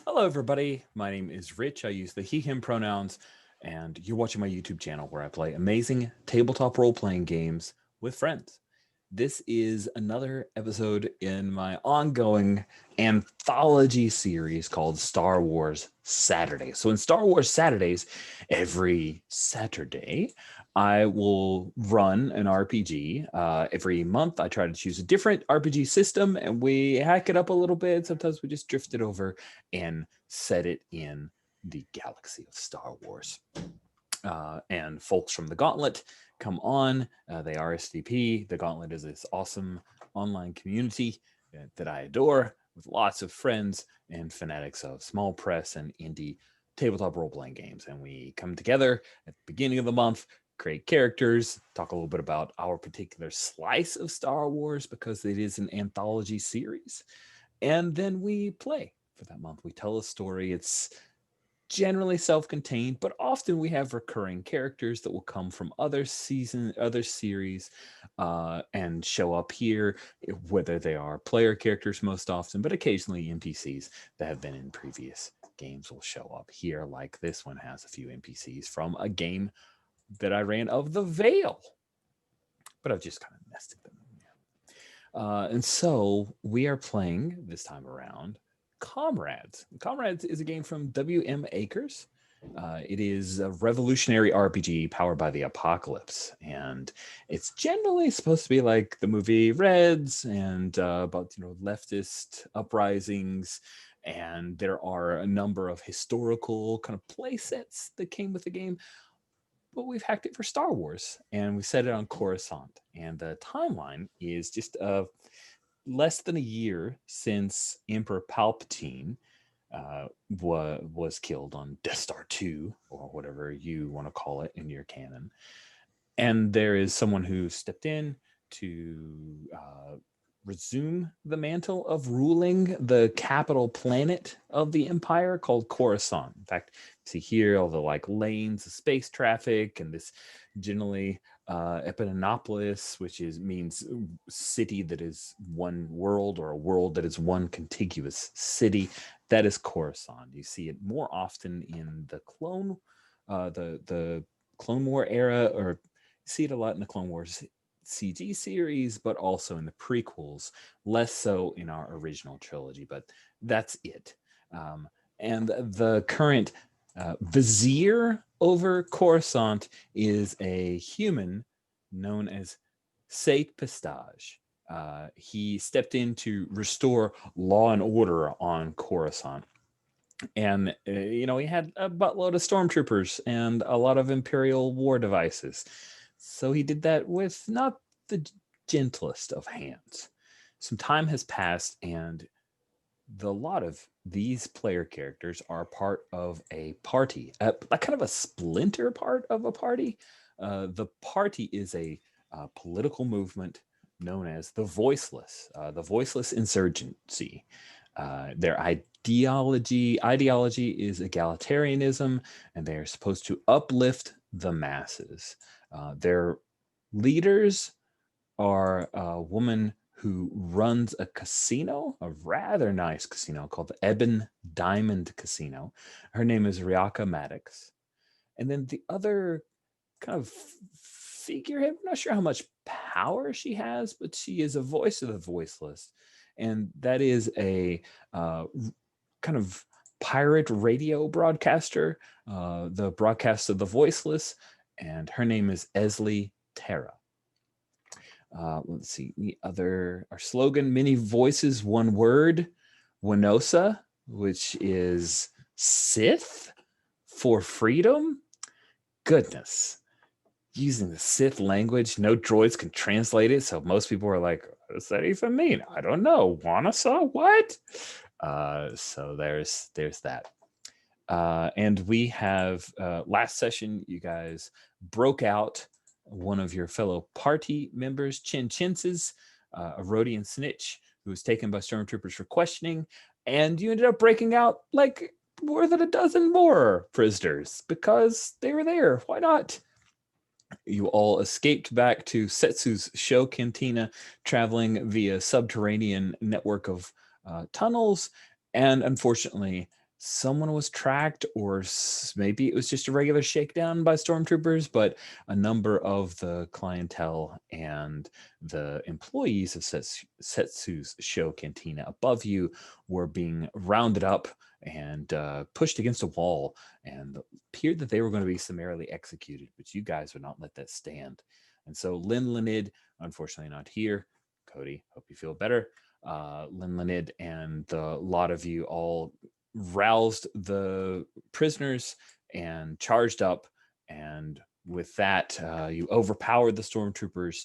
Hello, everybody. My name is Rich. I use the he, him pronouns, and you're watching my YouTube channel where I play amazing tabletop role playing games with friends. This is another episode in my ongoing anthology series called Star Wars Saturday. So, in Star Wars Saturdays, every Saturday, I will run an RPG. Every month, I try to choose a different RPG system and we hack it up a little bit. Sometimes we just drift it over and set it in the galaxy of Star Wars. And folks from the Gauntlet come on. They RSVP. The Gauntlet is this awesome online community that I adore with lots of friends and fanatics of small press and indie tabletop role playing games. And we come together at the beginning of the month, create characters, talk a little bit about our particular slice of Star Wars because it is an anthology series. And then we play for that month. We tell a story. It's generally self-contained, but often we have recurring characters that will come from other series, and show up here, whether they are player characters most often, but occasionally NPCs that have been in previous games will show up here, like this one has a few NPCs from a game that I ran of the Veil, but I've just kind of nested them. And so we are playing this time around Comrades. Comrades is a game from W.M. Akers. It is a revolutionary RPG powered by the apocalypse, and it's generally supposed to be like the movie Reds and about leftist uprisings. And there are a number of historical kind of play sets that came with the game, but we've hacked it for Star Wars and we set it on Coruscant. And the timeline is just less than a year since Emperor Palpatine was killed on Death Star 2, or whatever you want to call it in your canon. And there is someone who stepped in to resume the mantle of ruling the capital planet of the Empire called Coruscant. In fact, see here all the like lanes of space traffic and this generally Epinopolis, which means city that is one world, or a world that is one contiguous city. That is Coruscant. You see it more often in the the Clone War era, or see it a lot in the Clone Wars CG series, but also in the prequels, less so in our original trilogy, but that's it. And the current vizier over Coruscant is a human known as Sate Pestage. He stepped in to restore law and order on Coruscant. And, he had a buttload of stormtroopers and a lot of Imperial war devices. So he did that with not the gentlest of hands. Some time has passed, and the lot of these player characters are part of a party, like kind of a splinter part of a party. The party is a political movement known as the Voiceless Insurgency. Their ideology is egalitarianism, and they are supposed to uplift the masses. Their leaders are a woman who runs a casino, a rather nice casino called the Ebon Diamond Casino. Her name is Riaka Maddox. And then the other kind of figurehead, I'm not sure how much power she has, but she is a voice of the voiceless. And that is a kind of pirate radio broadcaster, the broadcast of the voiceless. And her name is Esley Terra. Let's see, our slogan, many voices, one word, Winosa, which is Sith for freedom. Goodness, using the Sith language, no droids can translate it, so most people are like, what does that even mean? I don't know. Wanasa? What? So there's that. And we have last session, you guys broke out one of your fellow party members, Chin Chinses, a Rhodian snitch who was taken by stormtroopers for questioning, and you ended up breaking out like more than a dozen more prisoners because they were there. Why not? You all escaped back to Setsu's show cantina, traveling via subterranean network of tunnels, and unfortunately, someone was tracked, or maybe it was just a regular shakedown by stormtroopers, but a number of the clientele and the employees of Setsu's show cantina above you were being rounded up and pushed against a wall, and appeared that they were going to be summarily executed, but you guys would not let that stand. And so Lin Linid, unfortunately not here. Cody, hope you feel better. Lin Linid and the lot of you all roused the prisoners and charged up. And with that, you overpowered the stormtroopers.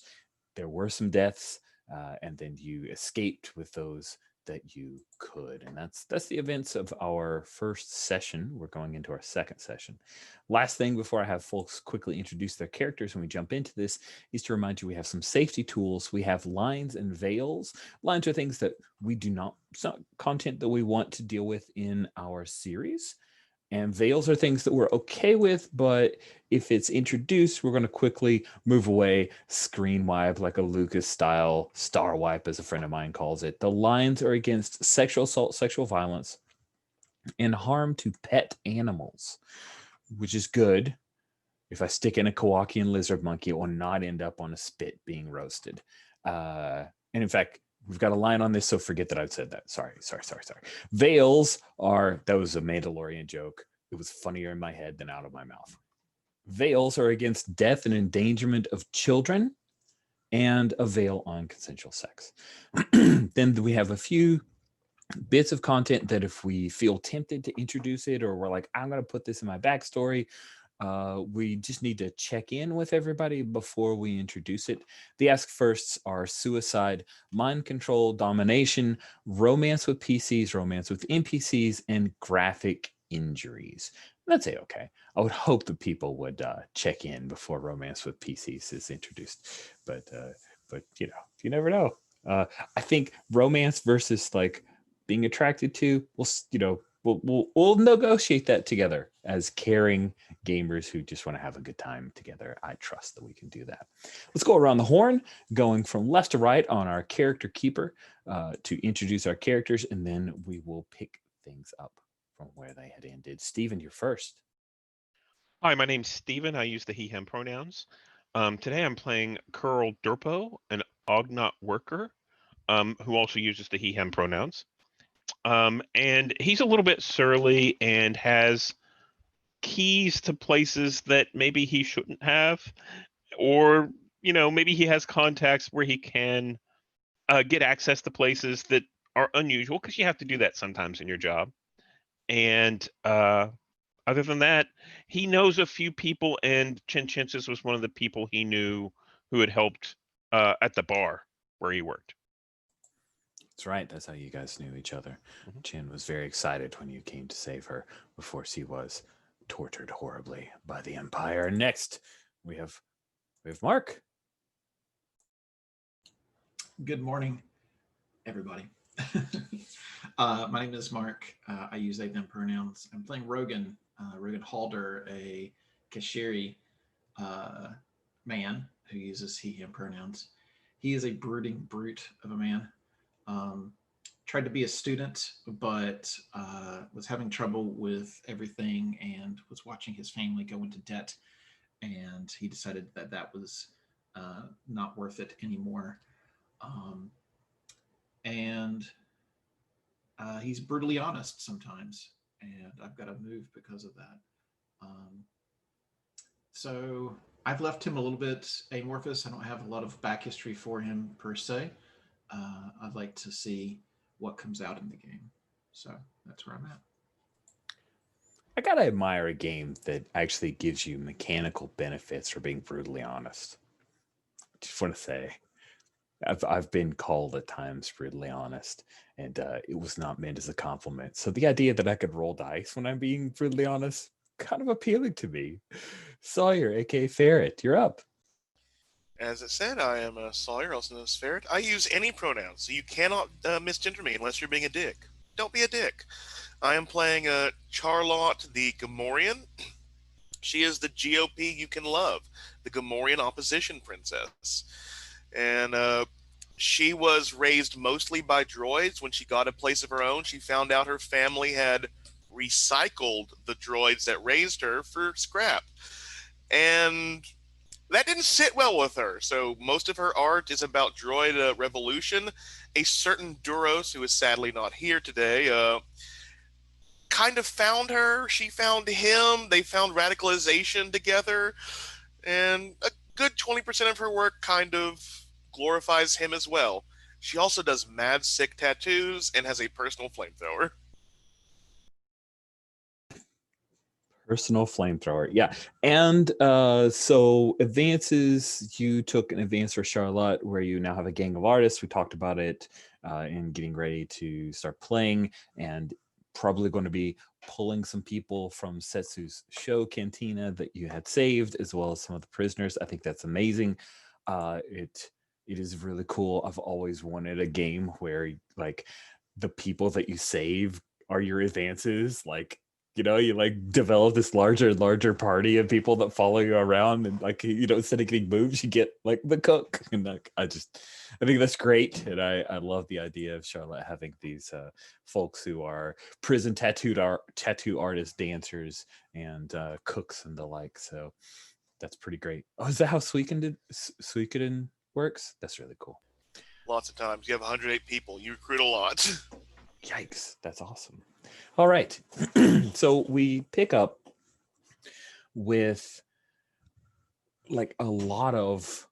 There were some deaths, and then you escaped with those that you could. And that's the events of our first session. We're going into our second session. Last thing before I have folks quickly introduce their characters when we jump into this is to remind you we have some safety tools. We have lines and veils. Lines are things that we do not, it's not content that we want to deal with in our series. And veils are things that we're okay with, but if it's introduced, we're going to quickly move away, screen wipe, like a Lucas style star wipe, as a friend of mine calls it. The lines are against sexual assault, sexual violence, and harm to pet animals, which is good. If I stick in a Kowakian lizard monkey, it will not end up on a spit being roasted. And in fact, we've got a line on this, so forget that I've said that. Sorry. Veils are, that was a Mandalorian joke. It was funnier in my head than out of my mouth. Veils are against death and endangerment of children, and a veil on consensual sex. Then we have a few bits of content that if we feel tempted to introduce it, or we're like, I'm going to put this in my backstory, we just need to check in with everybody before we introduce it. The ask firsts are suicide, mind control, domination, romance with PCs, romance with NPCs, and graphic injuries. That's okay. I would hope that people would check in before romance with PCs is introduced, but you never know. I think romance versus like being attracted to, we'll negotiate that together as caring gamers who just want to have a good time together. I trust that we can do that. Let's go around the horn, going from left to right on our character keeper to introduce our characters, and then we will pick things up from where they had ended. Steven, you're first. Hi, my name's Steven. I use the he/him pronouns. Today I'm playing Curl Durpo, an Ognot worker, who also uses the he/him pronouns. And he's a little bit surly and has keys to places that maybe he shouldn't have, or maybe he has contacts where he can get access to places that are unusual, because you have to do that sometimes in your job. And other than that, he knows a few people, and Chinchinsis was one of the people he knew who had helped at the bar where he worked. That's right. That's how you guys knew each other. Mm-hmm. Chin was very excited when you came to save her before she was tortured horribly by the Empire. Next, we have Mark. Good morning, everybody. My name is Mark. I use they, them pronouns. I'm playing Rogan Halder, a Kashiri man who uses he, him pronouns. He is a brooding brute of a man. Tried to be a student, but was having trouble with everything and was watching his family go into debt. And he decided that that was not worth it anymore. And he's brutally honest sometimes, and I've got to move because of that. So I've left him a little bit amorphous. I don't have a lot of back history for him per se. I'd like to see what comes out in the game. So that's where I'm at. I gotta admire a game that actually gives you mechanical benefits for being brutally honest. Just want to say, I've been called at times brutally honest, and it was not meant as a compliment. So the idea that I could roll dice when I'm being brutally honest, kind of appealing to me. Sawyer, aka Ferret, you're up. As it said, I am a Sawyer, also known as Ferret. I use any pronouns, so you cannot misgender me unless you're being a dick. Don't be a dick. I am playing Charlotte, the Gamorrean. She is the GOP you can love, the Gamorrean opposition princess. And she was raised mostly by droids. When she got a place of her own, she found out her family had recycled the droids that raised her for scrap. And that didn't sit well with her. So most of her art is about droid revolution. A certain Duros, who is sadly not here today, kind of found her. She found him. They found radicalization together. And a good 20% of her work kind of glorifies him as well. She also does mad sick tattoos and has a personal flamethrower. Personal flamethrower, yeah. And so advances, you took an advance for Charlotte where you now have a gang of artists. We talked about it in getting ready to start playing, and probably going to be pulling some people from Setsu's show cantina that you had saved, as well as some of the prisoners. I think that's amazing. It is really cool. I've always wanted a game where like the people that you save are your advances. Like, you know, you like develop this larger and larger party of people that follow you around, and like, you know, instead of getting moves, you get like the cook. And like, I think that's great. And I love the idea of Charlotte having these folks who are prison tattoo artists, dancers, and cooks and the like. So that's pretty great. Oh, is that how Suikoden works? That's really cool. Lots of times. You have 108 people. You recruit a lot. Yikes, that's awesome. All right. So we pick up with like a lot of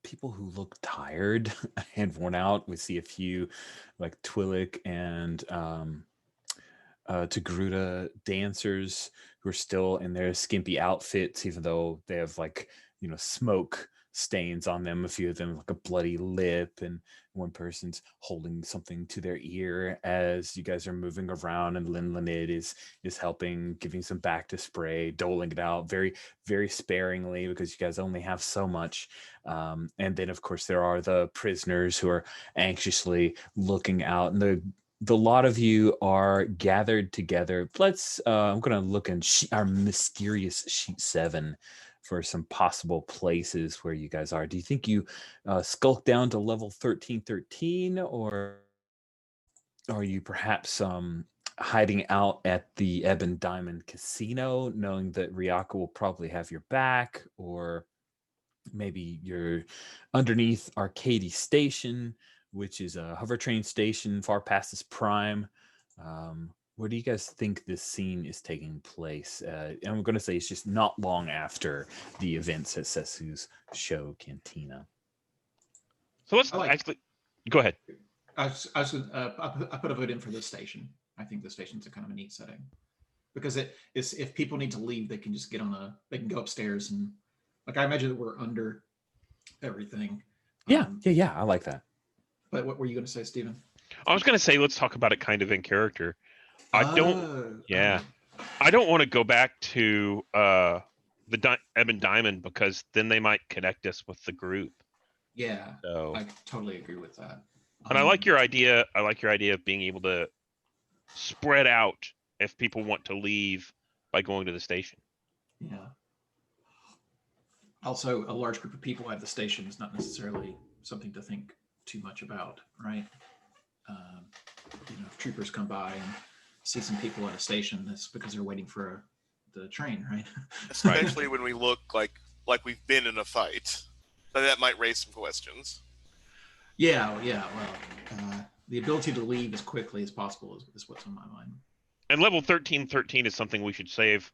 people who look tired and worn out. We see a few like Twi'lek and Togruta dancers who are still in their skimpy outfits, even though they have like, you know, smoke stains on them. A few of them like a bloody lip, and one person's holding something to their ear as you guys are moving around, and Lin Lanid is helping, giving some back to spray, doling it out very, very sparingly because you guys only have so much. And then of course there are the prisoners who are anxiously looking out, and the lot of you are gathered together. Let's I'm going to look in our mysterious sheet 7 for some possible places where you guys are. Do you think you skulk down to level 1313, or are you perhaps hiding out at the Ebon Diamond Casino, knowing that Ryaka will probably have your back? Or maybe you're underneath Arcady Station, which is a hover train station far past its prime. Where do you guys think this scene is taking place? And I'm going to say it's just not long after the events at Setsu's show cantina. So let's I actually go ahead. I put a vote in for this station. I think the station's a kind of a neat setting because it is, if people need to leave, they can just they can go upstairs, and like I imagine that we're under everything. Yeah, I like that. But what were you going to say, Stephen? I was going to say let's talk about it kind of in character. I don't want to go back to the Ebon Diamond because then they might connect us with the group. Yeah, so, I totally agree with that. And I like your idea. I like your idea of being able to spread out if people want to leave by going to the station. Yeah. Also, a large group of people at the station is not necessarily something to think too much about, right? You know, if troopers come by and see some people at a station, that's because they're waiting for the train, right? Especially when we look like we've been in a fight. So that might raise some questions. Yeah. Well, the ability to leave as quickly as possible is what's on my mind. And level 1313 is something we should save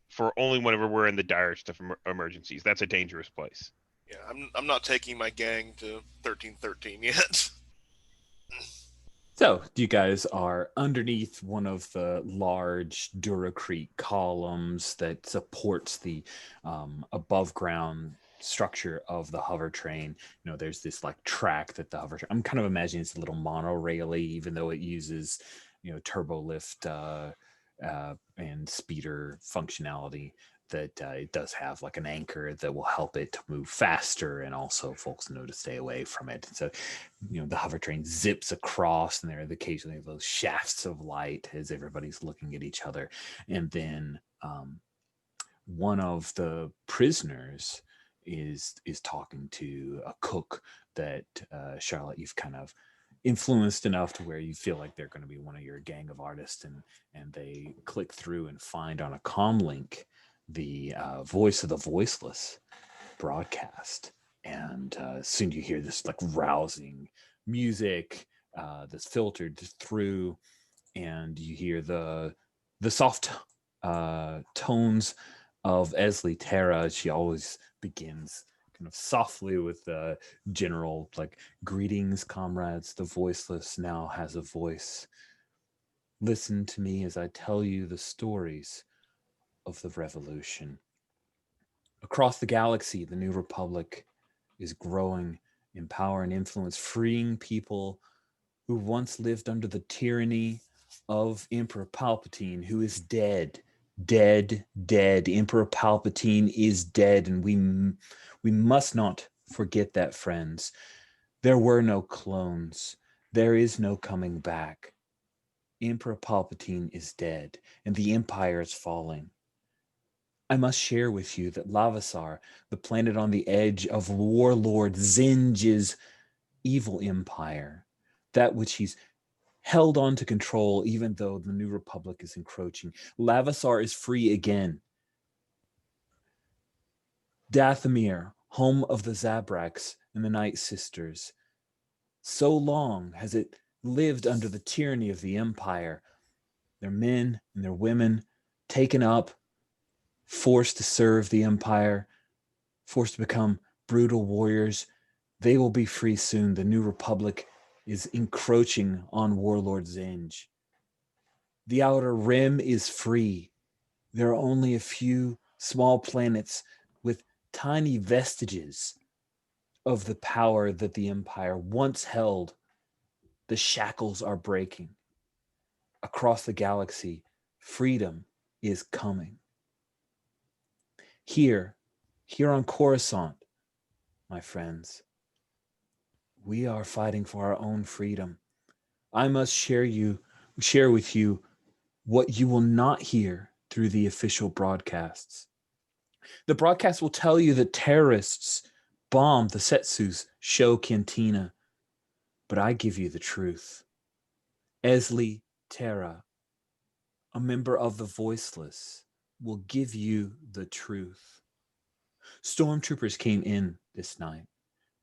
for only whenever we're in the direst of emergencies. That's a dangerous place. Yeah, I'm not taking my gang to 1313 yet. So you guys are underneath one of the large Duracrete columns that supports the above ground structure of the hover train. You know, there's this like track that the hover train, I'm kind of imagining it's a little monorail-y, even though it uses, you know, turbo lift and speeder functionality, that it does have like an anchor that will help it to move faster, and also folks know to stay away from it. So, you know, the hover train zips across, and there are occasionally those shafts of light as everybody's looking at each other. And then one of the prisoners is talking to a cook that Charlotte, you've kind of influenced enough to where you feel like they're going to be one of your gang of artists, and they click through and find on a comm link the Voice of the Voiceless broadcast. And soon you hear this like rousing music that's filtered through, and you hear the soft tones of Esley Terra. She always begins kind of softly with the general like, greetings, comrades. The voiceless now has a voice. Listen to me as I tell you the stories of the revolution. Across the galaxy, the New Republic is growing in power and influence, freeing people who once lived under the tyranny of Emperor Palpatine, who is dead. Dead. Emperor Palpatine is dead, and we must not forget that, friends. There were no clones. There is no coming back. Emperor Palpatine is dead, and the Empire is falling. I must share with you that Lavasar, the planet on the edge of Warlord Zinj's evil empire, that which he's held on to control even though the New Republic is encroaching, Lavasar is free again. Dathomir, home of the Zabraks and the Night Sisters. So long has it lived under the tyranny of the Empire. Their men and their women taken up, forced to serve the Empire, forced to become brutal warriors. They will be free soon. The New Republic is encroaching on Warlord Zinj. The Outer Rim is free. There are only a few small planets with tiny vestiges of the power that the Empire once held. The shackles are breaking. Across the galaxy, freedom is coming. Here on Coruscant, my friends, we are fighting for our own freedom. I must share with you what you will not hear through the official broadcasts. The broadcast will tell you that terrorists bombed the Setsu's show cantina, but I give you the truth. Esley Terra, a member of the Voiceless, will give you the truth. Stormtroopers came in this night,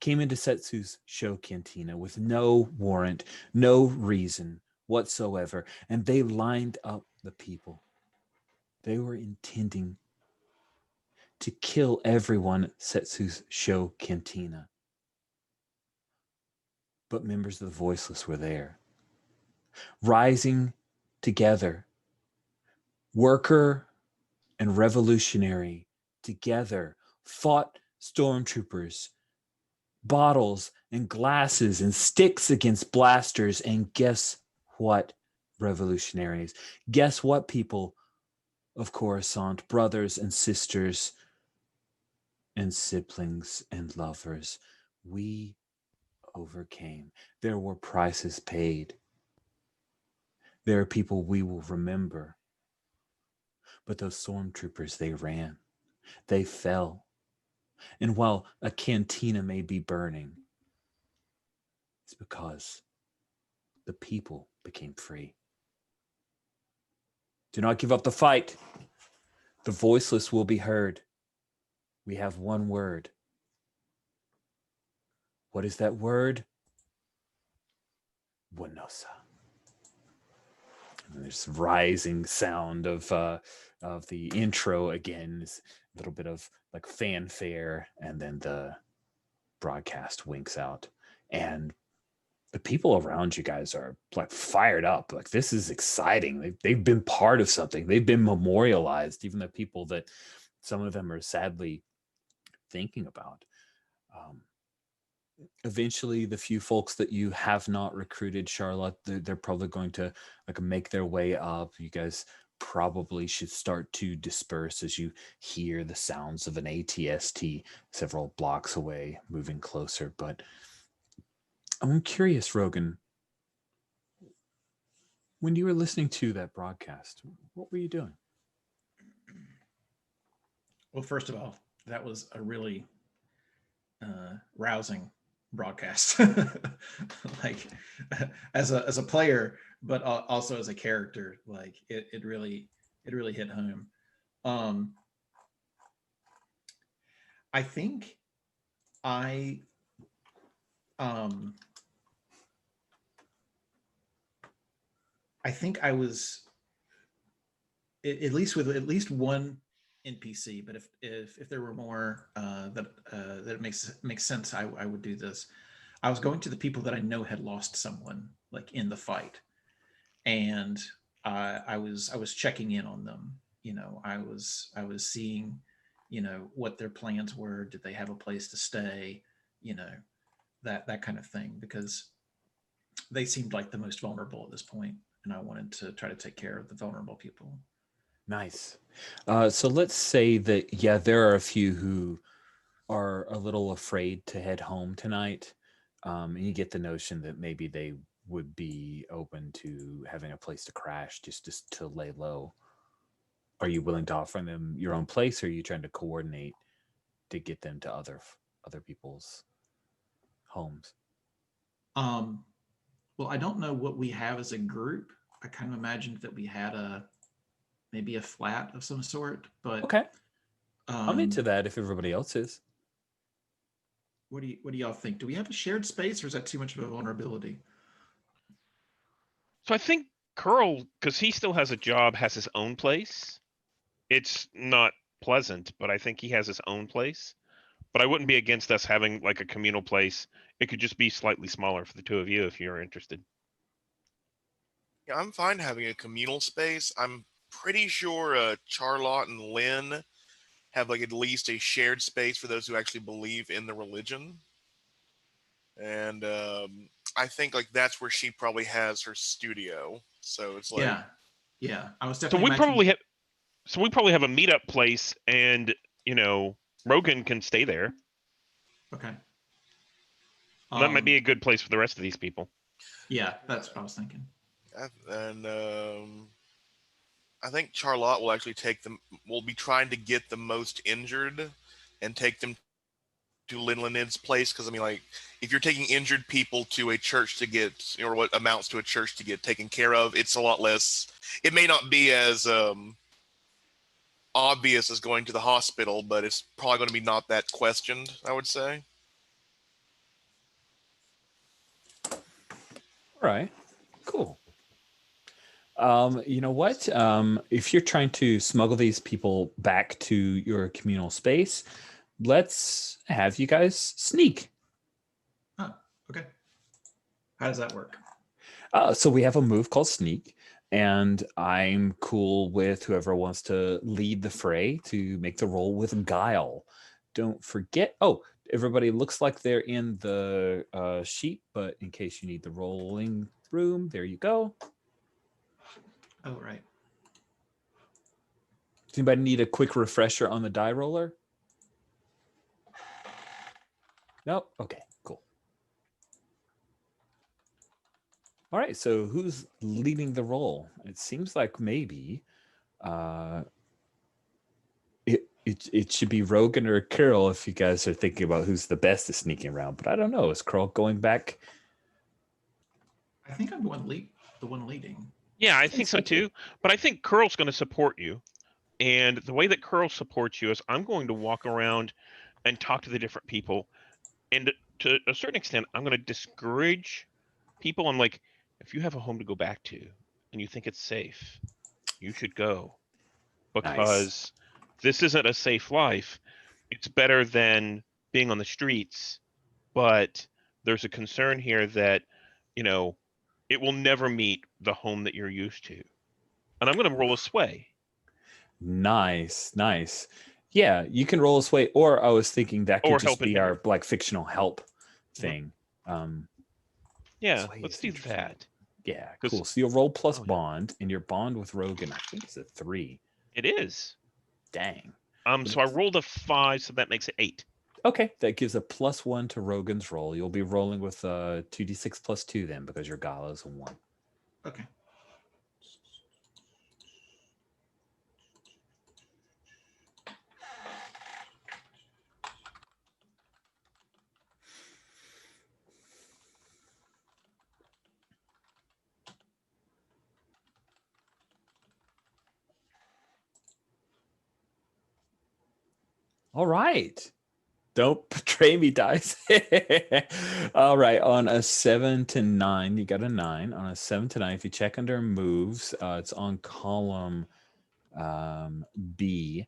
came into Setsu's show cantina with no warrant, no reason whatsoever, and they lined up the people. They were intending to kill everyone at Setsu's show cantina. But members of the Voiceless were there, rising together, worker and revolutionary together, fought stormtroopers, bottles and glasses and sticks against blasters. And guess what, revolutionaries? Guess what, people of Coruscant, brothers and sisters and siblings and lovers? We overcame. There were prices paid. There are people we will remember. But those stormtroopers, they ran. They fell. And while a cantina may be burning, it's because the people became free. Do not give up the fight. The voiceless will be heard. We have one word. What is that word? Buenosa. And there's rising sound of the intro again. It's a little bit of like fanfare, and then the broadcast winks out, and the people around you guys are like fired up. Like, this is exciting. They've been part of something. They've been memorialized. Even the people that some of them are sadly thinking about. Eventually, the few folks that you have not recruited, Charlotte, they're probably going to like make their way up. You guys probably should start to disperse as you hear the sounds of an ATST several blocks away, moving closer. But I'm curious, Rogan, when you were listening to that broadcast, what were you doing? Well, first of all, that was a really rousing broadcast, like as a player, but also as a character. Like it really hit home. I think I I think I was at least with at least one NPC, but if there were more that it makes sense, I would do this. I was going to the people that I know had lost someone like in the fight, and I was checking in on them. You know, I was seeing, you know, what their plans were. Did they have a place to stay? You know, that kind of thing, because they seemed like the most vulnerable at this point, and I wanted to try to take care of the vulnerable people. Nice. So let's say that, yeah, there are a few who are a little afraid to head home tonight. And you get the notion that maybe they would be open to having a place to crash just to lay low. Are you willing to offer them your own place, or are you trying to coordinate to get them to other people's homes? Well, I don't know what we have as a group. I kind of imagined that we had maybe a flat of some sort, but Okay. I'm into that if everybody else is. What do y'all think? Do we have a shared space, or is that too much of a vulnerability? So I think Curl, because he still has a job, has his own place. It's not pleasant, but I think he has his own place. But I wouldn't be against us having like a communal place. It could just be slightly smaller for the two of you if you're interested. Yeah, I'm fine having a communal space. I'm pretty sure Charlotte and Lynn have like at least a shared space for those who actually believe in the religion. And I think like that's where she probably has her studio. So it's like, Yeah. I was So definitely we probably have a meetup place, and Rogan can stay there. Okay. That might be a good place for the rest of these people. Yeah, that's what I was thinking. and I think Charlotte will actually will be trying to get the most injured and take them to Linlinid's place. Because I mean, like, if you're taking injured people to a church to get, or what amounts to a church to get taken care of, it's a lot less. It may not be as obvious as going to the hospital, but it's probably going to be not that questioned, I would say. All right. Cool. You know what? If you're trying to smuggle these people back to your communal space, let's have you guys sneak. Oh, okay. How does that work? So we have a move called sneak, and I'm cool with whoever wants to lead the fray to make the roll with guile. Don't forget. Oh, everybody looks like they're in the sheet, but in case you need the rolling room, there you go. Oh, right. Does anybody need a quick refresher on the die roller? Nope. Okay, cool. All right, so who's leading the roll? It seems like maybe it should be Rogan or Carol if you guys are thinking about who's the best at sneaking around. But I don't know. Is Carl going back? I think I'm the one leading. Yeah, I think so too. But I think Curl's going to support you. And the way that Curl supports you is I'm going to walk around and talk to the different people. And to a certain extent, I'm going to discourage people. I'm like, if you have a home to go back to and you think it's safe, you should go. Because this isn't a safe life. It's better than being on the streets. But there's a concern here that, it will never meet the home that you're used to. And I'm going to roll a sway. Nice. Yeah, you can roll a sway, or I was thinking that could just be our like fictional help thing. Yeah, let's do that. Yeah, cool. So you'll roll plus bond, and your bond with Rogan, I think, is a 3. It is. Dang. So I rolled a 5, so that makes it 8. Okay, that gives a +1 to Rogan's roll. You'll be rolling with 2d6 plus 2 then, because your gala is a 1. Okay. All right. Don't betray me, dice. All right. On a 7 to 9, you got a 9. On a 7 to 9, if you check under moves, it's on column B.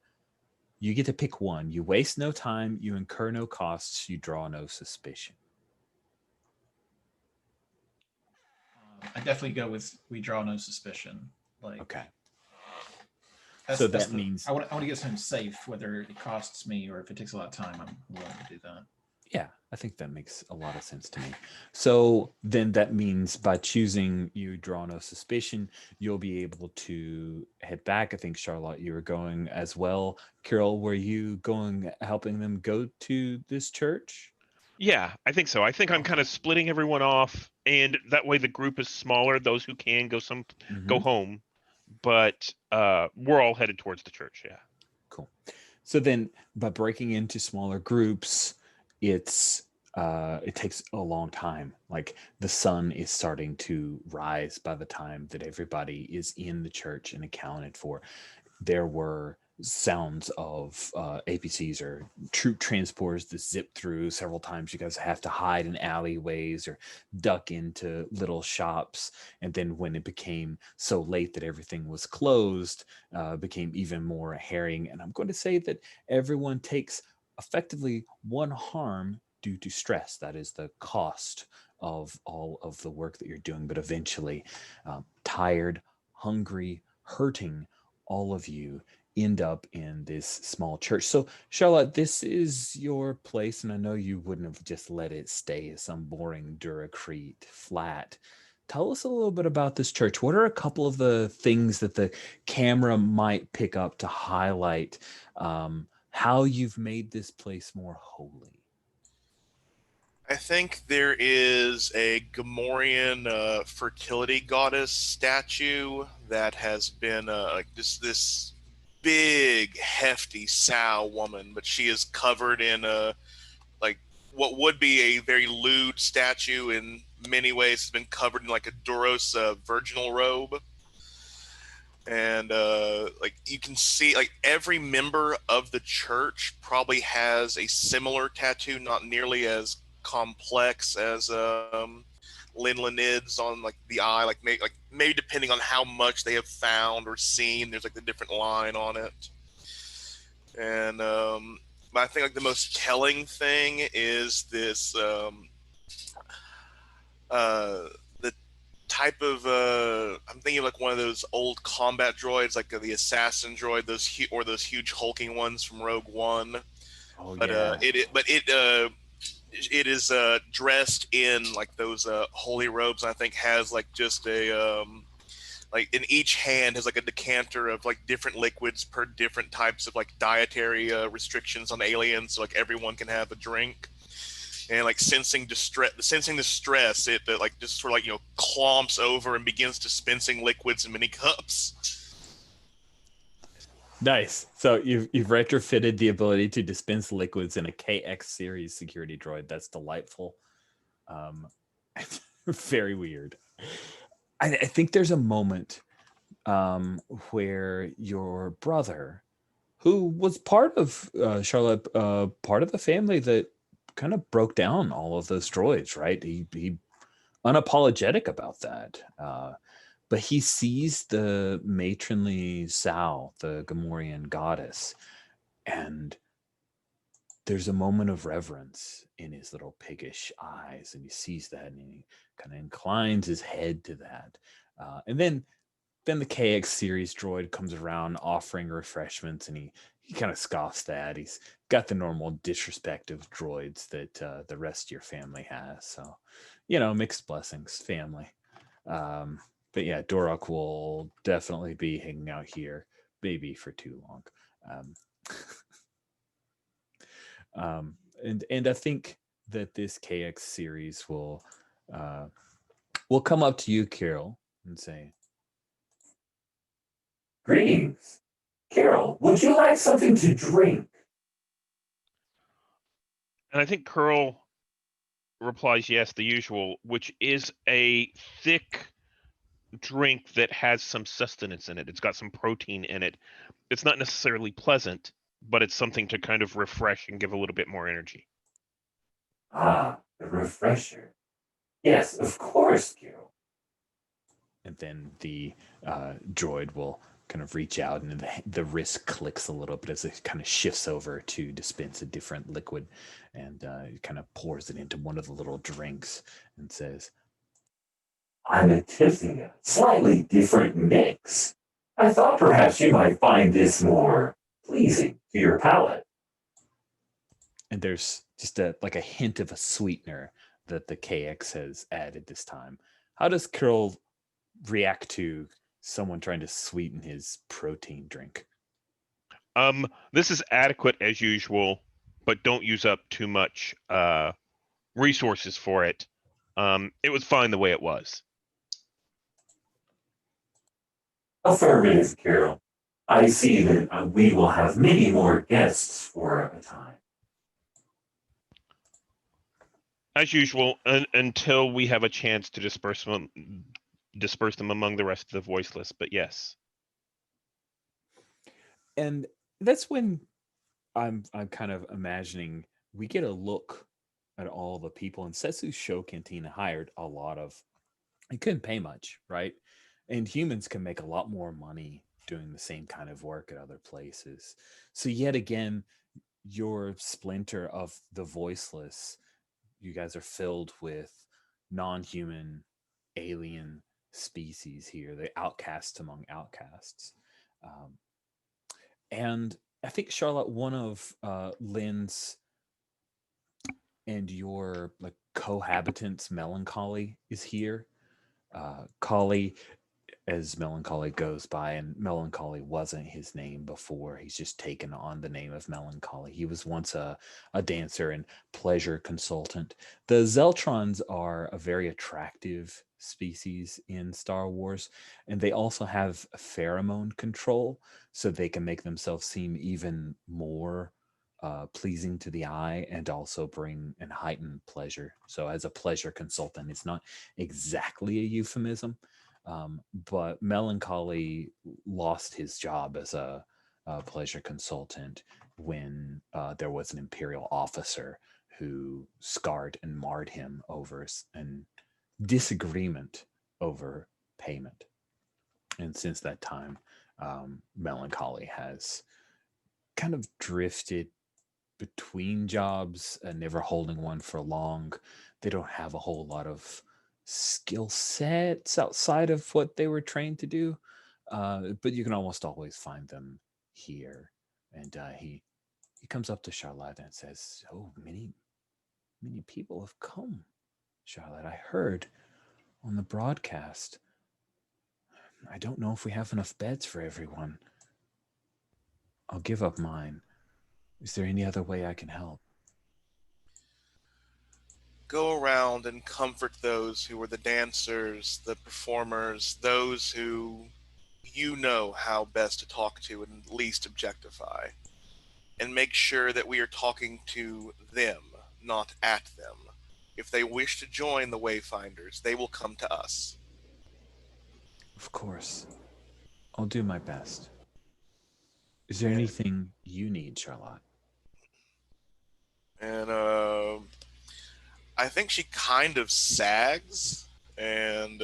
You get to pick one. You waste no time. You incur no costs. You draw no suspicion. I definitely go with we draw no suspicion. Like, Okay. that's, So that's that means I want to get something safe, whether it costs me or if it takes a lot of time. I'm willing to do that. Yeah, I think that makes a lot of sense to me. So then that means by choosing you draw no suspicion, you'll be able to head back. I think, Charlotte, you were going as well. Carol, were you going, helping them go to this church? Yeah, I think so. I think I'm kind of splitting everyone off, and that way the group is smaller. Those who can go go home, but we're all headed towards the church. Yeah. Cool. So then by breaking into smaller groups, it takes a long time. Like the sun is starting to rise by the time that everybody is in the church and accounted for. There were sounds of APCs or troop transporters that zip through several times. You guys have to hide in alleyways or duck into little shops. And then when it became so late that everything was closed, became even more harrying. And I'm going to say that everyone takes effectively one harm due to stress. That is the cost of all of the work that you're doing. But eventually, tired, hungry, hurting, all of you end up in this small church. So, Charlotte, this is your place, and I know you wouldn't have just let it stay as some boring Duracrete flat. Tell us a little bit about this church. What are a couple of the things that the camera might pick up to highlight how you've made this place more holy? I think there is a Gamorrean fertility goddess statue that has been like this big, hefty sow woman, but she is covered in like what would be a very lewd statue in many ways has been covered in like a Duros virginal robe. And like you can see, like every member of the church probably has a similar tattoo, not nearly as complex as Linlenids on like the eye, like maybe depending on how much they have found or seen, there's like the different line on it. And but I think like the most telling thing is this the type of I'm thinking of like one of those old combat droids, like the assassin droid, those huge hulking ones from Rogue One. Oh, But yeah. it is dressed in like those holy robes, and I think has like just a like in each hand has like a decanter of like different liquids per different types of like dietary restrictions on aliens, so like everyone can have a drink. And like sensing the stress, it like just sort of like clomps over and begins dispensing liquids in many cups. Nice. So you've retrofitted the ability to dispense liquids in a KX series security droid. That's delightful. Very weird. I think there's a moment where your brother, who was part of Charlotte, part of the family that kind of broke down all of those droids, right? He unapologetic about that. But he sees the matronly Sao, the Gamorrean goddess, and there's a moment of reverence in his little piggish eyes, and he sees that, and he kind of inclines his head to that. And then the KX series droid comes around offering refreshments, and he kind of scoffs that. He's got the normal disrespect of droids that the rest of your family has. So, mixed blessings, family. But yeah, Dorok will definitely be hanging out here, maybe for too long. And I think that this KX series will come up to you, Carol, and say, Greetings. Carol, would you like something to drink? And I think Curl replies yes, the usual, which is a thick drink that has some sustenance in it. It's got some protein in it. It's not necessarily pleasant, but it's something to kind of refresh and give a little bit more energy. Ah, the refresher. Yes, of course, Carol. And then the droid will kind of reach out, and the wrist clicks a little bit as it kind of shifts over to dispense a different liquid, and it kind of pours it into one of the little drinks and says, I'm attempting a slightly different mix. I thought perhaps you might find this more pleasing to your palate. and there's just a hint of a sweetener that the KX has added this time. How does Curl react to someone trying to sweeten his protein drink? This is adequate as usual, but don't use up too much resources for it. It was fine the way it was. Affirmative, Carol. I see that we will have many more guests for a time. As usual, until we have a chance to disperse them among the rest of the voiceless. But yes. And that's when I'm kind of imagining we get a look at all the people, and Setsu's show cantina hired a lot of, it couldn't pay much, right? And humans can make a lot more money doing the same kind of work at other places. So yet again, your splinter of the voiceless, you guys are filled with non-human alien species here, the outcasts among outcasts. And I think, Charlotte, one of Lynn's and your cohabitants, Melancholy, is here. Collie, as Melancholy goes by, and Melancholy wasn't his name before. He's just taken on the name of Melancholy. He was once a dancer and pleasure consultant. The Zeltrons are a very attractive species in Star Wars, and they also have pheromone control, so they can make themselves seem even more pleasing to the eye and also bring and heighten pleasure. So as a pleasure consultant, it's not exactly a euphemism. But Melancholy lost his job as a pleasure consultant when there was an Imperial officer who scarred and marred him over an disagreement over payment. And since that time, Melancholy has kind of drifted between jobs and never holding one for long. They don't have a whole lot of skill sets outside of what they were trained to do, but you can almost always find them here. And he comes up to Charlotte and says, "Oh, many people have come, Charlotte. I heard on the broadcast. I don't know if we have enough beds for everyone. I'll give up mine. Is there any other way I can help?" Go around and comfort those who are the dancers, the performers, those who you know how best to talk to and least objectify. And make sure that we are talking to them, not at them. If they wish to join the Wayfinders, they will come to us. Of course. I'll do my best. Is there And- anything you need, Charlotte? And I think she kind of sags, and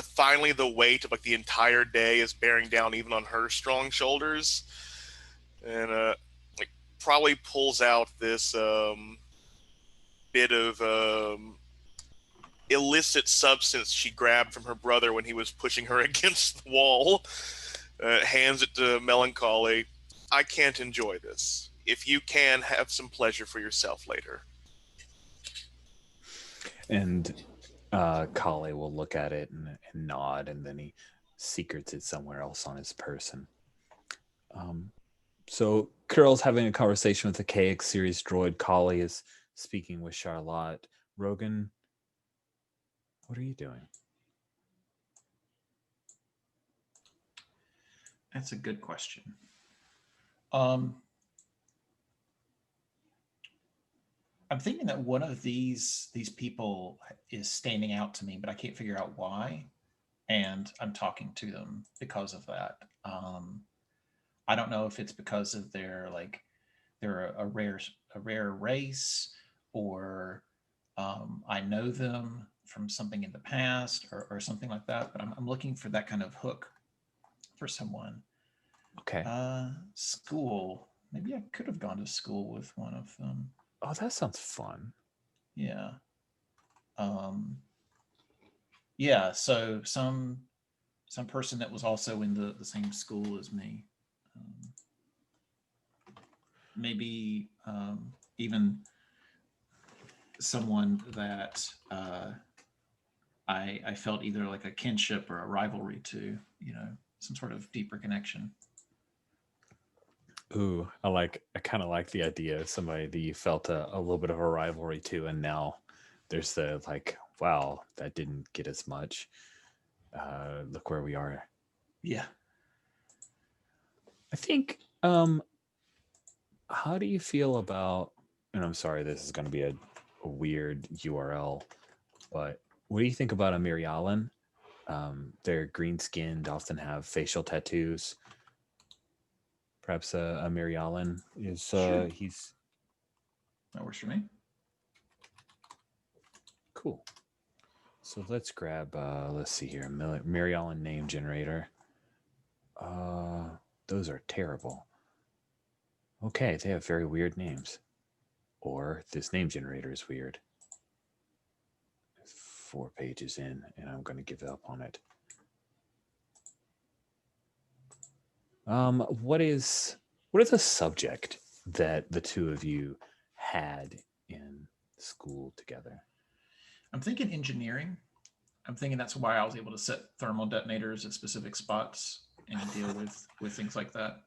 finally the weight of the entire day is bearing down even on her strong shoulders, and probably pulls out this bit of illicit substance she grabbed from her brother when he was pushing her against the wall. Hands it to Melancholy. I can't enjoy this. If you can, have some pleasure for yourself later. And Kale will look at it and nod, and then he secrets it somewhere else on his person. So Curl's having a conversation with the KX series droid. Kale is speaking with Charlotte. Rogan, what are you doing? That's a good question. I'm thinking that one of these people is standing out to me, but I can't figure out why. And I'm talking to them because of that. I don't know if it's because of they're a rare race, or I know them from something in the past, or something like that. But I'm looking for that kind of hook for someone. Okay. School. Maybe I could have gone to school with one of them. Oh, that sounds fun. Yeah. Yeah. So some person that was also in the same school as me. Maybe even someone that I felt either like a kinship or a rivalry to, some sort of deeper connection. Ooh, I kind of like the idea of somebody that you felt a little bit of a rivalry to, and now there's the like, wow, that didn't get as much. Look where we are. Yeah. I think, how do you feel about, and I'm sorry, this is going to be a weird URL, but what do you think about a Mirialan? They're green skinned, often have facial tattoos. Perhaps a Mirialan is, Sure. he's That works for me. cool. So let's grab, let's see here, Mirialan name generator. Those are terrible. Okay, they have very weird names. Or this name generator is weird. 4 pages in, and I'm going to give up on it. What is the subject that the two of you had in school together? I'm thinking engineering. I'm thinking that's why I was able to set thermal detonators at specific spots and deal with things like that.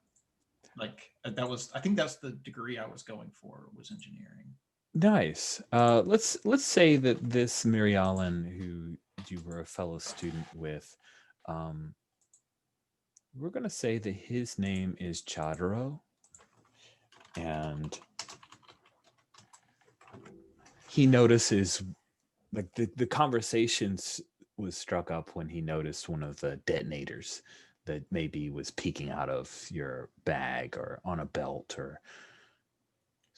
Like I think that's the degree I was going for, was engineering. Nice. Let's say that this Mirialan, who you were a fellow student with, we're going to say that his name is Chadro, and he notices, like, the conversations was struck up when he noticed one of the detonators that maybe was peeking out of your bag or on a belt or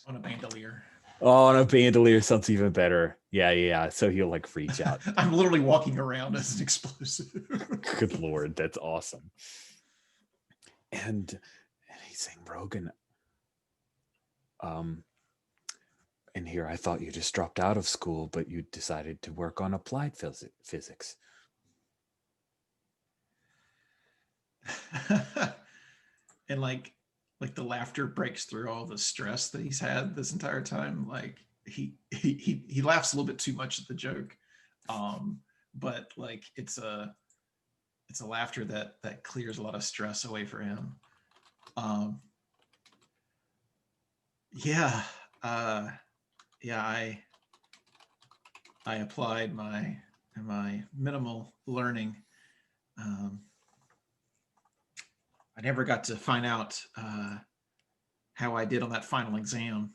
On a bandolier. oh, on a bandolier sounds even better. Yeah. So he'll like reach out. I'm literally walking around as an explosive. Good Lord, that's awesome. And he's saying, Rogan, and here I thought you just dropped out of school, but you decided to work on applied physics. And like the laughter breaks through all the stress that he's had this entire time. Like he laughs a little bit too much at the joke, but like it's a laughter that clears a lot of stress away for him. Yeah. I applied my minimal learning. I never got to find out how I did on that final exam.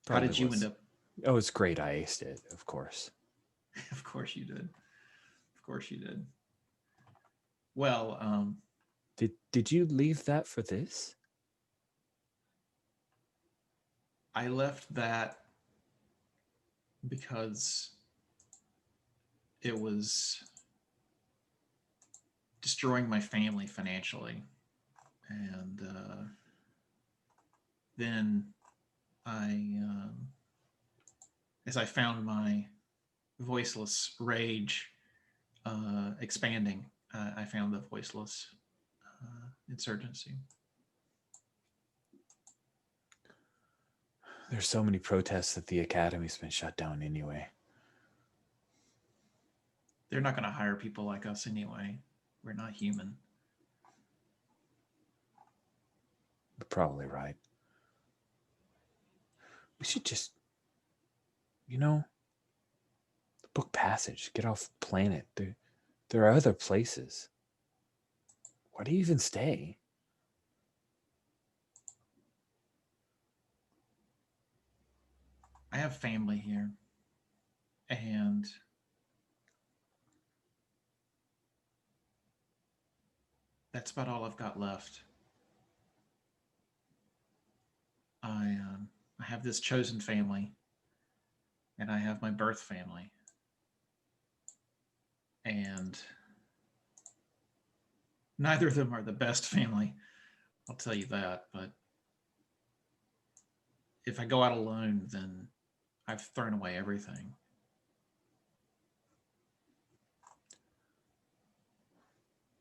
How did you end up? Oh, it's great. I aced it, of course. Of course you did. Of course you did. Well, did you leave that for this? I left that because it was destroying my family financially. And then as I found my voiceless rage expanding, I found the voiceless insurgency. There's so many protests that the academy's been shut down anyway. They're not going to hire people like us anyway. We're not human. You're probably right. We should just, book passage, get off planet. There are other places. Why do you even stay? I have family here. And That's about all I've got left. I have this chosen family, and I have my birth family, and neither of them are the best family. I'll tell you that. But if I go out alone, then I've thrown away everything.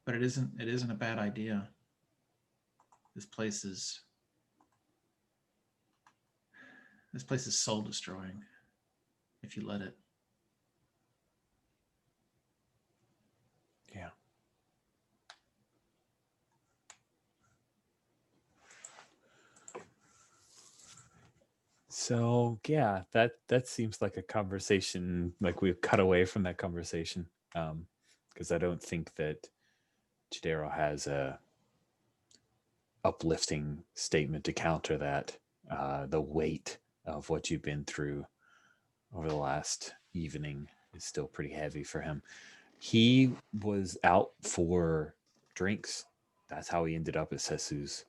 But it isn't a bad idea. This place is soul destroying if you let it. Yeah. So yeah, that seems like a conversation, like we've cut away from that conversation. Because I don't think that Chidero has a uplifting statement to counter that. The weight of what you've been through over the last evening is still pretty heavy for him. He was out for drinks. That's how he ended up at Setsu's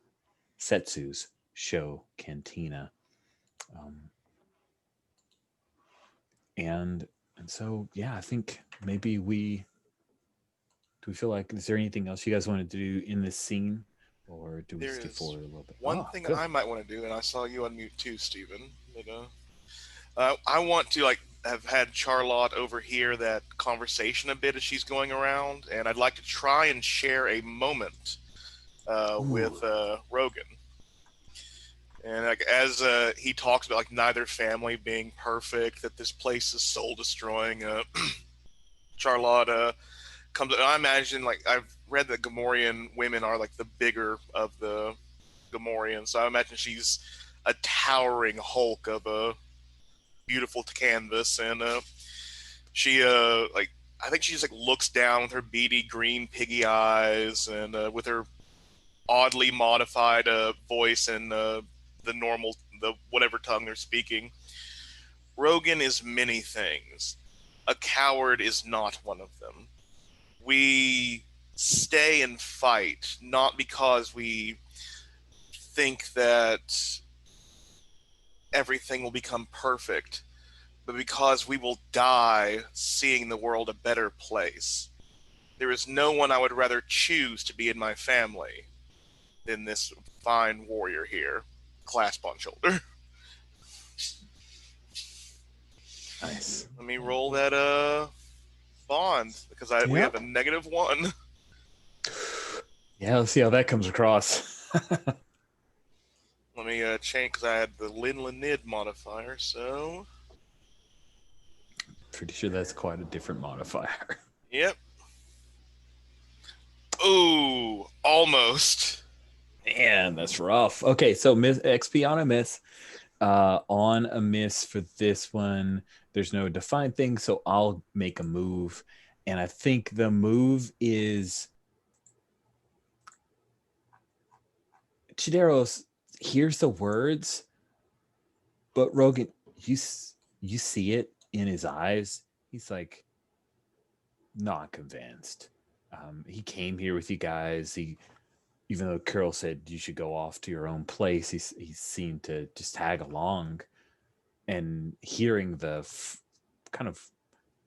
show cantina. And so yeah, I think maybe do we feel like, is there anything else you guys want to do in this scene, or do we There skip is forward a little bit? one thing I might want to do, and I saw you unmute too, Stephen. But, I want to have had Charlotte overhear that conversation a bit as she's going around, and I'd like to try and share a moment with Rogan. And as he talks about neither family being perfect, that this place is soul destroying, Charlotte comes. I imagine I've read that Gamorrean women are the bigger of the Gamorreans, so I imagine she's a towering hulk of a beautiful canvas, and she I think she just looks down with her beady green piggy eyes, and with her oddly modified voice and the whatever tongue they're speaking. Rogan is many things. A coward is not one of them. We stay and fight not because we think that everything will become perfect, but because we will die seeing the world a better place. There is no one I would rather choose to be in my family than this fine warrior here. Clasp on shoulder. Nice. Let me roll that bond, because we have a -1. Yeah, let's see how that comes across. Let me change, because I had the Lin-Lanid modifier, so... Pretty sure that's quite a different modifier. Yep. Ooh, almost. Man, that's rough. Okay, so miss XP on a miss. On a miss for this one, there's no defined thing, so I'll make a move. And I think the move is Chidero hears the words, but Rogan, you see it in his eyes. He's not convinced. He came here with you guys. Even though Curl said you should go off to your own place, he seemed to just tag along. And hearing the kind of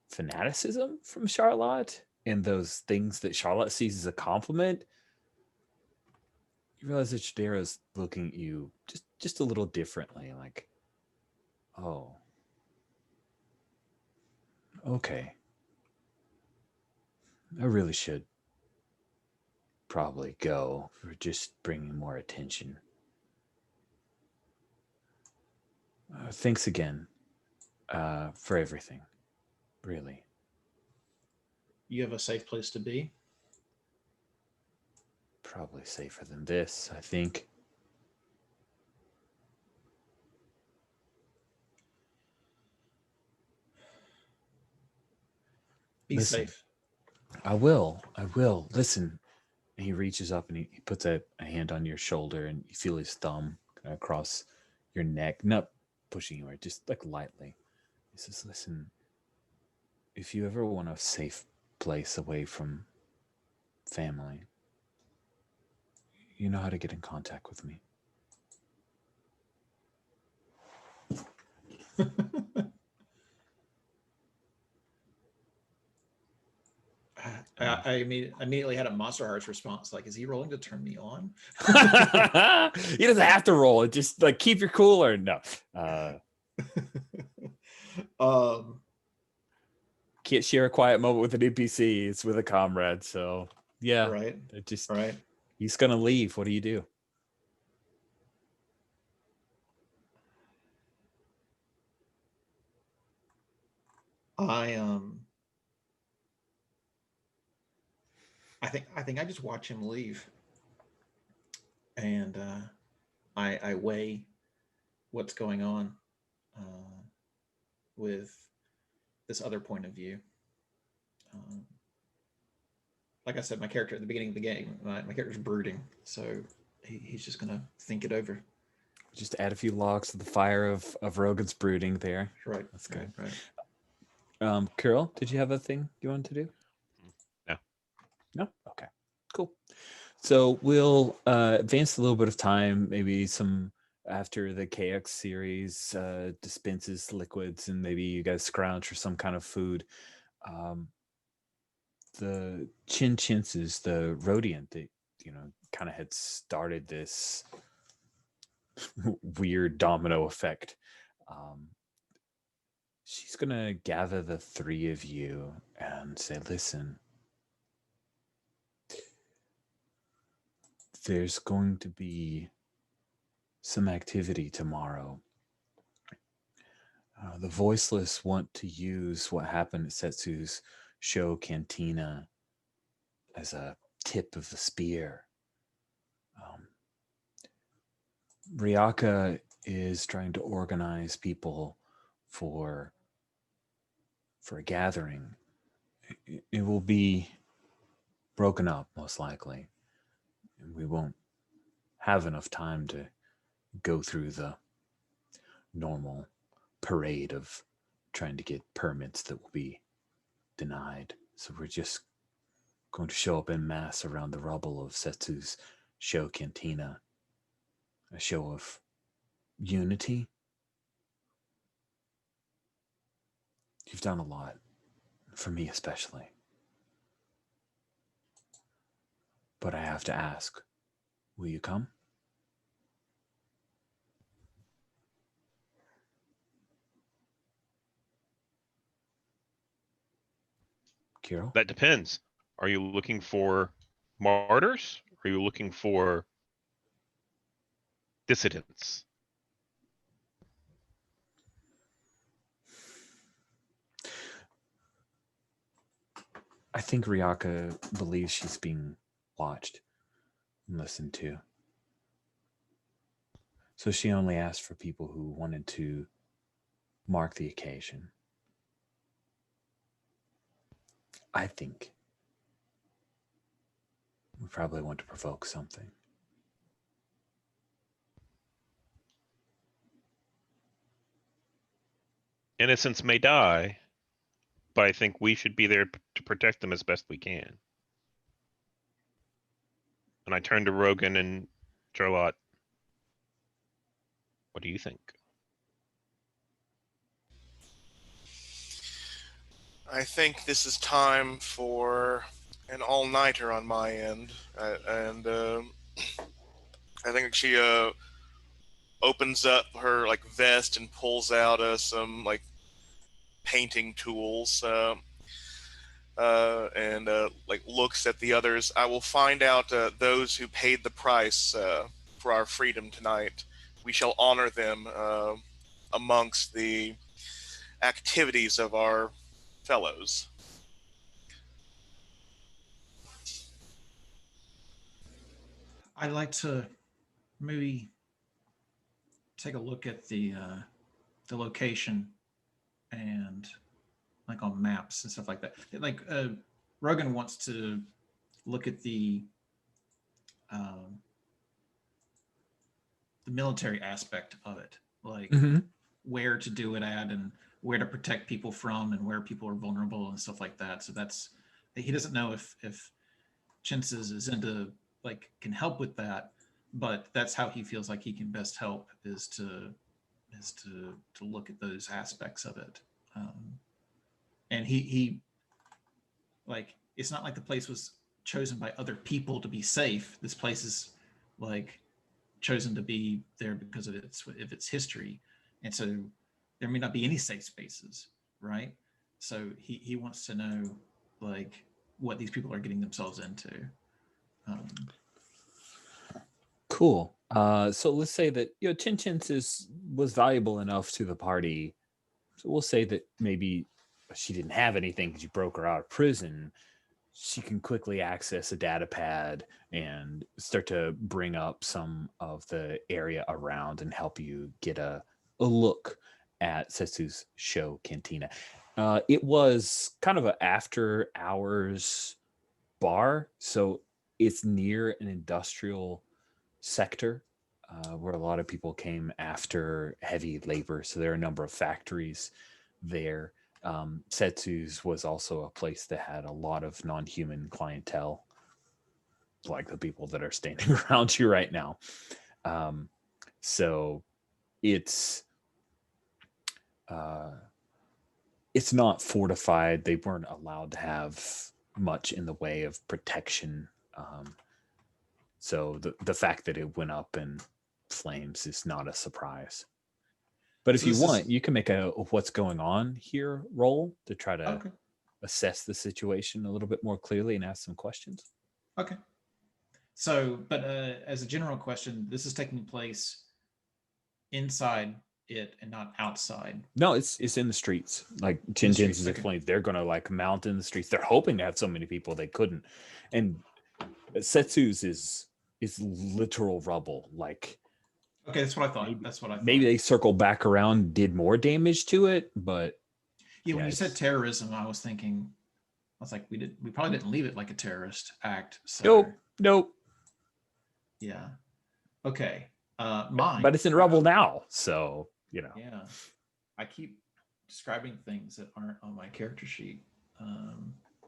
fanaticism from Charlotte and those things that Charlotte sees as a compliment, you realize that Chidero's looking at you just a little differently, oh, okay. I really should probably go for just bringing more attention. Thanks again for everything, really. You have a safe place to be? Probably safer than this, I think. Be safe. I will. Listen. And he reaches up and he puts a hand on your shoulder, and you feel his thumb across your neck, not pushing you, just lightly. He says, listen, if you ever want a safe place away from family, You know how to get in contact with me. I immediately had a Monster Hearts response, like, is he rolling to turn me on? He doesn't have to roll it. Just like keep your cool or no. Can't share a quiet moment with an NPC. It's with a comrade. So yeah, right. it just Right. he's gonna leave. What do you do? I think I just watch him leave, and I weigh what's going on with this other point of view. Like I said, my character at the beginning of the game, my character's brooding, so he's just gonna think it over. Just add a few logs to the fire of Rogan's brooding there. Right. That's good. Right. Carol, did you have a thing you wanted to do? No. No? Okay. Cool. So we'll advance a little bit of time, maybe some after the KX series dispenses liquids and maybe you guys scrounge for some kind of food. The Chinchins, the Rodiant that, kind of had started this weird domino effect. She's going to gather the three of you and say, listen, there's going to be some activity tomorrow. The Voiceless want to use what happened at Setsu's show Cantina as a tip of the spear. Ryaka is trying to organize people for a gathering. It will be broken up, most likely. And we won't have enough time to go through the normal parade of trying to get permits that will be denied. So we're just going to show up en masse around the rubble of Setsu's show Cantina. A show of unity. You've done a lot, for me especially. But I have to ask, will you come? Kiro? That depends. Are you looking for martyrs? Or are you looking for dissidents? I think Ryaka believes she's being watched and listened to. So she only asked for people who wanted to mark the occasion. I think we probably want to provoke something. Innocents may die, but I think we should be there to protect them as best we can. And I turn to Rogan and Charlotte. What do you think? I think this is time for an all-nighter on my end, and I think she opens up her vest and pulls out some painting tools, and looks at the others. I will find out those who paid the price for our freedom tonight. We shall honor them amongst the activities of our fellows. I'd like to maybe take a look at the location and on maps and stuff like that. Rogan wants to look at the military aspect of it, where to do it at and where to protect people from and where people are vulnerable and stuff like that. So he doesn't know if Chintzes is into like can help with that, but that's how he feels like he can best help is to look at those aspects of it. And he like, it's not like the place was chosen by other people to be safe. This place is like chosen to be there because of its history, and so there may not be any safe spaces, right? So he wants to know like what these people are getting themselves into. Cool. So let's say that Chin Chin's was valuable enough to the party. So we'll say that maybe she didn't have anything because you broke her out of prison. She can quickly access a data pad and start to bring up some of the area around and help you get a look at Setsu's show cantina. It was kind of an after hours bar, so it's near an industrial sector where a lot of people came after heavy labor. So there are a number of factories there. Setsu's was also a place that had a lot of non-human clientele, like the people that are standing around you right now. So it's not fortified. They weren't allowed to have much in the way of protection. So the fact that it went up in flames is not a surprise. But if you want, you can make a what's going on here roll to try to assess the situation a little bit more clearly and ask some questions. Okay. So, but as a general question, this is taking place inside it and not outside. No, it's in the streets. Like Chin Chin's is explained, they're going to like mount in the streets. They're hoping to have so many people they couldn't. And Setsu's is literal rubble. Like, okay, that's what I thought. That's what I thought. Maybe they circled back around, did more damage to it, but yeah, when you said terrorism, I was thinking, I was like, we probably didn't leave it like a terrorist act. So. Nope. Yeah. Okay. Mine. But it's in rubble now, so Yeah. I keep describing things that aren't on my character sheet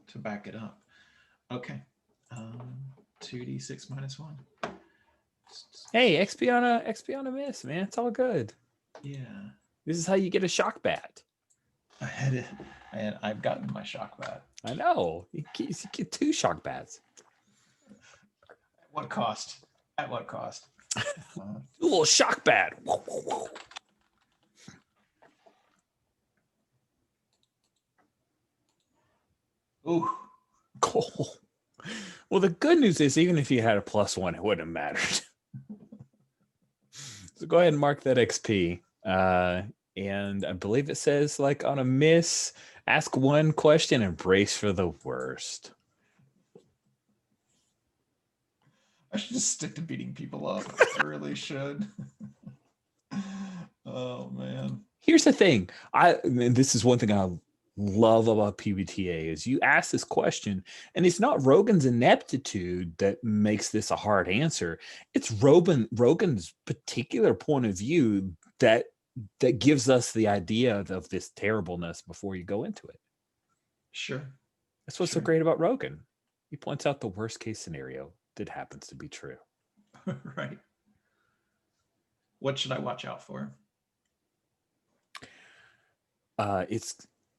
to back it up. Okay. 2d6 minus 1. Hey, XP on a miss, man. It's all good. Yeah. This is how you get a shock bat. I've gotten my shock bat. I know. You get 2 shock bats. At what cost? At what cost? Little shock bat. Ooh. Cool. Well, the good news is, even if you had a +1, it wouldn't have mattered. So go ahead and mark that XP. And I believe it says, like, on a miss, ask 1 question and brace for the worst. I should just stick to beating people up. I really should. Oh, man. Here's the thing. And this is one thing I love about PBTA is you ask this question, and it's not Rogan's ineptitude that makes this a hard answer. It's Rogan's particular point of view that gives us the idea of this terribleness before you go into it. Sure. That's what's so great about Rogan. He points out the worst case scenario that happens to be true. Right. What should I watch out for?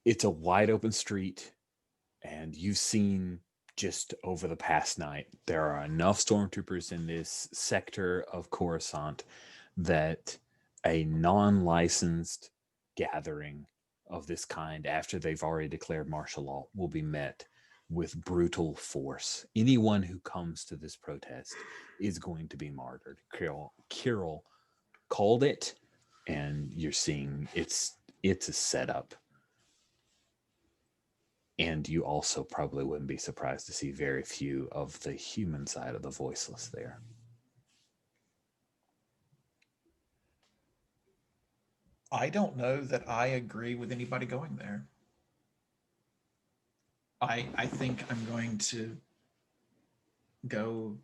It's a wide open street, and you've seen just over the past night, there are enough stormtroopers in this sector of Coruscant that a non-licensed gathering of this kind, after they've already declared martial law, will be met with brutal force. Anyone who comes to this protest is going to be martyred. Kirill called it, and you're seeing it's a setup. And you also probably wouldn't be surprised to see very few of the human side of the voiceless there. I don't know that I agree with anybody going there. I think I'm going to go.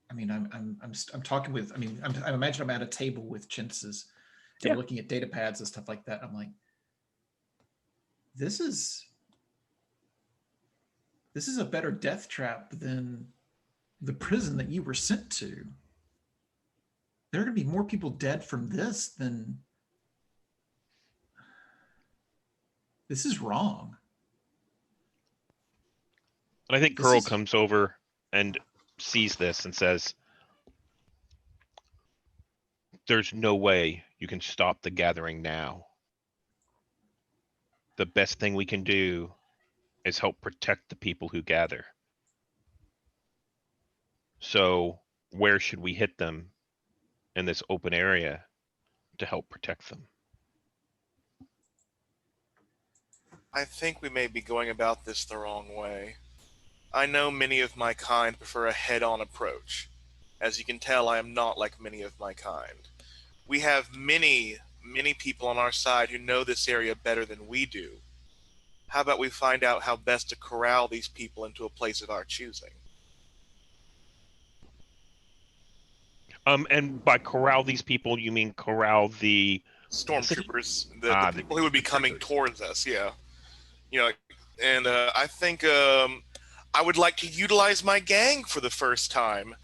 I mean, I'm talking with. I mean, I imagine I'm at a table with Chintzes and looking at data pads and stuff like that. I'm like, this is a better death trap than the prison that you were sent to, there are going to be more people dead from this than... This is wrong. And I think This Curl is- comes over and sees this and says, there's no way you can stop the gathering now. The best thing we can do is help protect the people who gather. So where should we hit them in this open area to help protect them? I think we may be going about this the wrong way. I know many of my kind prefer a head-on approach. As you can tell, I am not like many of my kind. We have many people on our side who know this area better than we do. How about we find out how best to corral these people into a place of our choosing? And by corral these people, you mean corral the Stormtroopers, the people who would be coming towards us, yeah. And I think I would like to utilize my gang for the first time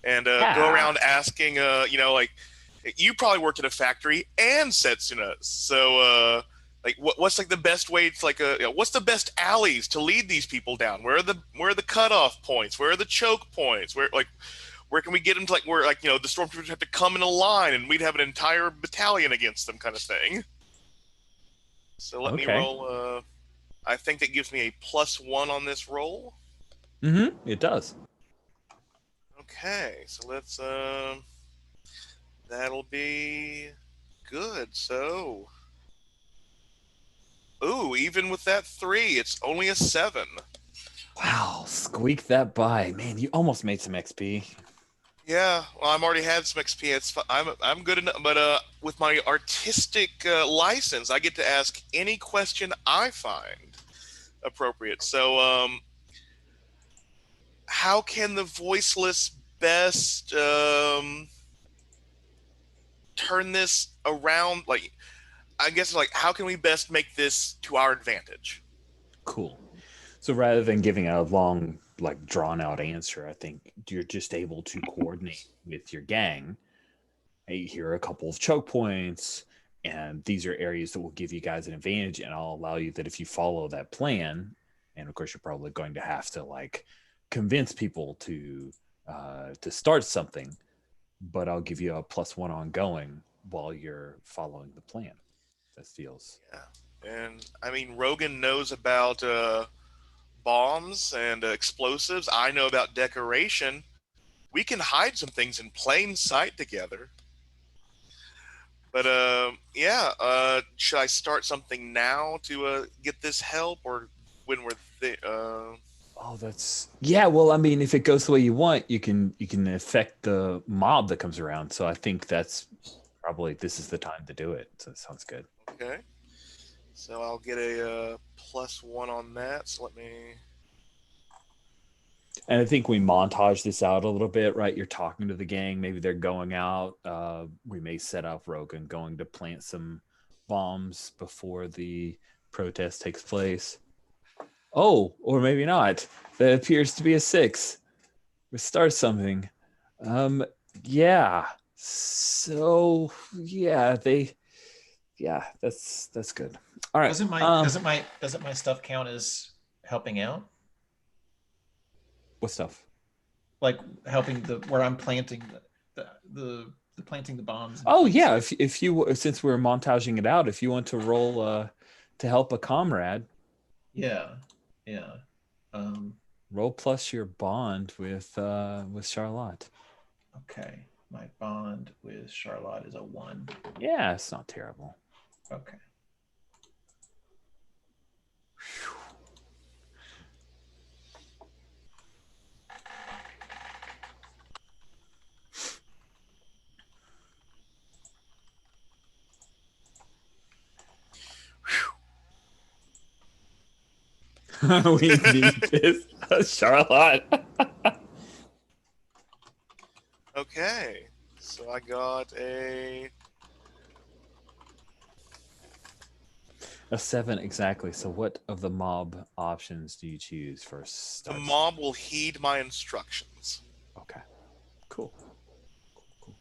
and go around asking, you probably worked at a factory and Setsuna, so what's like the best way to what's the best alleys to lead these people down? Where are the cutoff points? Where are the choke points? Where can we get them to where the stormtroopers have to come in a line and we'd have an entire battalion against them, kind of thing. So let me roll. I think that gives me a +1 on this roll. It does. Okay, so let's that'll be good. So, ooh, even with that 3, it's only a 7. Wow, squeak that by. Man, you almost made some XP. Yeah, well, I've already had some XP. It's I'm good enough, but with my artistic license, I get to ask any question I find appropriate. So, how can the voiceless best turn this around? I guess how can we best make this to our advantage? Cool. So rather than giving a long, drawn out answer, I think you're just able to coordinate with your gang. Hey, here are a couple of choke points, and these are areas that will give you guys an advantage, and I'll allow you that if you follow that plan, and of course you're probably going to have to convince people to start something, but I'll give you a +1 ongoing while you're following the plan. That feels... Yeah, and I mean Rogan knows about bombs and explosives. I know about decoration. We can hide some things in plain sight together. But should I start something now to get this help, or when we're Oh, well, I mean, if it goes the way you want, you can affect the mob that comes around. So I think that's probably, this is the time to do it. So it sounds good. Okay. So I'll get a +1 on that. So let me... And I think we montage this out a little bit, right? You're talking to the gang. Maybe they're going out. We may set up Rogan going to plant some bombs before the protest takes place. Oh, or maybe not. That appears to be a 6. We start something. Yeah. So yeah, that's good. All right. Doesn't my stuff count as helping out? What stuff? Helping where I'm planting the planting the bombs. Oh yeah, if you, since we're montaging it out, if you want to roll to help a comrade. Yeah. Roll plus your bond with Charlotte. Okay, my bond with Charlotte is a 1. Yeah, it's not terrible. Okay. We need this, Charlotte. Okay, so I got a 7 exactly. So what of the mob options do you choose for start? The mob will heed my instructions. Cool.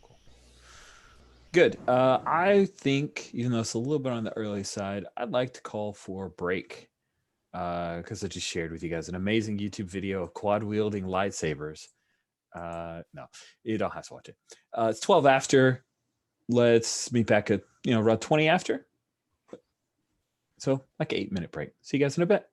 Cool. Good. I think, even though it's a little bit on the early side, I'd like to call for a break because I just shared with you guys an amazing YouTube video of quad wielding lightsabers. No, you don't have to watch it. It's 12 after. Let's meet back at around 20 after. So like 8-minute break. See you guys in a bit.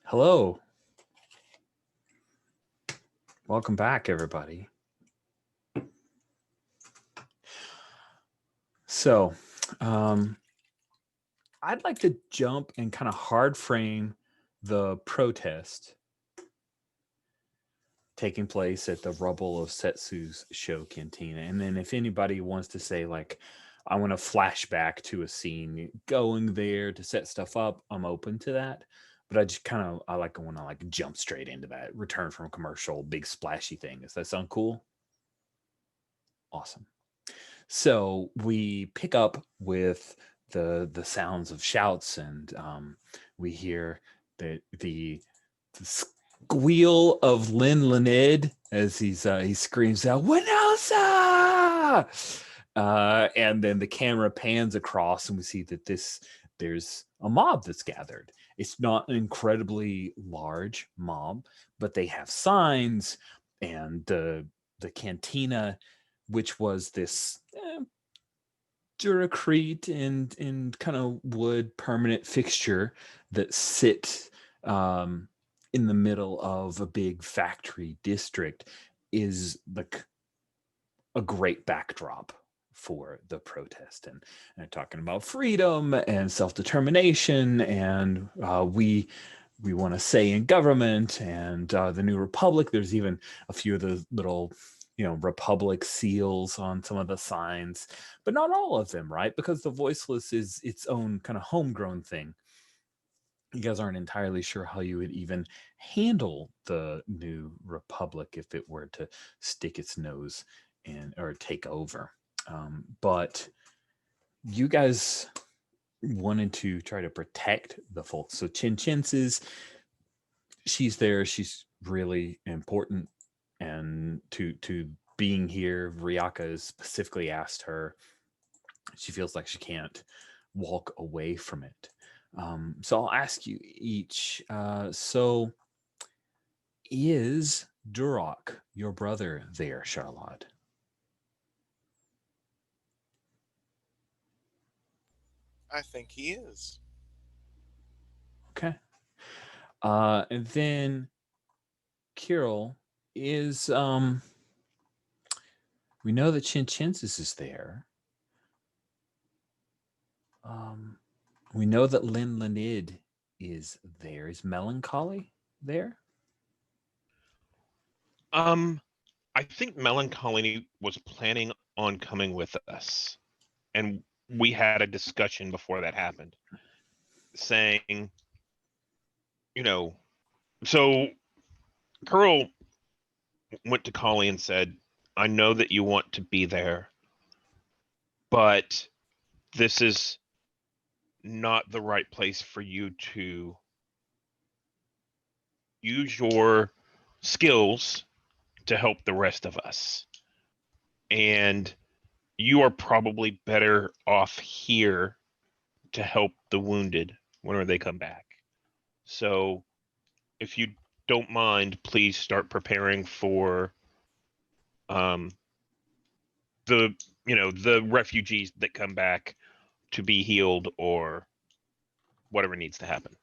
Hello. Welcome back, everybody. So, I'd like to jump and kind of hard frame the protest taking place at the rubble of Setsu's show cantina. And then if anybody wants to say, like, I want to flash back to a scene going there to set stuff up, I'm open to that. But I just kind of, I want to like jump straight into that return from commercial, big splashy thing. Does that sound cool? Awesome. So we pick up with the sounds of shouts, and we hear the squeal of Lin Lanid as he screams out, "Winosa!" And then the camera pans across, and we see that there's a mob that's gathered. It's not an incredibly large mob, but they have signs, and the cantina, which was this duracrete and kind of wood permanent fixture that sit in the middle of a big factory district, is like a great backdrop for the protest, and talking about freedom and self-determination, and we want to say in government, and the new republic. There's even a few of the little republic seals on some of the signs, but not all of them, right? Because the voiceless is its own kind of homegrown thing. You guys aren't entirely sure how you would even handle the new republic if it were to stick its nose in or take over. But you guys wanted to try to protect the folks. So she's there. She's really important. And to being here, Ryaka has specifically asked her. She feels like she can't walk away from it. So I'll ask you each. So is Duroc, your brother, there, Charlotte? I think he is. Okay. And then Kirill is we know that Chinchensis is there. We know that Lin Lanid is there. Is Melancholy there? I think Melancholy was planning on coming with us, and we had a discussion before that happened, saying, so Curl went to Collie and said, I know that you want to be there, but this is not the right place for you to use your skills to help the rest of us. And you are probably better off here to help the wounded whenever they come back. So if you don't mind, please start preparing for the refugees that come back to be healed or whatever needs to happen.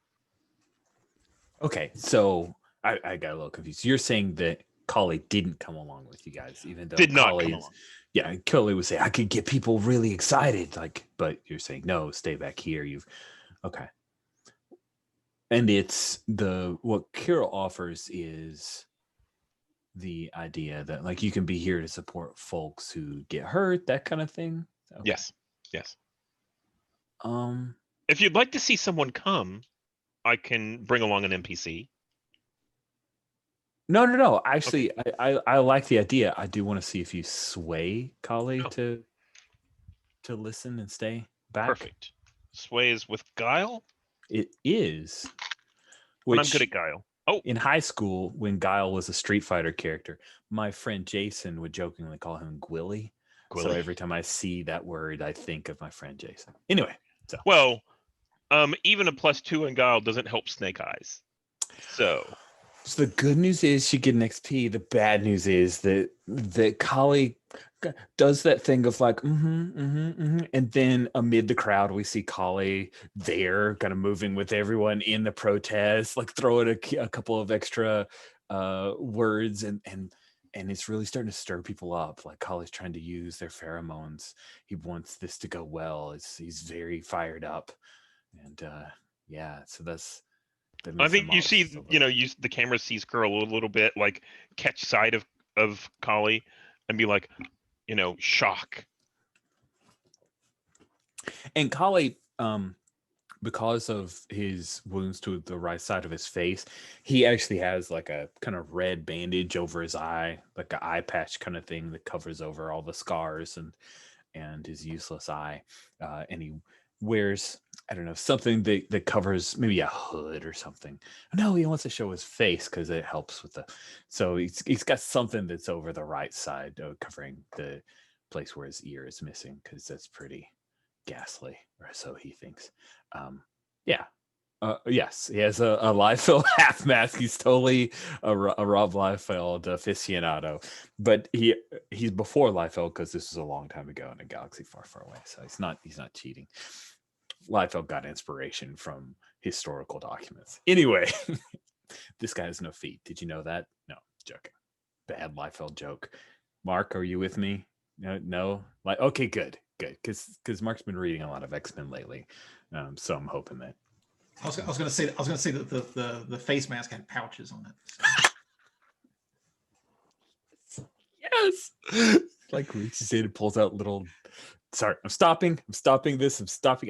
Okay, so I got a little confused. You're saying that Collie didn't come along with you guys, even though Did not Collie come is, along. yeah, Collie would say I could get people really excited, but you're saying no, stay back here. Okay. And it's what Kirill offers is the idea that like you can be here to support folks who get hurt, that kind of thing. Okay. Yes. Um, if you'd like to see someone come, I can bring along an NPC. No. Actually, okay. I like the idea. I do want to see if you sway Collie to listen and stay back. Perfect. Sway is with Guile? It is. But I'm good at Guile. Oh. In high school, when Guile was a Street Fighter character, my friend Jason would jokingly call him Gwilly. So every time I see that word, I think of my friend Jason. Anyway, so. Well, even a +2 in Guile doesn't help Snake Eyes. So. So the good news is she get an XP. The bad news is that Kali does that thing of like, and then amid the crowd, we see Kali there, kind of moving with everyone in the protest, like throwing a couple of extra words, and it's really starting to stir people up. Like Kali's trying to use their pheromones. He wants this to go well. He's very fired up, and yeah, so that's. I think you see, the camera sees Curl a little bit, like catch sight of Kali, and be like, shock. And Kali, because of his wounds to the right side of his face, he actually has like a kind of red bandage over his eye, like an eye patch kind of thing that covers over all the scars and his useless eye. And he wears, I don't know, something that covers maybe a hood or something. No, he wants to show his face because it helps with so he's got something that's over the right side, covering the place where his ear is missing, because that's pretty ghastly, or so he thinks. Yeah. Yes, he has a Liefeld half mask. He's totally a Rob Liefeld aficionado, but he's before Liefeld, because this was a long time ago in a galaxy far, far away. So he's not cheating. Liefeld got inspiration from historical documents. Anyway, this guy has no feet. Did you know that? No, joking. Bad Liefeld joke. Mark, are you with me? No. Like, okay, good, because Mark's been reading a lot of X-Men lately, so I'm hoping that. I was going to say that the face mask had pouches on it. Yes. Like reaches in and pulls out little. Sorry, I'm stopping this. I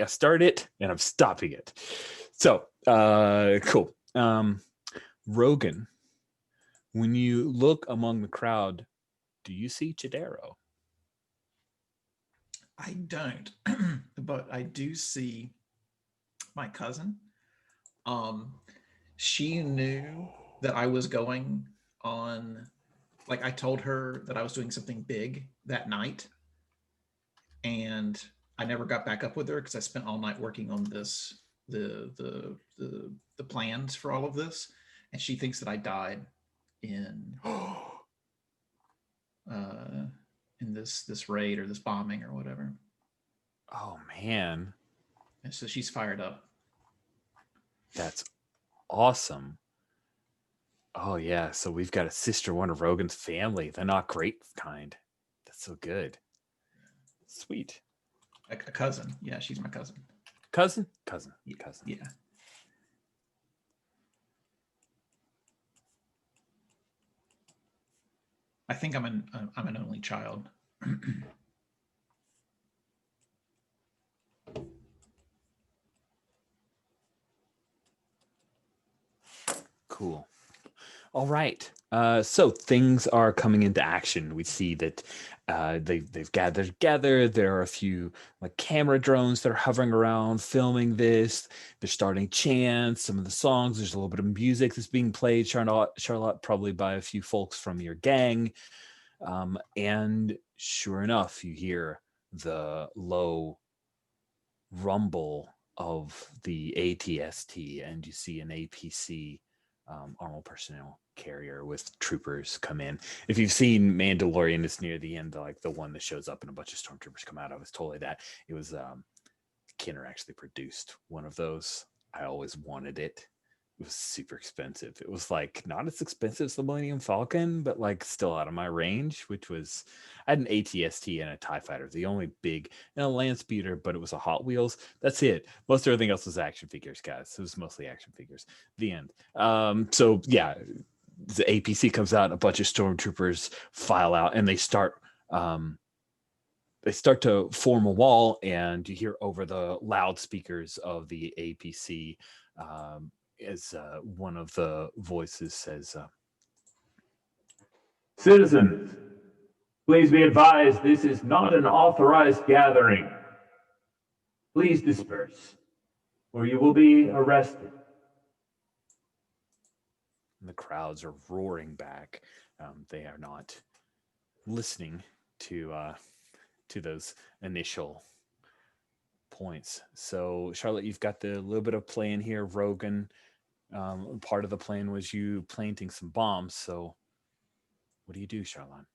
start it and I'm stopping it. So, cool. Rogan, when you look among the crowd, do you see Chidero? I don't, but I do see my cousin. She knew that I was going on, like I told her that I was doing something big that night, and I never got back up with her because I spent all night working on this, the plans for all of this, and she thinks that I died in in this raid or this bombing or whatever. Oh man, and so she's fired up. That's awesome. Oh yeah, so we've got a sister, one of Rogan's family. They're not great kind. That's so good. Sweet. A cousin. Yeah, she's my cousin. Cousin. Yeah. I think I'm an only child. Cool. All right. So things are coming into action. We see that they've gathered together. There are a few like camera drones that are hovering around, filming this. They're starting chants. Some of the songs. There's a little bit of music that's being played. Charlotte, probably by a few folks from your gang. And sure enough, you hear the low rumble of the ATST, and you see an APC armored personnel carrier with troopers come in. If you've seen Mandalorian, it's near the end, like the one that shows up and a bunch of stormtroopers come out of. It's totally that. It was Kenner actually produced one of those. I always wanted it. It was super expensive. It was like not as expensive as the Millennium Falcon, but like still out of my range, which was, I had an ATST and a TIE Fighter, the only big, and a land speeder, but it was a Hot Wheels. That's it. Most everything else was action figures, guys. It was mostly action figures. The end. So yeah, the APC comes out, a bunch of stormtroopers file out, and they start to form a wall, and you hear over the loudspeakers of the APC as one of the voices says, Citizens, please be advised this is not an authorized gathering. Please disperse, or you will be arrested. and the crowds are roaring back. They are not listening to those initial points. So Charlotte, you've got the little bit of play in here. Rogan Part of the plan was you planting some bombs. So what do you do, Charlotte?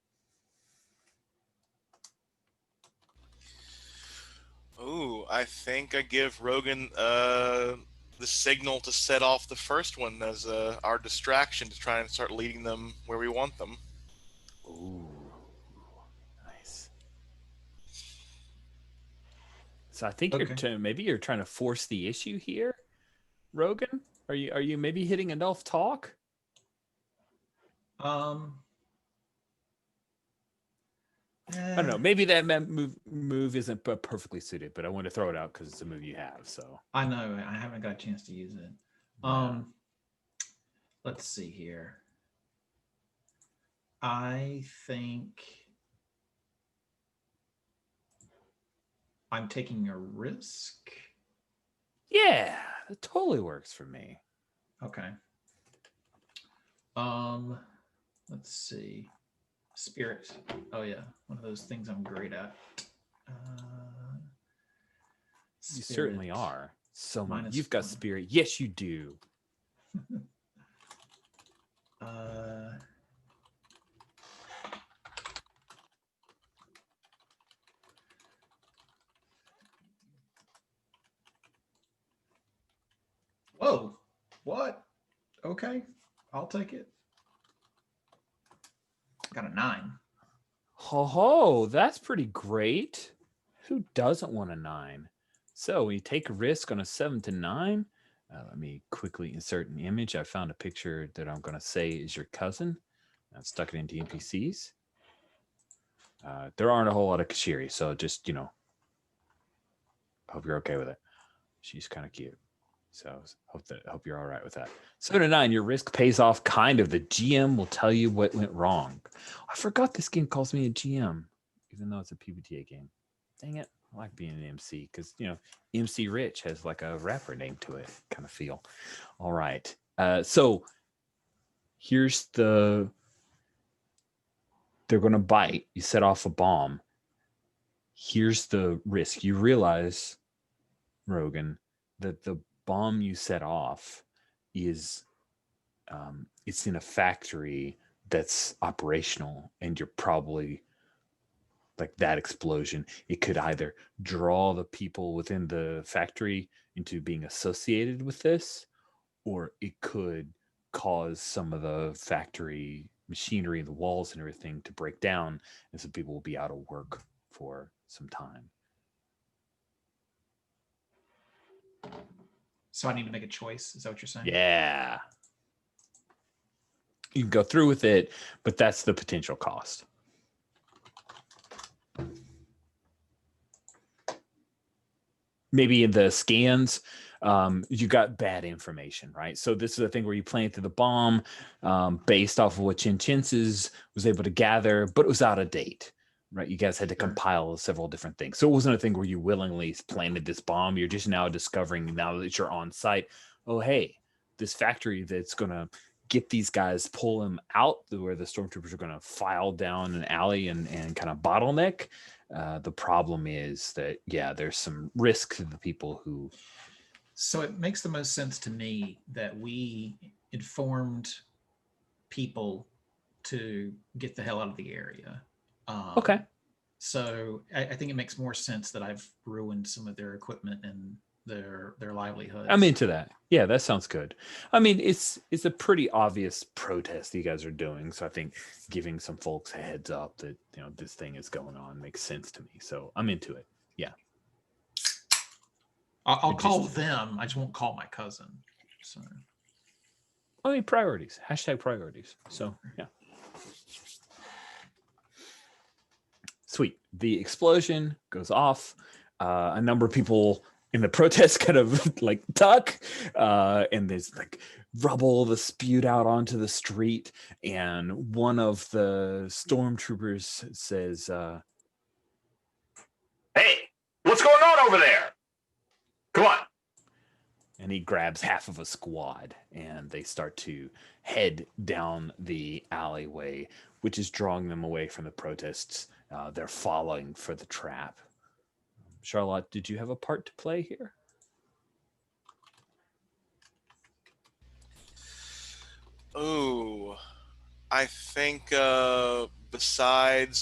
Ooh, I think I give Rogan the signal to set off the first one as our distraction to try and start leading them where we want them. Ooh, nice. So I think Okay. maybe you're trying to force the issue here, Rogan. Are you maybe hitting enough talk? I don't know. Maybe that move isn't perfectly suited, but I want to throw it out because it's a move you have. So I know I haven't got a chance to use it. Yeah. Let's see here. I think I'm taking a risk. Yeah, that totally works for me. Okay. Let's see. Spirit. Oh yeah, one of those things I'm great at. You certainly are. So Minus you've got 1. spirit. Yes, you do. Whoa. What? Okay. I'll take it. Got a 9. Ho, that's pretty great. Who doesn't want a 9? So when you take a risk on a 7 to 9, let me quickly insert an image. I found a picture that I'm going to say is your cousin. I've stuck it into NPCs. There aren't a whole lot of Kashiri, so just, hope you're okay with it. She's kind of cute. So hope you're all right with that. 7 to 9, your risk pays off kind of. The GM will tell you what went wrong. I forgot this game calls me a GM, even though it's a PBTA game. Dang it. I like being an MC because, MC Rich has like a rapper name to it kind of feel. All right. So here's they're going to bite. You set off a bomb. Here's the risk. You realize, Rogan, that the bomb you set off is it's in a factory that's operational, and you're probably like that explosion. It could either draw the people within the factory into being associated with this, or it could cause some of the factory machinery, the walls and everything to break down, and some people will be out of work for some time. So I need to make a choice. Is that what you're saying? Yeah. You can go through with it, but that's the potential cost. Maybe in the scans, you got bad information, right? So this is a thing where you planted the bomb based off of what Chinchins was able to gather, but it was out of date, right? You guys had to compile several different things. So it wasn't a thing where you willingly planted this bomb. You're just now discovering, now that you're on site, oh, hey, this factory that's going to get these guys, pull them out where the stormtroopers are going to file down an alley and kind of bottleneck. The problem is that, there's some risk to the people who. So it makes the most sense to me that we informed people to get the hell out of the area. Okay. So I think it makes more sense that I've ruined some of their equipment and their livelihoods. I'm into that. Yeah, that sounds good. I mean, it's a pretty obvious protest you guys are doing, so I think giving some folks a heads up that this thing is going on makes sense to me. So I'm into it. Yeah. I'll call them. I just won't call my cousin. So. I mean, priorities. # priorities. So yeah. Sweet. The explosion goes off. A number of people in the protest kind of like duck, and there's like rubble that's spewed out onto the street. And one of the stormtroopers says, Hey, what's going on over there? Come on. And he grabs half of a squad, and they start to head down the alleyway, which is drawing them away from the protests. They're falling for the trap. Charlotte, did you have a part to play here? Ooh, I think besides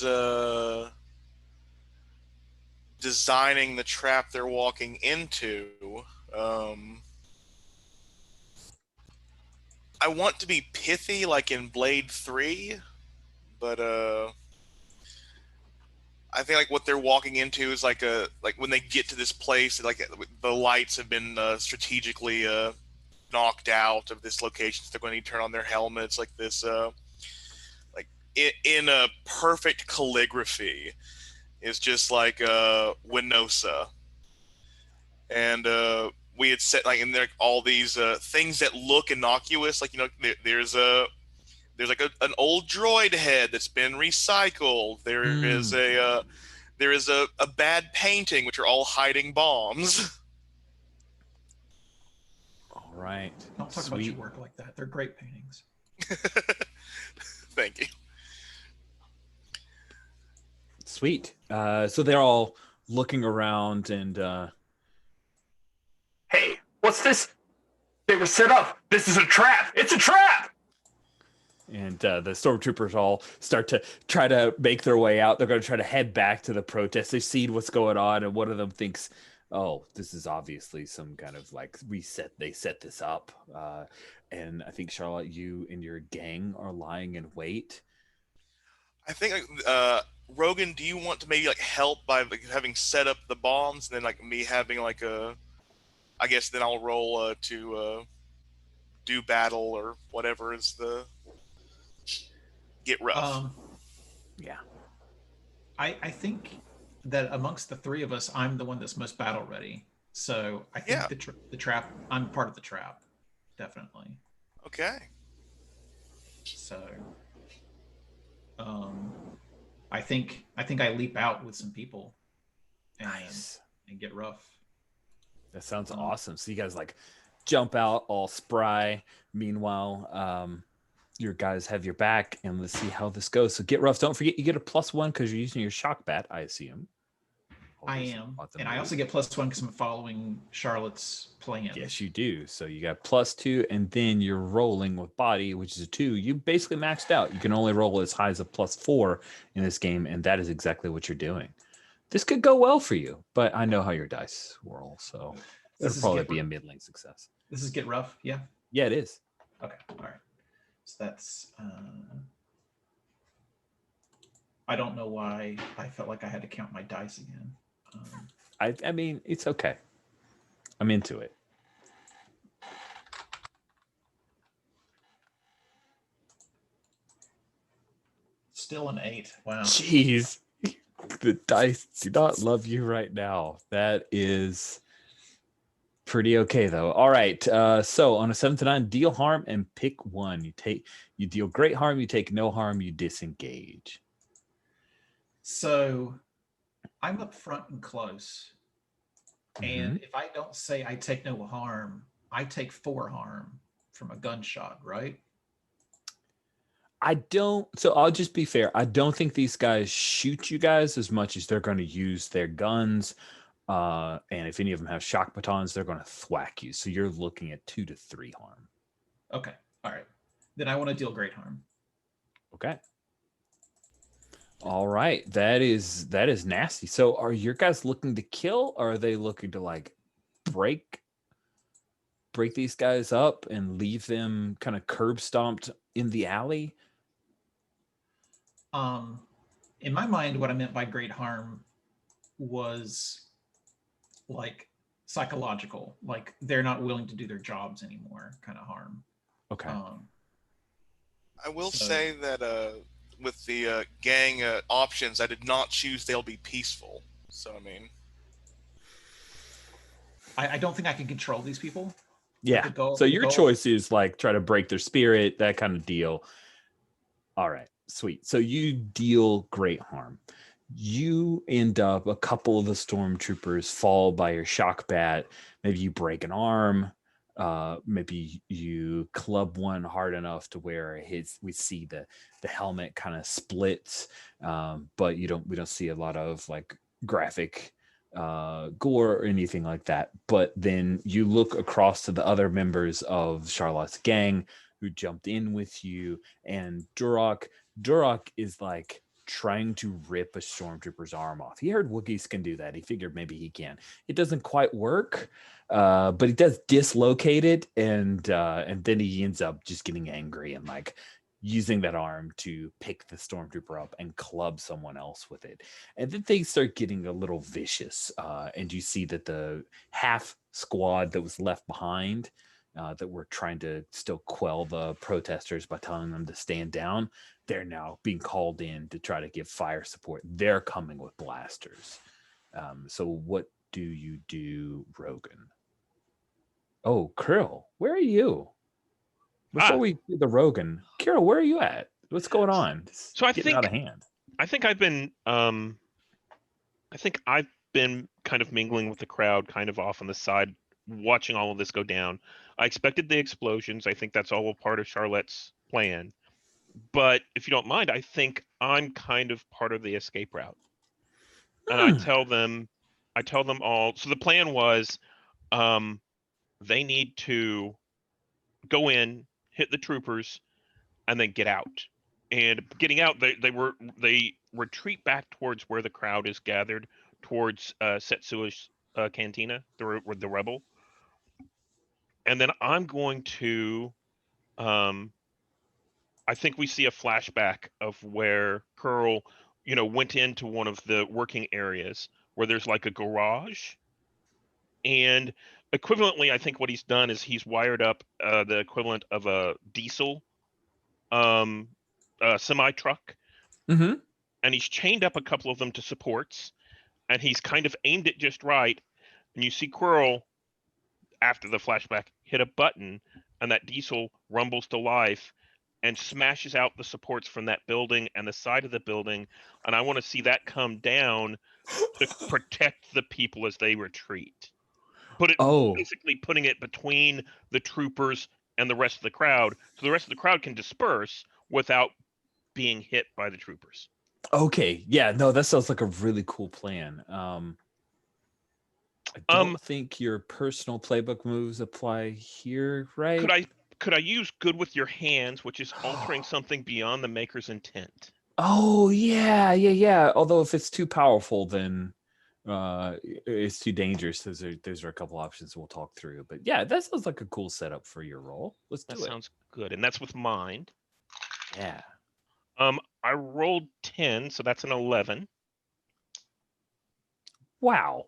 designing the trap they're walking into, um, I want to be pithy like in Blade 3, but I think like what they're walking into is like when they get to this place, like the lights have been strategically knocked out of this location, so they're going to turn on their helmets like this, like in a perfect calligraphy. It's just like Winosa, and we had set like in there all these things that look innocuous, like there's like an old droid head that's been recycled. There is a bad painting, which are all hiding bombs. All right. Don't talk about your work like that. They're great paintings. Thank you. Sweet. So they're all looking around and Hey, what's this? They were set up. This is a trap. It's a trap. And the stormtroopers all start to try to make their way out. They're going to try to head back to the protest. They've seen what's going on, and one of them thinks, "Oh, this is obviously some kind of like they set this up." And I think Charlotte, you and your gang are lying in wait. I think Rogan, do you want to maybe like help by like, having set up the bombs, and then like me having like I guess then I'll roll to do battle or whatever is the get rough. Yeah. I think that amongst the three of us, I'm the one that's most battle ready. So I think the trap, I'm part of the trap, definitely. Okay. So, I think I leap out with some people, and get rough. That sounds awesome. So you guys like jump out all spry. Meanwhile, your guys have your back, and let's see how this goes. So get rough. Don't forget you get a +1 because you're using your shock bat, I assume. I am. And I also get +1 because I'm following Charlotte's plan. Yes, you do. So you got +2, and then you're rolling with body, which is a 2. You basically maxed out. You can only roll as high as a +4 in this game, and that is exactly what you're doing. This could go well for you, but I know how your dice roll, so it'll probably be a middling success. This is get rough, yeah? Yeah, it is. Okay, all right. So that's... I don't know why I felt like I had to count my dice again. I mean, it's okay. I'm into it. Still an 8. Wow. Jeez. The dice do not love you right now. That is pretty okay, though. All right. So on a 7 to 9, deal harm and pick one. You deal great harm, you take no harm, you disengage. So I'm up front and close. And if I don't say I take no harm, I take 4 harm from a gunshot, right? I don't. So I'll just be fair. I don't think these guys shoot you guys as much as they're going to use their guns. And if any of them have shock batons, they're going to thwack you. So you're looking at 2 to 3 harm. Okay. All right. Then I want to deal great harm. Okay. All right. That is nasty. So are your guys looking to kill, or are they looking to like break these guys up and leave them kind of curb stomped in the alley? In my mind, what I meant by great harm was like psychological, like they're not willing to do their jobs anymore kind of harm. Okay. I will say that with the gang options, I did not choose they'll be peaceful. So, I mean... I don't think I can control these people. Yeah. So your choice is like try to break their spirit, that kind of deal. All right. Sweet. So you deal great harm. You end up, a couple of the stormtroopers fall by your shock bat. Maybe you break an arm. Maybe you club one hard enough to where it hits. We see the helmet kind of splits, but we don't see a lot of like graphic gore or anything like that. But then you look across to the other members of Charlotte's gang. who jumped in with you, and Duroc is like trying to rip a stormtrooper's arm off. He heard Wookiees can do that. He figured maybe he can. It doesn't quite work, but he does dislocate it, and then he ends up just getting angry and like using that arm to pick the stormtrooper up and club someone else with it. And then things start getting a little vicious, and you see that the half squad that was left behind, that were trying to still quell the protesters by telling them to stand down, they're now being called in to try to give fire support. They're coming with blasters. So what do you do, Rogan? Oh, Krill, where are you? Before we do the Rogan, Kirill, where are you at? What's going on? So I Getting out of hand. I think I've been kind of mingling with the crowd, kind of off on the side, watching all of this go down. I expected the explosions. I think that's all a part of Charlotte's plan. But if you don't mind, I think I'm kind of part of the escape route. And I tell them all. So the plan was, they need to go in, hit the troopers, and then get out. And getting out, they retreat back towards where the crowd is gathered, towards Setsua's cantina, the rebel. And then I'm going to, I think we see a flashback of where Curl, went into one of the working areas where there's like a garage. And equivalently, I think what he's done is he's wired up the equivalent of a diesel semi truck, Mm-hmm. and he's chained up a couple of them to supports, and he's kind of aimed it just right. And you see Quirrell, after the flashback, hit a button, and that diesel rumbles to life and smashes out the supports from that building and the side of the building. And I want to see that come down to protect the people as they retreat. Basically putting it between the troopers and the rest of the crowd, so the rest of the crowd can disperse without being hit by the troopers. Okay, yeah, no, that sounds like a really cool plan. I don't think your personal playbook moves apply here, right? Could I use good with your hands, which is altering something beyond the maker's intent? Oh yeah. Although if it's too powerful, then it's too dangerous. Those are a couple options we'll talk through. But yeah, that sounds like a cool setup for your role. Let's do it. That sounds good, and that's with mind. Yeah. I rolled 10, so that's an 11. Wow.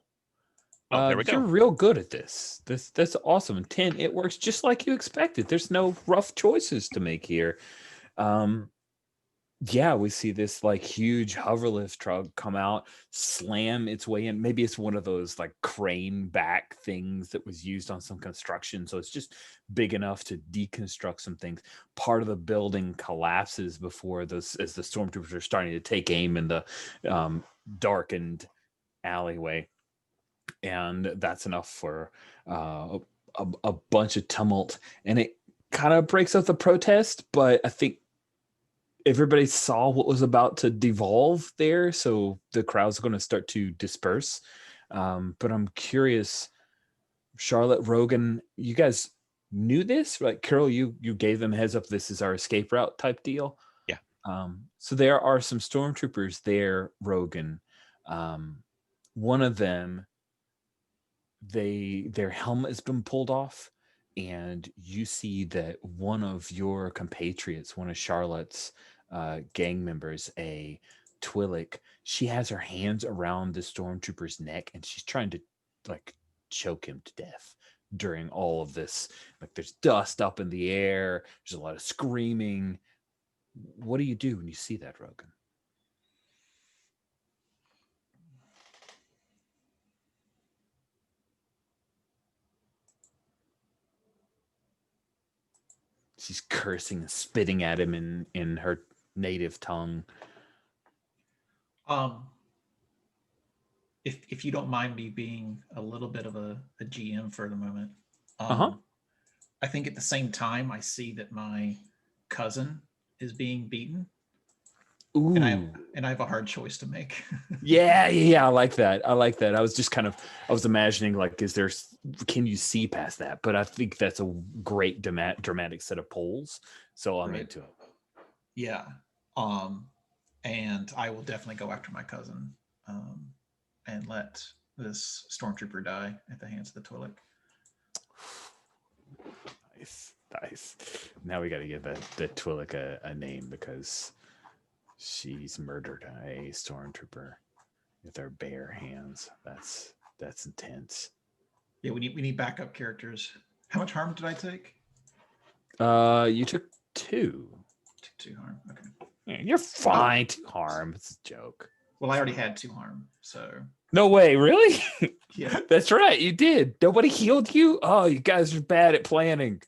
Oh, there we go. You're real good at this. That's awesome. 10, it works just like you expected. There's no rough choices to make here. Yeah, we see this like huge hoverlift truck come out, slam its way in. Maybe it's one of those like crane back things that was used on some construction. So it's just big enough to deconstruct some things. Part of the building collapses before those, as the stormtroopers are starting to take aim in the darkened alleyway. And that's enough for a bunch of tumult. And it kind of breaks up the protest, but I think everybody saw what was about to devolve there, so the crowd's going to start to disperse. But I'm curious, Charlotte, Rogan, you guys knew this? Like, Carol, you gave them a heads up, this is our escape route type deal? Yeah. So there are some stormtroopers there, Rogan. One of them, their helmet has been pulled off, and you see that one of your compatriots, one of Charlotte's gang members, a Twi'lek, she has her hands around the stormtrooper's neck, and she's trying to like choke him to death during all of this. Like, there's dust up in the air, there's a lot of screaming. What do you do when you see that, Rogan? She's cursing and spitting at him in her native tongue. If you don't mind me being a little bit of a GM for the moment, I think at the same time I see that my cousin is being beaten. Ooh. And I have a hard choice to make. Yeah. I like that. I was imagining like, can you see past that? But I think that's a great dramatic set of polls. So I'm Right. into it. Yeah. And I will definitely go after my cousin, and let this stormtrooper die at the hands of the Twi'lek. Nice. Now we got to give the Twi'lek a name because she's murdered a stormtrooper with her bare hands. That's intense. Yeah, we need backup characters. How much harm did I take? You took 2. Took 2 harm. Okay. Yeah, you're fine. 2 harm. It's a joke. Well, I already had 2 harm, so. No way, really? Yeah. That's right. You did. Nobody healed you? Oh, you guys are bad at planning.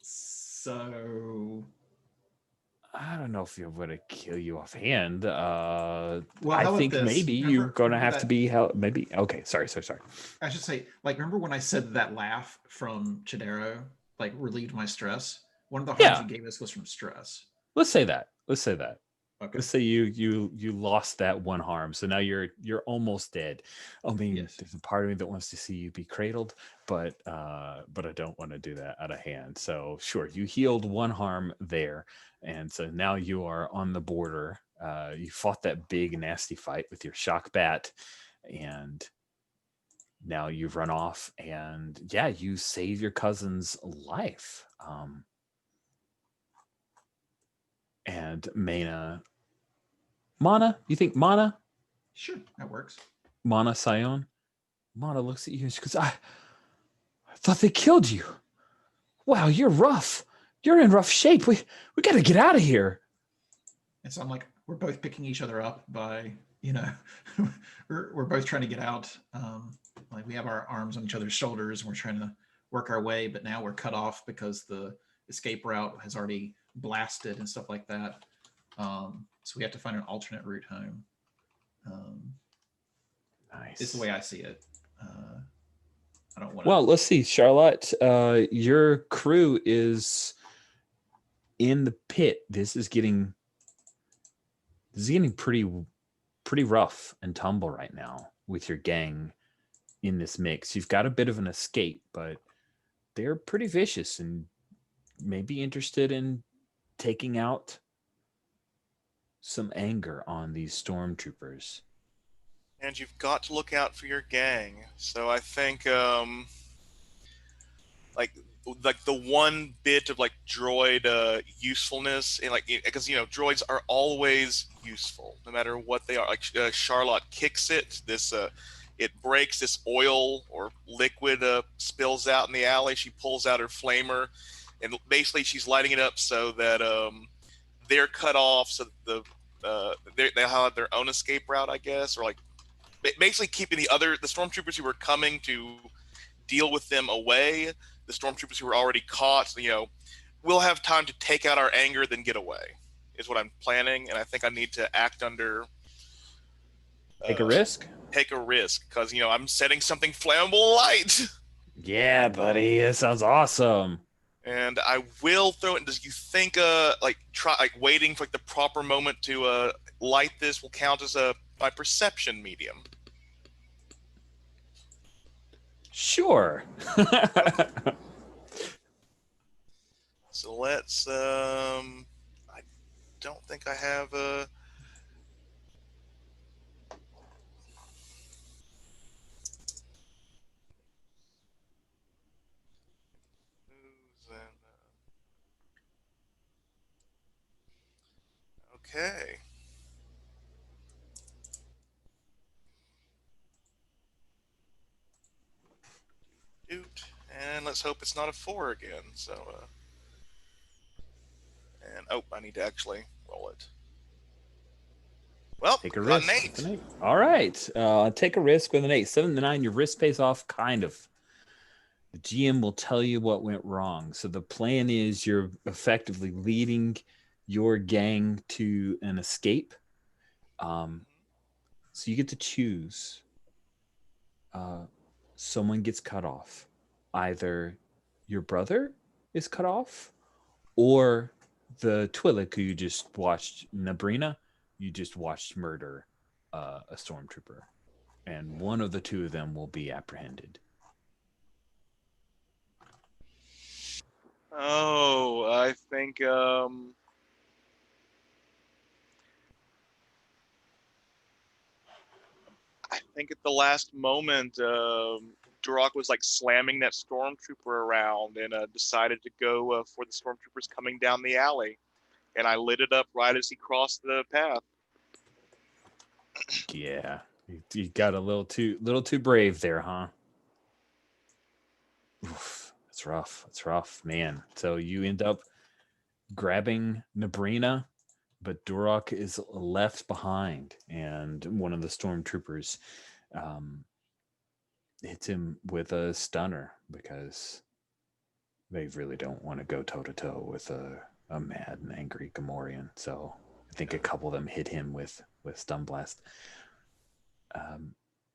So. I don't know if you would have killed you offhand. I how think about this? maybe you're going to have to be held. Maybe. Okay. Sorry. I should say, like, remember when I said that laugh from Chidero, like, relieved my stress? One of the harms you gave us was from stress. Let's say that. Okay. Let's say you lost that 1 harm, so now you're almost dead. I mean, Yes. There's a part of me that wants to see you be cradled, but I don't want to do that out of hand. So sure, you healed 1 harm there, and so now you are on the border. You fought that big nasty fight with your shock bat, and now you've run off, and you save your cousin's life. And Mana, you think Mana? Sure, that works. Mana Sion? Mana looks at you and she goes, I thought they killed you. Wow, you're rough. You're in rough shape. We got to get out of here. And so I'm like, we're both picking each other up by, we're both trying to get out. Like we have our arms on each other's shoulders and we're trying to work our way, but now we're cut off because the escape route has already blasted and stuff like that. So we have to find an alternate route home. Nice. It's the way I see it. I don't want. Well, let's see, Charlotte. Your crew is in the pit. This is getting pretty rough and tumble right now with your gang in this mix. You've got a bit of an escape, but they're pretty vicious and maybe interested in taking out some anger on these stormtroopers. And you've got to look out for your gang. So I think like the one bit of like droid usefulness, and because droids are always useful no matter what they are. Like Charlotte kicks it, it breaks, this oil or liquid spills out in the alley. She pulls out her flamer, and basically she's lighting it up so that they're cut off, so they'll have their own escape route, I guess, or like basically keeping the stormtroopers who were coming to deal with them away. The stormtroopers who were already caught, we'll have time to take out our anger, then get away, is what I'm planning. And I think I need to act under. Take a risk? Take a risk, because, I'm setting something flammable light. Yeah, buddy. That sounds awesome. And I will throw it. Does you think, waiting for the proper moment to light this will count as my perception medium? Sure. So let's. I don't think I have a. Okay. And let's hope it's not a 4 again. So, I need to actually roll it. Well, take a got risk. an 8. All right. Take a risk with an 8. 7 to 9, your risk pays off, kind of. The GM will tell you what went wrong. So the plan is you're effectively leading your gang to an escape. So you get to choose. Someone gets cut off. Either your brother is cut off, or the Twi'lek who you just watched, Nabrina, you just watched murder a stormtrooper, and one of the two of them will be apprehended. Oh, I think at the last moment, Duroc was like slamming that stormtrooper around and decided to go for the stormtroopers coming down the alley, and I lit it up right as he crossed the path. Yeah, you got a little too brave there, huh? Oof, it's rough. It's rough, man. So you end up grabbing Nabrina, but Duroc is left behind, and one of the stormtroopers hits him with a stunner because they really don't want to go toe to toe with a mad and angry Gamorrean. So I think a couple of them hit him with stun blast.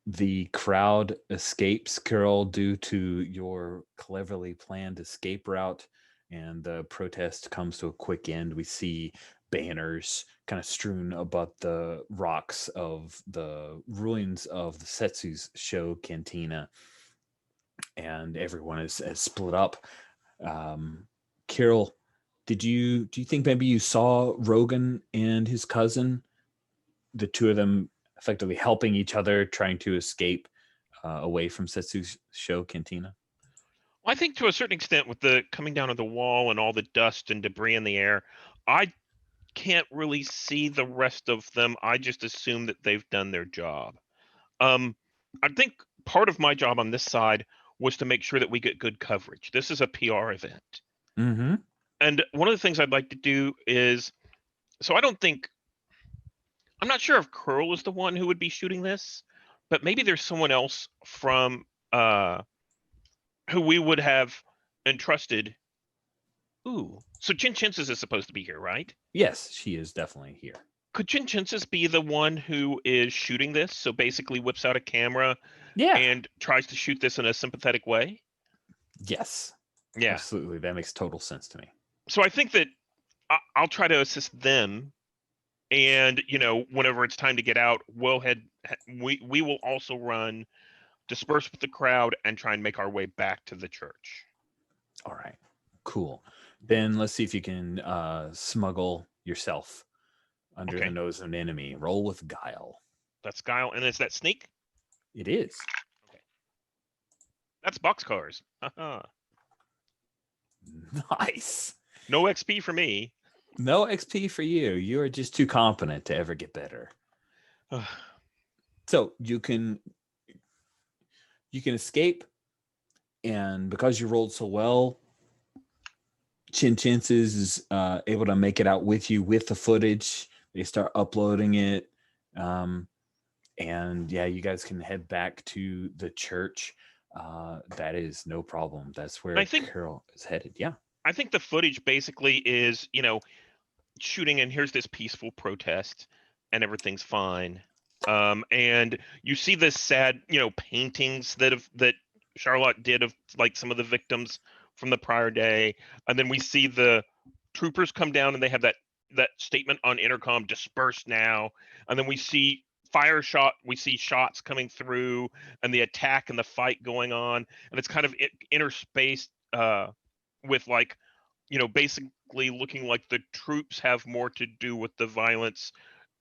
The crowd escapes, Carol, due to your cleverly planned escape route, and the protest comes to a quick end. We see banners kind of strewn above the rocks of the ruins of the Setsu's show cantina, and everyone is split up. Carol, do you think maybe you saw Rogan and his cousin, the two of them effectively helping each other, trying to escape away from Setsu's show cantina? Well, I think to a certain extent, with the coming down of the wall and all the dust and debris in the air, I can't really see the rest of them. I just assume that they've done their job. I think part of my job on this side was to make sure that we get good coverage. This is a PR event. Mm-hmm. And one of the things I'd like to do is, so I'm not sure if Curl is the one who would be shooting this, but maybe there's someone else from who we would have entrusted. Ooh, so Chin Chinsis is supposed to be here, right? Yes, she is definitely here. Could Chin Chinsis be the one who is shooting this? So basically whips out a camera Yeah. and tries to shoot this in a sympathetic way? Yes. Yeah. Absolutely. That makes total sense to me. So I think that I'll try to assist them. And, whenever it's time to get out, we will also run, disperse with the crowd, and try and make our way back to the church. All right. Cool. Then let's see if you can smuggle yourself under the nose of an enemy. Roll with guile. That's guile. And is that sneak? It is. Okay. That's boxcars. Nice. No XP for me. No XP for you. You are just too competent to ever get better. So you can escape, and because you rolled so well, Chin Chinsis is able to make it out with you with the footage. They start uploading it. And yeah, you guys can head back to the church. That is no problem. That's where Carol is headed. Yeah. I think the footage basically is, shooting, and here's this peaceful protest and everything's fine. And you see this sad, paintings that Charlotte did of like some of the victims from the prior day. And then we see the troopers come down and they have that statement on intercom, disperse now. And then we see we see shots coming through and the attack and the fight going on. And it's kind of interspaced with like, basically looking like the troops have more to do with the violence,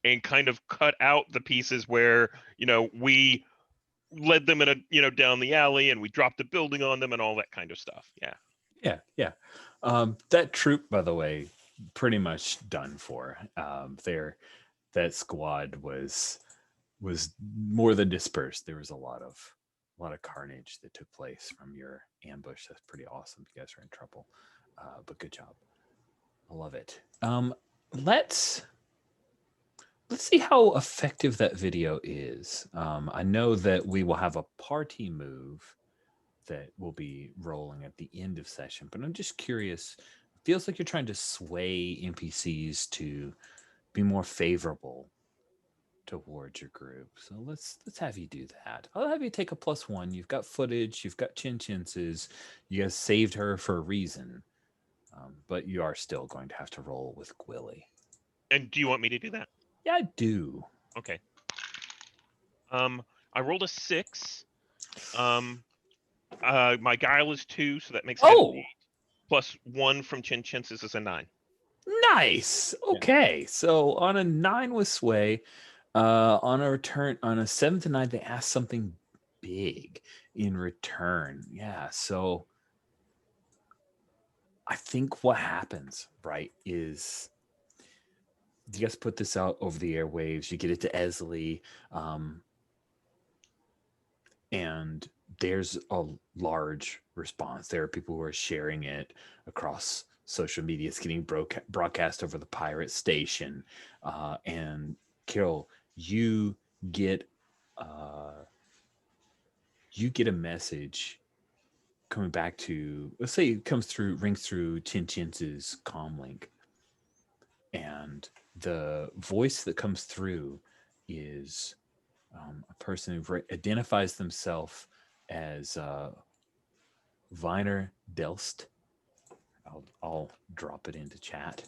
and kind of cut out the pieces where, we led them in a, down the alley and we dropped a building on them and all that kind of stuff. Yeah. Yeah. That troop, by the way, pretty much done for. That squad was more than dispersed. There was a lot of carnage that took place from your ambush. That's pretty awesome. You guys are in trouble, but good job. I love it. Let's see how effective that video is. I know that we will have a party move that will be rolling at the end of session, but I'm just curious. It feels like you're trying to sway NPCs to be more favorable towards your group. So let's have you do that. I'll have you take a +1. You've got footage. You've got Chin Chinsis. You guys saved her for a reason. But you are still going to have to roll with Gwilly. And do you want me to do that? Yeah, I do. Okay. I rolled a 6. My guile is 2, so that makes it Oh! 8. Plus 1 from Chin Chin's is a 9. Nice. Okay. So on a 9 with Sway, on a 7 to 9, they ask something big in return. Yeah. So I think what happens, right, is you guys put this out over the airwaves. You get it to Esley, and there's a large response. There are people who are sharing it across social media. It's getting broadcast over the pirate station. And Carol, you get a message coming back to, let's say it rings through Chin Chin's comm link. And the voice that comes through is a person who identifies themselves as Viner Delst. I'll drop it into chat.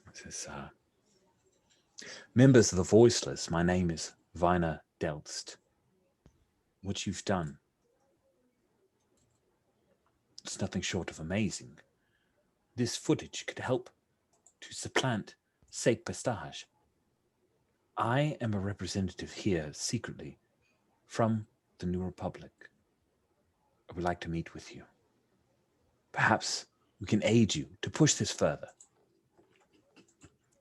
It says, members of the Voiceless, my name is Viner Delst. What you've done, it's nothing short of amazing. This footage could help to supplant Sate Pestage. I am a representative here secretly from the New Republic. I would like to meet with you. Perhaps we can aid you to push this further.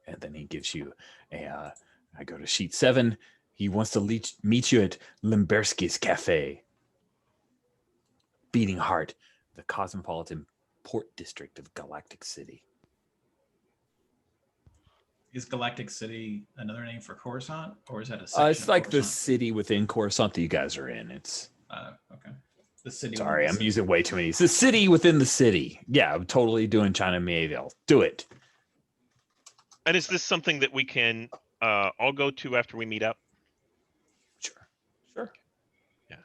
And then he gives you I go to sheet 7. He wants to meet you at Limbersky's Cafe. Beating Heart, the cosmopolitan port district of Galactic City. Is Galactic City another name for Coruscant, or is that a section it's of like the Coruscant? city within Coruscant that you guys are in. It's okay. The city. Sorry, within I'm the using way too many. It's the city within the city. Yeah, I'm totally doing China Mayville. Do it. And is this something that we can all go to after we meet up? Sure. Yeah.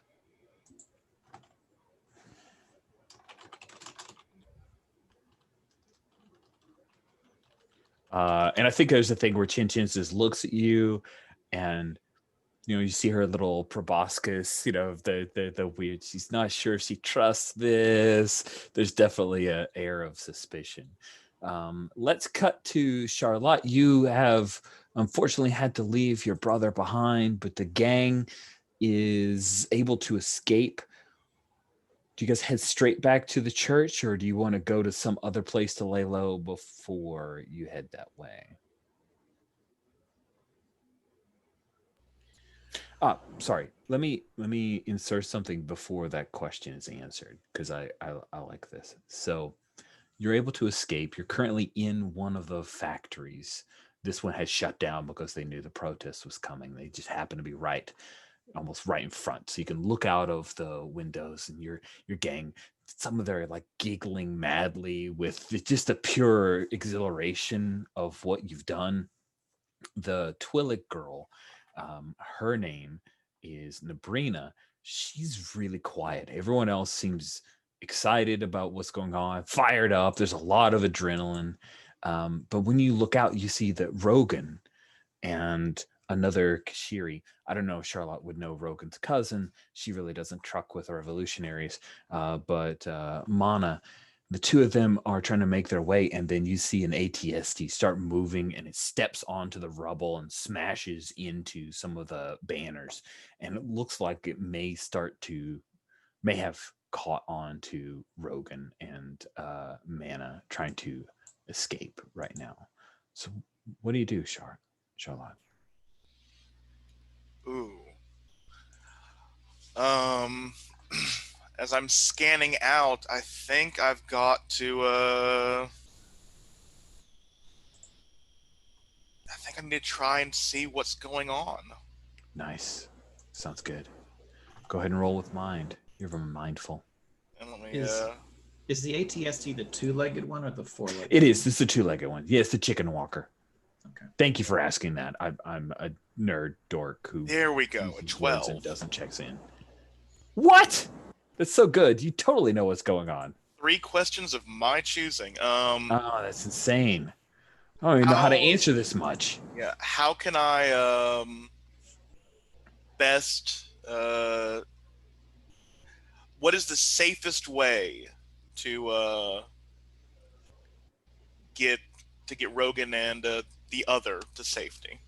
And I think there's a thing where Chin just looks at you, and you see her little proboscis, the weird. She's not sure if she trusts this. There's definitely an air of suspicion. Let's cut to Charlotte. You have unfortunately had to leave your brother behind, but the gang is able to escape. Do you guys head straight back to the church, or do you want to go to some other place to lay low before you head that way? Sorry. Let me insert something before that question is answered, because I like this. So you're able to escape. You're currently in one of the factories. This one has shut down because they knew the protest was coming. They just happened to be almost right in front. So you can look out of the windows, and your gang, some of them are like giggling madly with just a pure exhilaration of what you've done. The Twi'lek girl, her name is Nabrina. She's really quiet. Everyone else seems excited about what's going on, fired up. There's a lot of adrenaline. But when you look out, you see that Rogan and another Kashiri. I don't know if Charlotte would know Rogan's cousin. She really doesn't truck with revolutionaries. But Mana, the two of them are trying to make their way, and then you see an ATST start moving, and it steps onto the rubble and smashes into some of the banners. And it looks like it may have caught on to Rogan and Mana trying to escape right now. So what do you do, Charlotte? Ooh. As I'm scanning out, I think I've got to I think I need to try and see what's going on. Nice. Sounds good. Go ahead and roll with mind. You're very mindful. And let me, is the ATST the two-legged one or the four-legged? It is. It's the two-legged one. Yeah, it's the chicken walker. Okay. Thank you for asking that. I'm a nerd dork who. There we go. A 12. And doesn't checks in. What? That's so good. You totally know what's going on. 3 questions of my choosing. Oh, that's insane. I don't even know how to answer this much. Yeah, how can I best what is the safest way to get Rogan and the other to safety?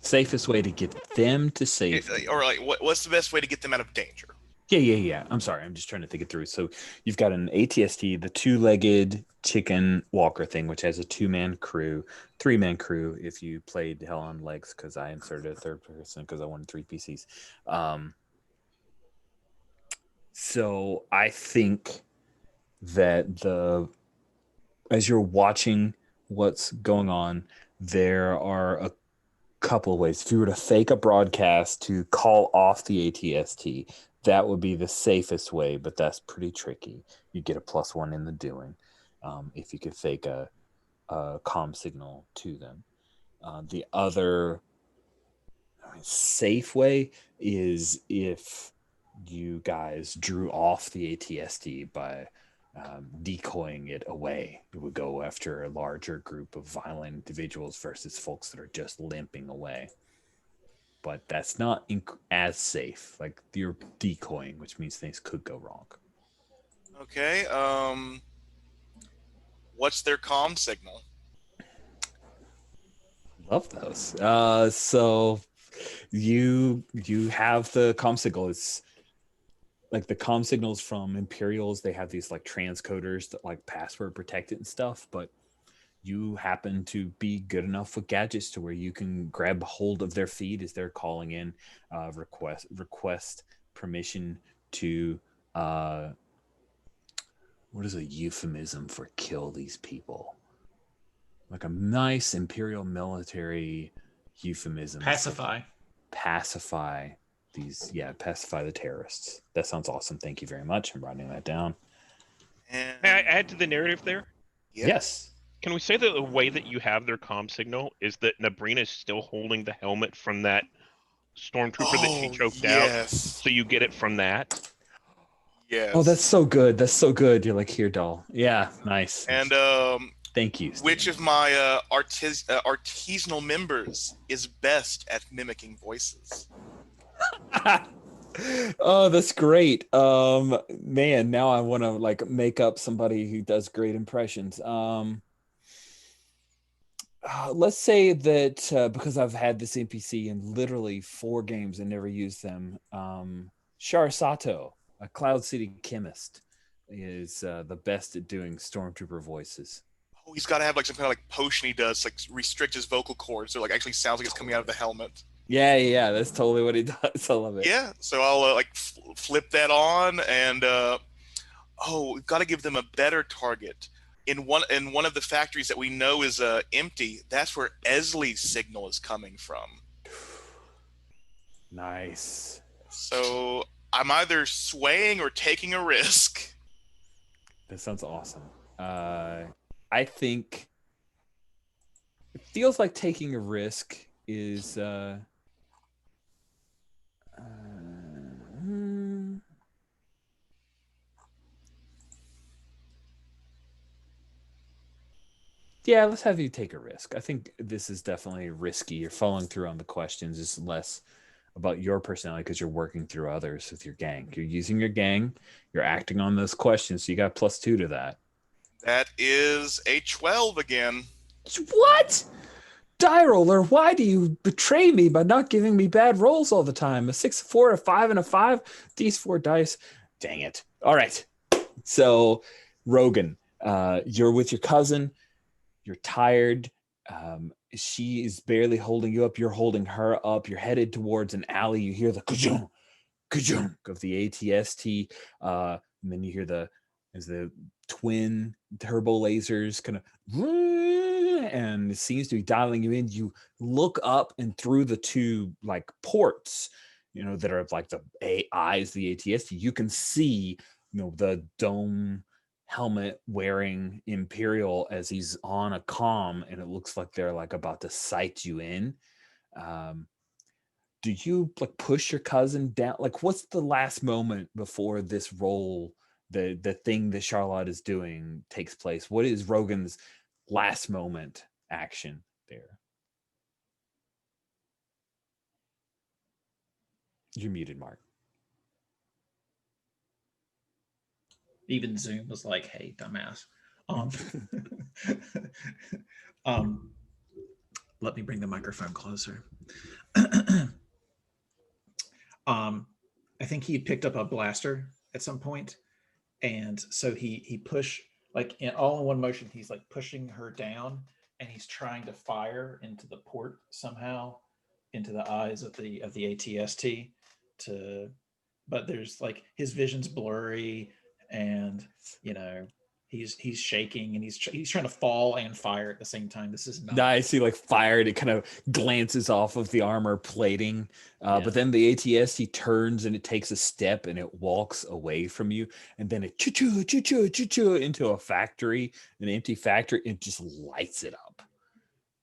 Safest way to get them to safety. Or like what's the best way to get them out of danger? Yeah. I'm sorry. I'm just trying to think it through. So you've got an ATST, the 2-legged chicken walker thing, which has a 2-man crew, 3-man crew if you played Hell on Legs, because I inserted a third person because I wanted 3 PCs. So I think that as you're watching what's going on, there are a couple of ways. If you were to fake a broadcast to call off the ATST, that would be the safest way, but that's pretty tricky. You get a +1 in the doing if you could fake a comm signal to them. The other safe way is if you guys drew off the ATST by decoying it away. It would go after a larger group of violent individuals versus folks that are just limping away. But that's not as safe. Like, you're decoying, which means things could go wrong. Okay. What's their comm signal? Love those. So you have the comm signal. It's like the comm signals from Imperials. They have these like transcoders that like password protect it and stuff, but you happen to be good enough with gadgets to where you can grab hold of their feed as they're calling in, request permission to what is a euphemism for kill these people? Like a nice Imperial military euphemism. Pacify. Pacify the terrorists. That sounds awesome. Thank you very much. I'm writing that down. And May I add to the narrative there? Yes. Can we say that the way that you have their comm signal is that Nabrina is still holding the helmet from that stormtrooper that she choked out? So you get it from that? Yes. Oh, that's so good. That's so good. You're like, here, doll. Yeah, nice. And thank you, Steve. which of my artisanal members is best at mimicking voices? Oh, that's great. Man, now I want to like make up somebody who does great impressions. Let's say that because I've had this NPC in literally 4 games and never used them, Shar Sato, a Cloud City chemist, is the best at doing stormtrooper voices. Oh, he's got to have like some kind of like potion he does, like restrict his vocal cords, so like actually sounds like it's coming out of the helmet. Yeah, that's totally what he does. I love it. Yeah, so I'll like flip that on, and we've got to give them a better target. In one of the factories that we know is empty, that's where Esley's signal is coming from. Nice. So I'm either swaying or taking a risk. That sounds awesome. I think it feels like taking a risk is yeah, let's have you take a risk. I think this is definitely risky. You're following through on the questions. It's less about your personality because you're working through others with your gang. You're using your gang. You're acting on those questions. So you got +2 to that. That is a 12 again. What? Die roller, why do you betray me by not giving me bad rolls all the time? A 6, a 4, a 5, and a 5. These 4 dice. Dang it. All right. So, Rogan, you're with your cousin. You're tired. She is barely holding you up. You're holding her up. You're headed towards an alley. You hear the ka-junk, ka-junk of the ATST. And then you hear the twin turbo lasers kind of, and it seems to be dialing you in. You look up, and through the 2 like ports, that are like the eyes, the ATST, you can see, the dome helmet wearing Imperial as he's on a comm, and it looks like they're like about to sight you in. do you like push your cousin down? Like, what's the last moment before this roll, the thing that Charlotte is doing takes place? What is Rogan's last moment action there? You're muted, Mark. Even Zoom was like, "Hey, dumbass." Let me bring the microphone closer. I think he picked up a blaster at some point, and so he pushed like all in one motion. He's like pushing her down, and he's trying to fire into the port somehow, into the eyes of the ATST. But there's like his vision's blurry, and he's shaking, and he's trying to fall and fire at the same time. This is not. I see, like fired. It kind of glances off of the armor plating, but then the ATST turns and it takes a step and it walks away from you, and then it choo-choo into a factory, an empty factory. It just lights it up.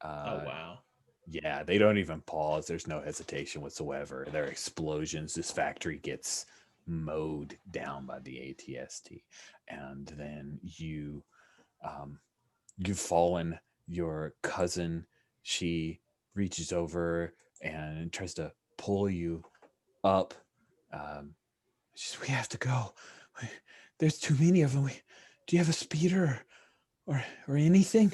Oh wow. Yeah, they don't even pause. There's no hesitation whatsoever. There are explosions. This factory gets mowed down by the ATST, and then you've fallen. Your cousin, she reaches over and tries to pull you up. She says, "We have to go. There's too many of them. Do you have a speeder or anything?"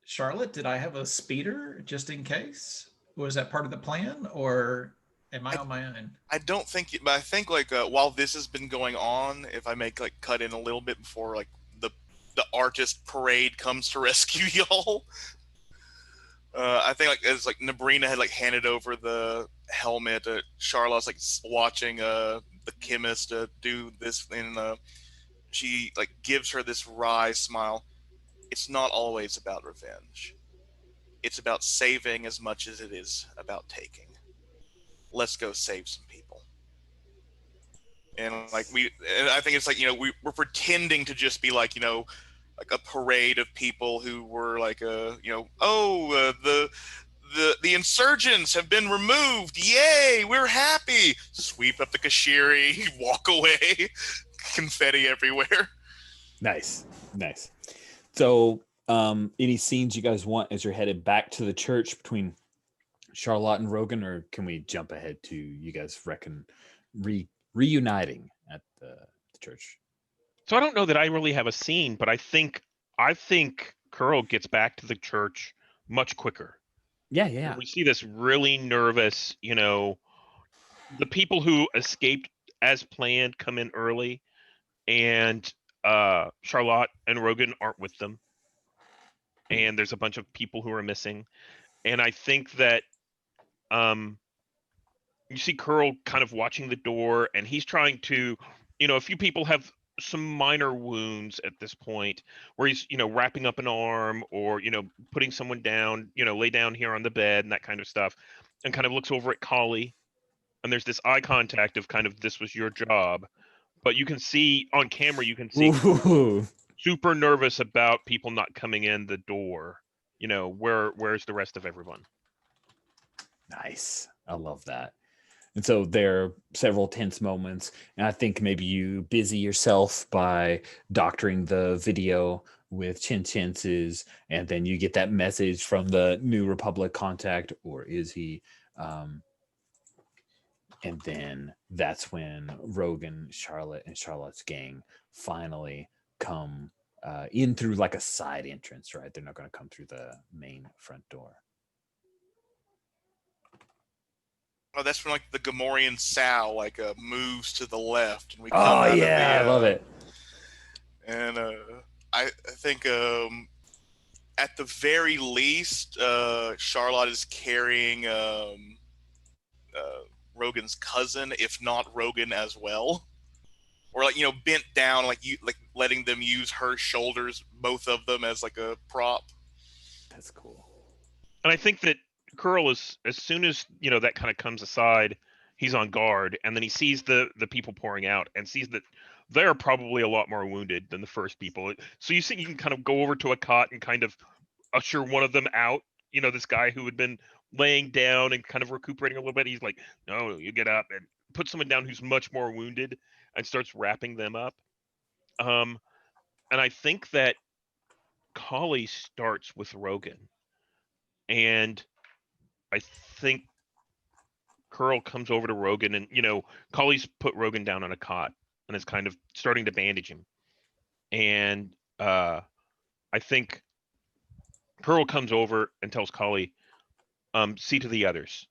Charlotte, did I have a speeder just in case? Was that part of the plan, or am I on my own? I don't think, but I think like while this has been going on, if I make like cut in a little bit before like the artist parade comes to rescue y'all, I think like as like Nabrina had like handed over the helmet, Charlotte's like watching the chemist do this, and she like gives her this wry smile. It's not always about revenge. It's about saving as much as it is about taking. Let's go save some people. And like and I think it's like, we're pretending to just be like, like a parade of people who were like, the insurgents have been removed. Yay, we're happy. Sweep up the Kashiri, walk away, confetti everywhere. Nice. So, any scenes you guys want as you're headed back to the church between Charlotte and Rogan, or can we jump ahead to you guys reuniting at the church? So I don't know that I really have a scene, but I think Curl gets back to the church much quicker. Yeah. We see this really nervous, the people who escaped as planned come in early, and Charlotte and Rogan aren't with them. And there's a bunch of people who are missing. And I think that you see Curl kind of watching the door, and he's trying to, a few people have some minor wounds at this point where he's, wrapping up an arm or, putting someone down, lay down here on the bed and that kind of stuff, and kind of looks over at Kali. And there's this eye contact of kind of, this was your job. But you can see on camera, super nervous about people not coming in the door. Where's the rest of everyone? Nice. I love that. And so there are several tense moments, and I think maybe you busy yourself by doctoring the video with Chin's, and then you get that message from the New Republic contact, or is he? And then that's when Rogan, Charlotte, and Charlotte's gang finally come in through like a side entrance, right? They're not going to come through the main front door. Oh, that's when like the Gamorrean sow like moves to the left, and we come out of the, I love it. And I think at the very least, Charlotte is carrying Rogan's cousin, if not Rogan as well, or like bent down, like letting them use her shoulders, both of them, as like a prop. That's cool. And I think that Curl is, as soon as that kind of comes aside, he's on guard, and then he sees the people pouring out and sees that they're probably a lot more wounded than the first people. So you can kind of go over to a cot and kind of usher one of them out, this guy who had been laying down and kind of recuperating a little bit. He's like, no, you get up, and puts someone down who's much more wounded and starts wrapping them up. And I think that Kali starts with Rogan, and I think Curl comes over to Rogan, and Kali's put Rogan down on a cot and is kind of starting to bandage him. And I think Curl comes over and tells Kali, see to the others.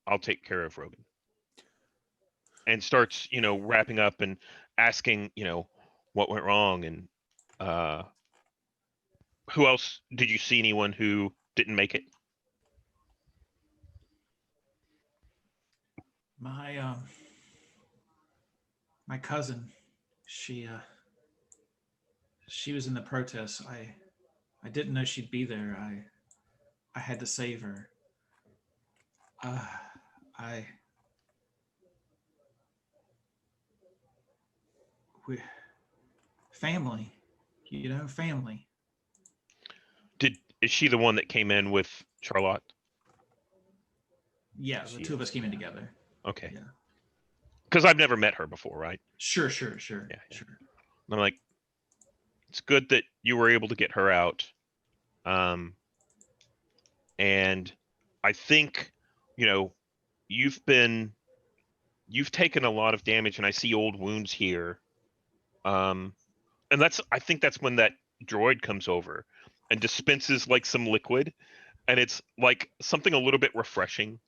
I'll take care of Rogan. And starts, wrapping up and asking, what went wrong, and who else? Did you see anyone who didn't make it? My cousin, she was in the protests. I didn't know she'd be there. I had to save her. Family, family. Is she the one that came in with Charlotte? Yeah, the two of us came in together. Okay. Yeah. Because I've never met her before, right? Sure. Yeah. Sure. I'm like, it's good that you were able to get her out. And I think, you've taken a lot of damage, and I see old wounds here. And I think that's when that droid comes over and dispenses like some liquid, and it's like something a little bit refreshing.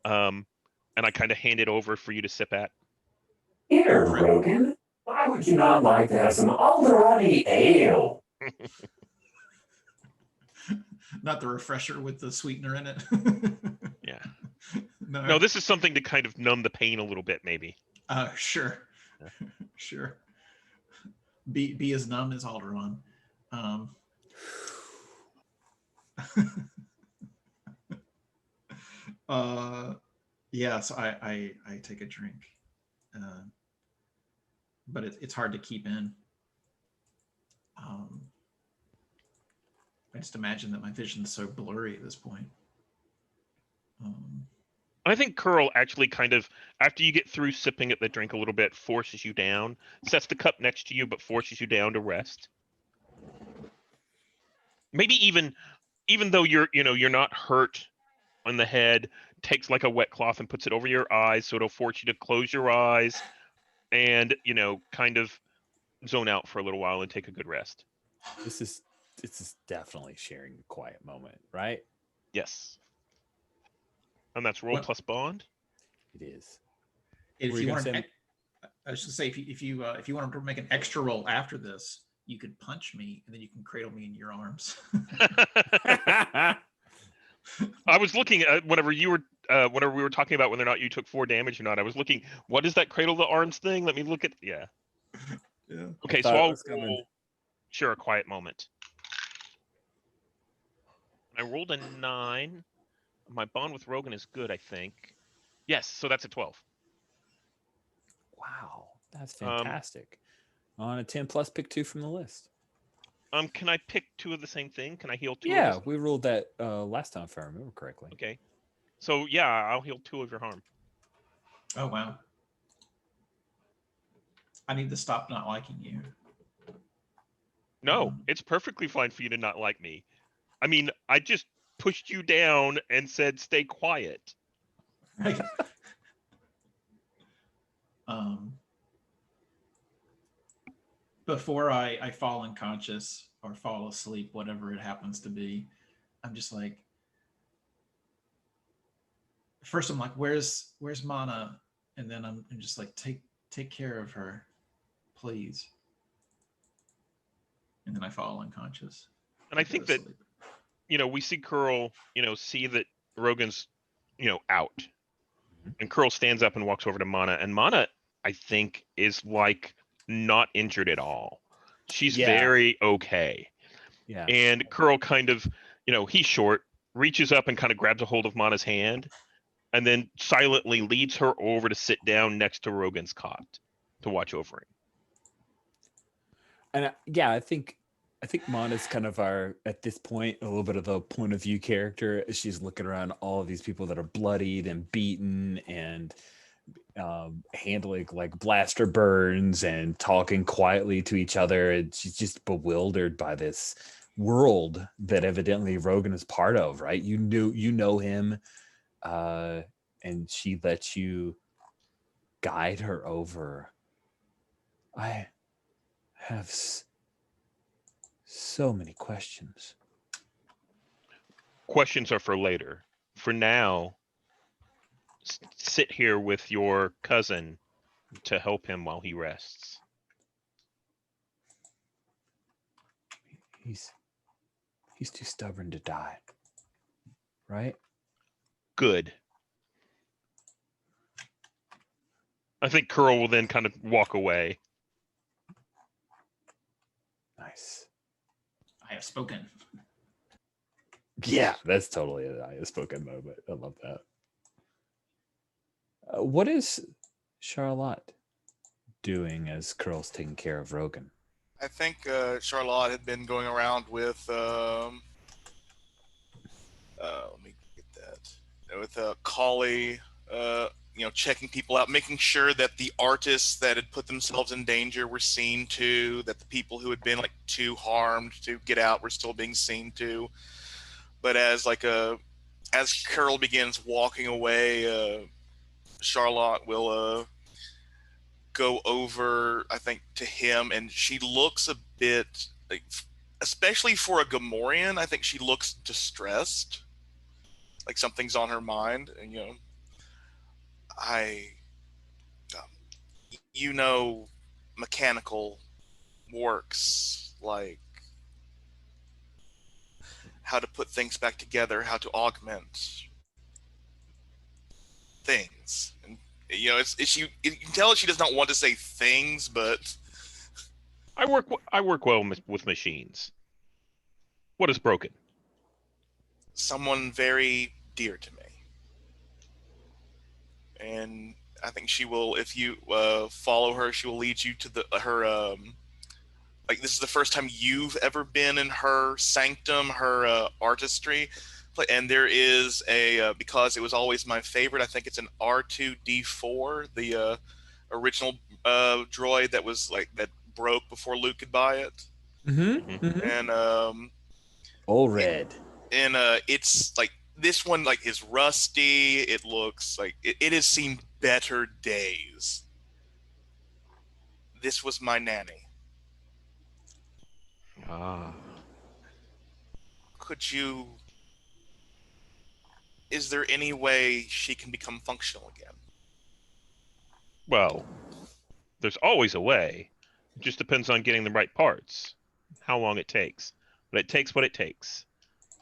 And I kind of hand it over for you to sip at. Here, Rogan, why would you not like to have some Alderani ale? Not the refresher with the sweetener in it. Yeah. No. No, this is something to kind of numb the pain a little bit, maybe. Sure. Yeah. Sure. Be as numb as Alderaan. So I take a drink, but it's hard to keep in. I just imagine that my vision's so blurry at this point. I think Curl actually kind of, after you get through sipping at the drink a little bit, forces you down, sets the cup next to you, but forces you down to rest. Maybe even though you're not hurt on the head, takes like a wet cloth and puts it over your eyes, so it'll force you to close your eyes and kind of zone out for a little while and take a good rest. This is definitely sharing a quiet moment, right? Yes. And that's roll plus bond. It is. If you want, I was just say if you want to make an extra roll after this, you could punch me and then you can cradle me in your arms. I was looking at whenever we were talking about whether or not you took 4 damage or not. I was looking, what is that cradle the arms thing? Let me look at. Yeah. Okay, so I'll share a quiet moment. I rolled a 9. My bond with Rogan is good, I think. Yes, so that's a 12. Wow, that's fantastic. On a 10 plus, pick 2 from the list. Can I pick 2 of the same thing? Can I heal 2? Yeah, we ruled that last time, if I remember correctly. Okay, so yeah, I'll heal 2 of your harm. Oh wow! I need to stop not liking you. No, it's perfectly fine for you to not like me. I mean, I just pushed you down and said, "Stay quiet." Right. Before I fall unconscious or fall asleep, whatever it happens to be, I'm just like, first I'm like, where's Mana? And then I'm just like, take care of her, please. And then I fall unconscious. And I think that, we see Curl, see that Rogan's, out. And Curl stands up and walks over to Mana. And Mana, I think, is like not injured at all. She's very okay. Yeah. And Curl kind of, he's short, reaches up and kind of grabs a hold of Mana's hand, and then silently leads her over to sit down next to Rogan's cot to watch over him. And I think I think Mana's kind of our, at this point, a little bit of the point of view character as she's looking around all of these people that are bloodied and beaten and handling like blaster burns and talking quietly to each other. And she's just bewildered by this world that evidently Rogan is part of, right? You know him, and she lets you guide her over. I have so many questions. Questions are for later. For now, sit here with your cousin to help him while he rests. He's too stubborn to die, right? Good. I think Curl will then kind of walk away. Nice. I have spoken. Yeah, that's totally a spoken moment. I love that. What is Charlotte doing as Curl's taking care of Rogan? I think Charlotte had been going around with let me get that, with Collie, checking people out, making sure that the artists that had put themselves in danger were seen to, that the people who had been like too harmed to get out were still being seen to. But as Curl begins walking away, Charlotte will go over, I think, to him, and she looks a bit like, especially for a Gamorrean, I think she looks distressed, like something's on her mind. And mechanical works, like how to put things back together, how to augment things. And you can tell she does not want to say things, but I work well with machines. What is broken? someone very dear to me. And I think she will, if you follow her, she will lead you to her like, this is the first time you've ever been in her sanctum, her artistry. And there is because it was always my favorite, I think it's an R2D4, the original droid that broke before Luke could buy it. And All red. It's like, this one like is rusty. It looks like it has seen better days. This was my nanny. Is there any way she can become functional again? Well, there's always a way. It just depends on getting the right parts, how long it takes. But it takes what it takes.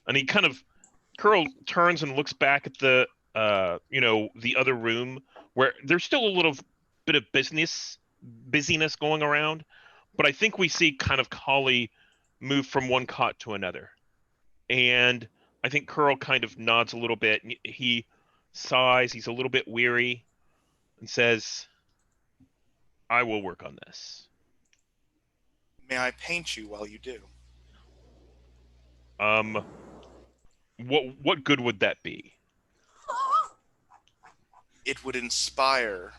And he kind of, Curl turns and looks back at the other room where there's still a little bit of busyness going around. But I think we see kind of Collie move from one cot to another. And I think Curl kind of nods a little bit. And he sighs. He's a little bit weary and says, I will work on this. May I paint you while you do? What good would that be? It would inspire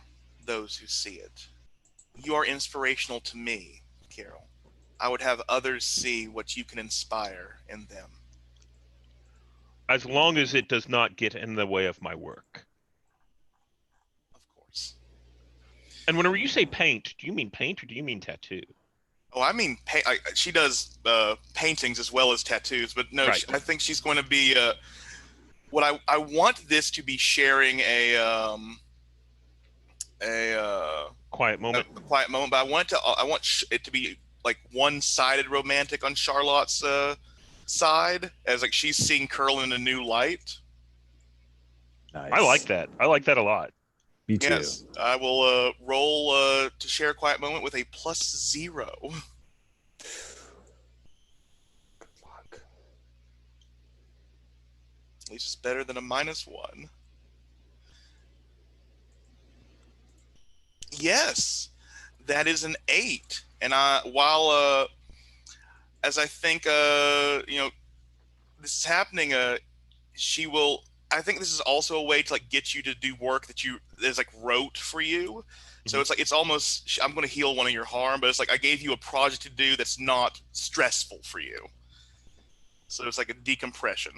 those who see it. You are inspirational to me, Carol. I would have others see what you can inspire in them. As long as it does not get in the way of my work. Of course. And whenever you say paint, do you mean paint or do you mean tattoo? Oh, I mean, she does paintings as well as tattoos, but no, Right. I think she's going to be. What I want this to be sharing a Quiet moment. A quiet moment, but I want it to be like one-sided romantic on Charlotte's side, as like she's seeing Curl in a new light. Nice. I like that. I like that a lot. Me too. Yes, I will roll to share a quiet moment with a +0. Good luck. At least it's better than a -1. Yes, that is an 8. And as I think this is happening, she will. I think this is also a way to like get you to do work that is like rote for you. So it's like it's almost I'm going to heal one of your harm, but it's like I gave you a project to do that's not stressful for you. So it's like a decompression.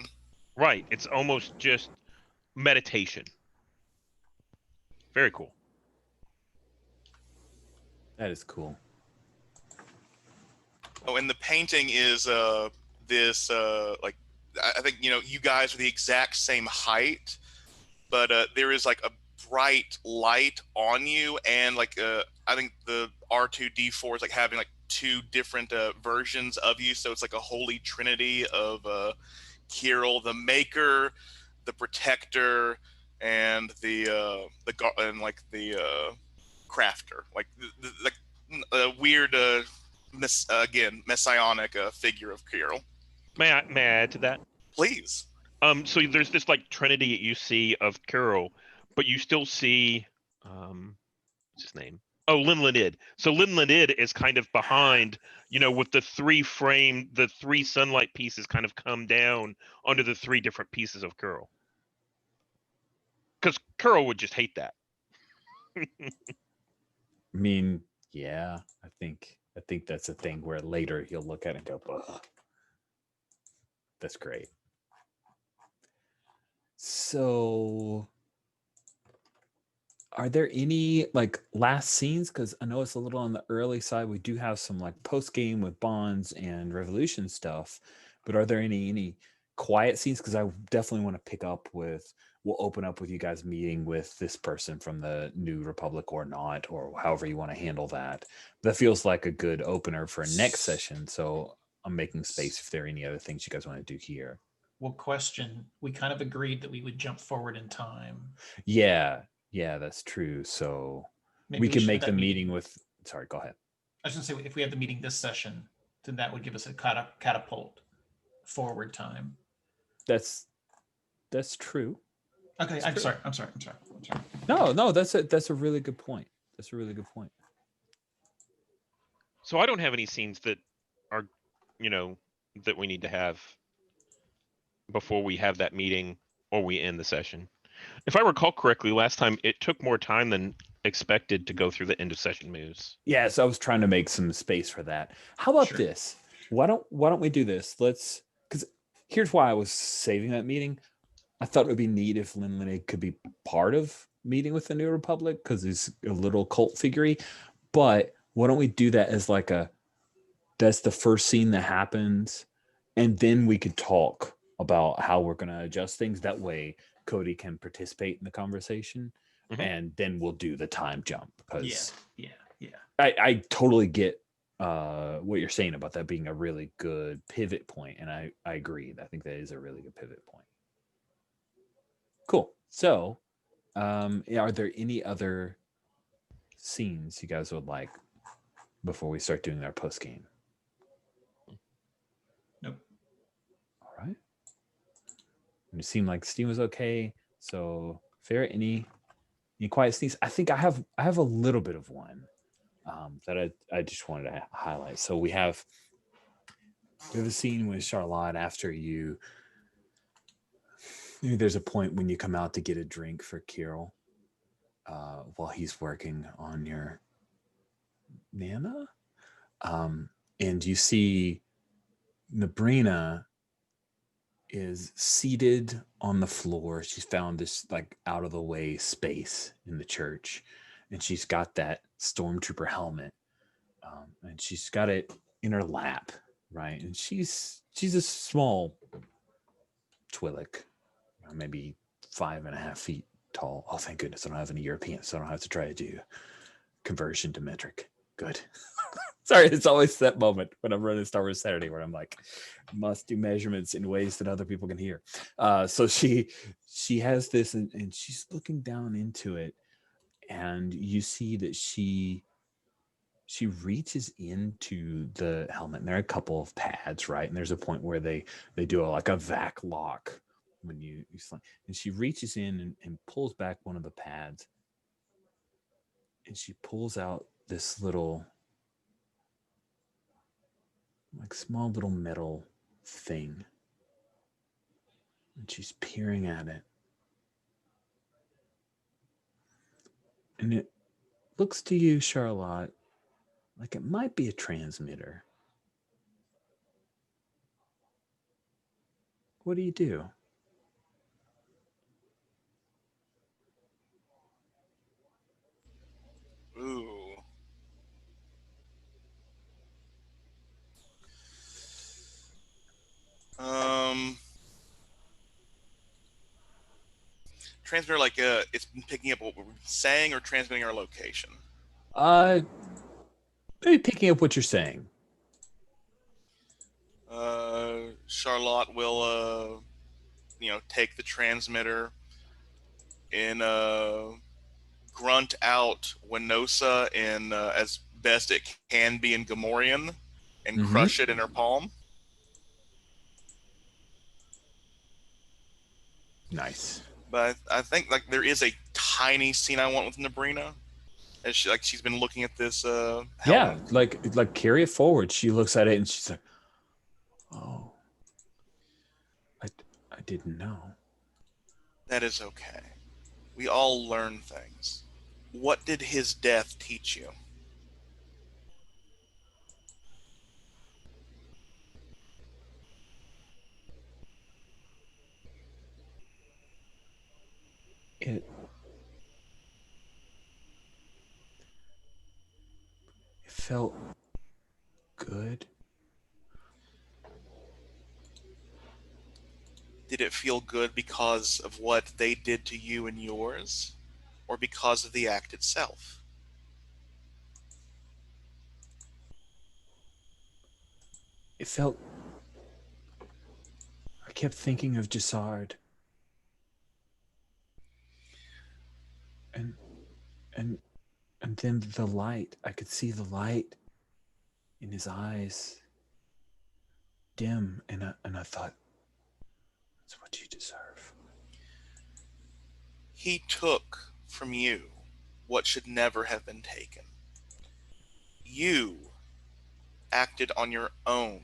Right. It's almost just meditation. Very cool. That is cool. Oh, and the painting is this like I think you guys are the exact same height, but there is like a bright light on you, and like I think the R2D4 is like having like two different versions of you, so it's like a holy trinity of Kirill, the maker, the protector, and the crafter, like the weird messianic figure of Kirill. May I add to that? Please. So there's this like trinity you see of Kirill, but you still see what's his name? Oh, Linlinid. So Linlinid is kind of behind, with the three sunlight pieces kind of come down under the three different pieces of Kirill. Because Kirill would just hate that. I mean, yeah, I think that's a thing where later he'll look at it and go, ugh. That's great. So are there any like last scenes? Because I know it's a little on the early side. We do have some like post game with bonds and revolution stuff, but are there any quiet scenes? Because I definitely want to pick up with. We'll open up with you guys meeting with this person from the New Republic or not, or however you want to handle that. That feels like a good opener for a next session. So I'm making space if there are any other things you guys want to do here. Well, question. We kind of agreed that we would jump forward in time. Yeah, that's true. So Maybe we can should make have the that meeting with. Sorry, go ahead. I was going to say, if we have the meeting this session, then that would give us a catapult forward time. That's true. Okay, I'm sorry. No, that's a really good point. That's a really good point. So I don't have any scenes that are, that we need to have before we have that meeting or we end the session. If I recall correctly, last time it took more time than expected to go through the end of session moves. Yeah, so I was trying to make some space for that. How about this? Why don't we do this? Because here's why I was saving that meeting. I thought it would be neat if Linlinid could be part of meeting with the New Republic because he's a little cult figure-y. But why don't we do that as like that's the first scene that happens, and then we could talk about how we're going to adjust things. That way Cody can participate in the conversation, and then we'll do the time jump. Because I totally get what you're saying about that being a really good pivot point, and I agree. I think that is a really good pivot point. Cool. So, are there any other scenes you guys would like before we start doing our post game? Nope. All right. And it seemed like Steam was okay. So, Farrah, any quiet scenes? I think I have a little bit of one that I just wanted to highlight. So we have a scene with Charlotte after you. Maybe there's a point when you come out to get a drink for Kirill while he's working on your Nana. And you see Nabrina is seated on the floor. She's found this like out of the way space in the church, and she's got that stormtrooper helmet, and she's got it in her lap, right? And she's a small Twi'lek, maybe 5.5 feet tall. Oh, thank goodness I don't have any Europeans, so I don't have to try to do conversion to metric. Good. Sorry, it's always that moment when I'm running Star Wars Saturday where I'm like, must do measurements in ways that other people can hear. So she has this, and she's looking down into it, and you see that she reaches into the helmet, and there are a couple of pads, right? And there's a point where they do a vac lock when you slide, and she reaches in and pulls back one of the pads, and she pulls out this little like small little metal thing. And she's peering at it. And it looks to you, Charlotte, like it might be a transmitter. What do you do? Ooh. Transmitter, like it's been picking up what we're saying or transmitting our location. Maybe picking up what you're saying. Charlotte will, take the transmitter and grunt out Winosa in as best it can be in Gamorrean and crush it in her palm. Nice. But I think like there is a tiny scene I want with Nabrina, as she's been looking at this. Yeah, like carry it forward. She looks at it and she's like, "Oh, I didn't know." That is okay. We all learn things. What did his death teach you? It felt good. Did it feel good because of what they did to you and yours, or because of the act itself? It felt. I kept thinking of Jassard. And then the light. I could see the light in his eyes, dim, and I thought, that's what you deserve. He took from you what should never have been taken. You acted on your own.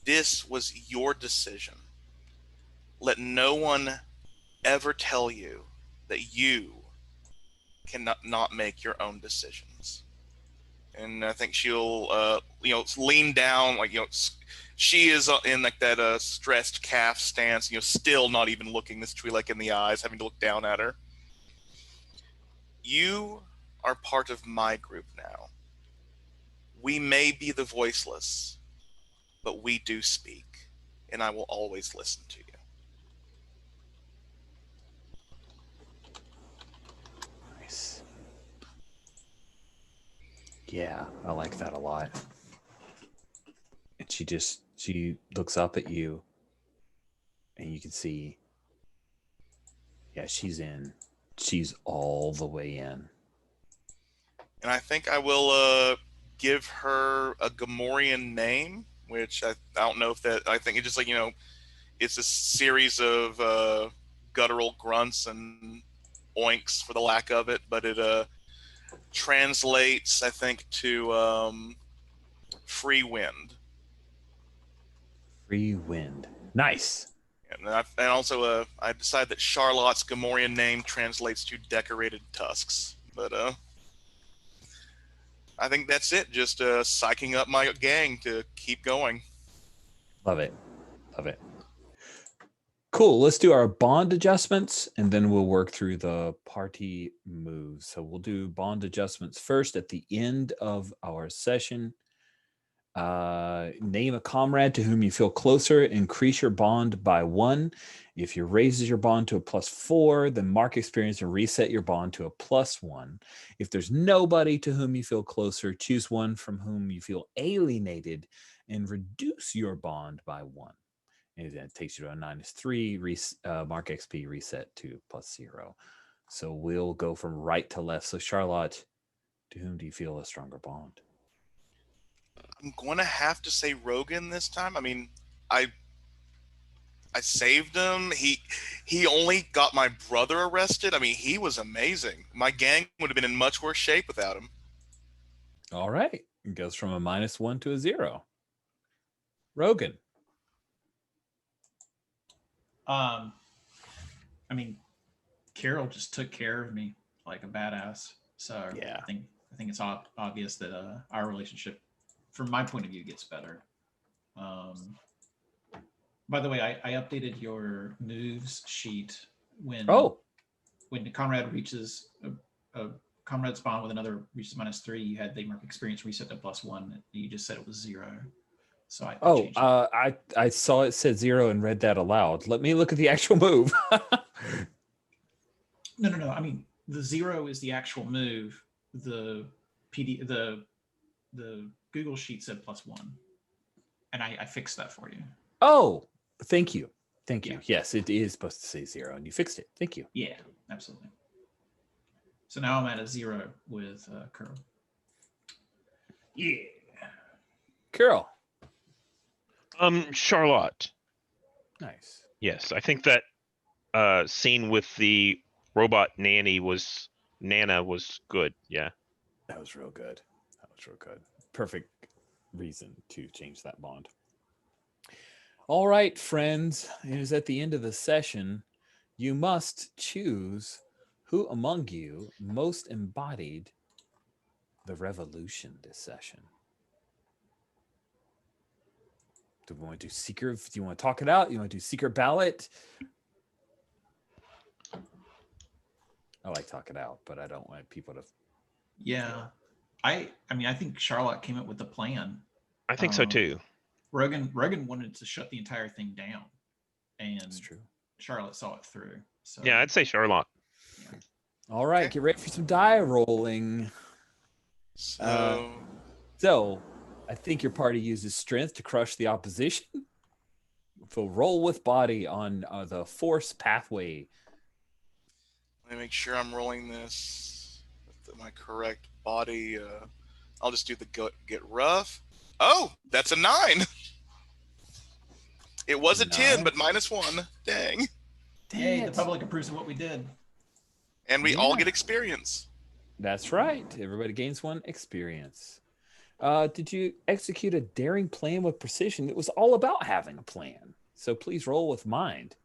This was your decision. Let no one ever tell you that you cannot not make your own decisions. And I think she'll, lean down, she is in like that stressed calf stance, still not even looking this Twi'lek in the eyes, having to look down at her. You are part of my group now. We may be the voiceless, but we do speak, and I will always listen to you. Nice. Yeah, I like that a lot. And she looks up at you, and you can see, yeah, she's in. She's all the way in. And I think I will give her a Gamorrean name, which I don't know if that, I think it's just it's a series of guttural grunts and oinks for the lack of it, but it translates, I think, to free wind. Free wind. Nice. And also I decided that Charlotte's Gamorrean name translates to decorated tusks. But I think that's it. Just psyching up my gang to keep going. Love it. Love it. Cool. Let's do our bond adjustments, and then we'll work through the party moves. So we'll do bond adjustments first at the end of our session. Name a comrade to whom you feel closer. Increase your bond by 1. If you raises your bond to a +4, then mark experience and reset your bond to a +1. If there's nobody to whom you feel closer, choose one from whom you feel alienated and reduce your bond by 1. And that takes you to a -3. Mark XP reset to +0. So we'll go from right to left. So Charlotte, to whom do you feel a stronger bond? I'm going to have to say Rogan this time. I mean, I saved him. He only got my brother arrested. I mean, he was amazing. My gang would have been in much worse shape without him. All right. It goes from a -1 to a 0. Rogan. I mean, Carol just took care of me like a badass. So Yeah. I think it's obvious that our relationship, from my point of view, gets better. By the way, I updated your moves sheet when Conrad reaches a Conrad spawn with another reaches -3. You had they mark experience reset to +1. You just said it was 0. So I changed it. I saw it said 0 and read that aloud. Let me look at the actual move. No. I mean, the 0 is the actual move. The Google sheet said +1, and I fixed that for you. Oh, thank you. Thank you. Yeah. Yes, it is supposed to say 0, and you fixed it. Thank you. Yeah, absolutely. So now I'm at a 0 with Curl. Yeah. Carol. Charlotte. Nice. Yes, I think that scene with the robot Nana was good. Yeah. That was real good. Perfect reason to change that bond. All right, friends. It is at the end of the session. You must choose who among you most embodied the revolution this session. Do we want to do secret? Do you want to talk it out? You want to do secret ballot? I like talk it out, but I don't want people to. Yeah. I mean, I think Charlotte came up with the plan. I think so too. Rogan wanted to shut the entire thing down, and That's true. Charlotte saw it through. So Yeah, I'd say Charlotte. Yeah. All right, get ready for some die rolling. So, So, I think your party uses strength to crush the opposition. So roll with body on the force pathway. let me make sure I'm rolling this with my correct body. I'll just do the get rough. Oh, that's a 9. It was a 10, but -1. Dang. Yay, the public approves of what we did. And we all get experience. That's right. Everybody gains 1 experience. Did you execute a daring plan with precision? It was all about having a plan. So please roll with mind.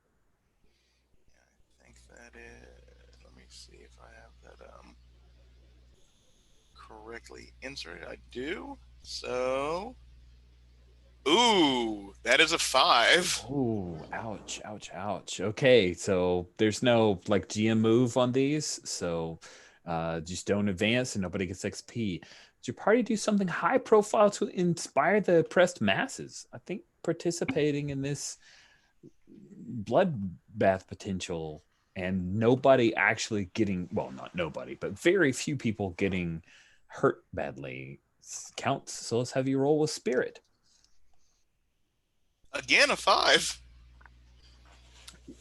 I think that is. Let me see if I have that correctly inserted. I do. So, ooh, that is a 5. Ooh, ouch. Okay, so there's no like GM move on these, so just don't advance and nobody gets XP. Did your party do something high profile to inspire the oppressed masses? I think participating in this bloodbath potential and nobody actually getting, well, not nobody, but very few people getting hurt badly counts. So let's have you roll with spirit. Again, a 5.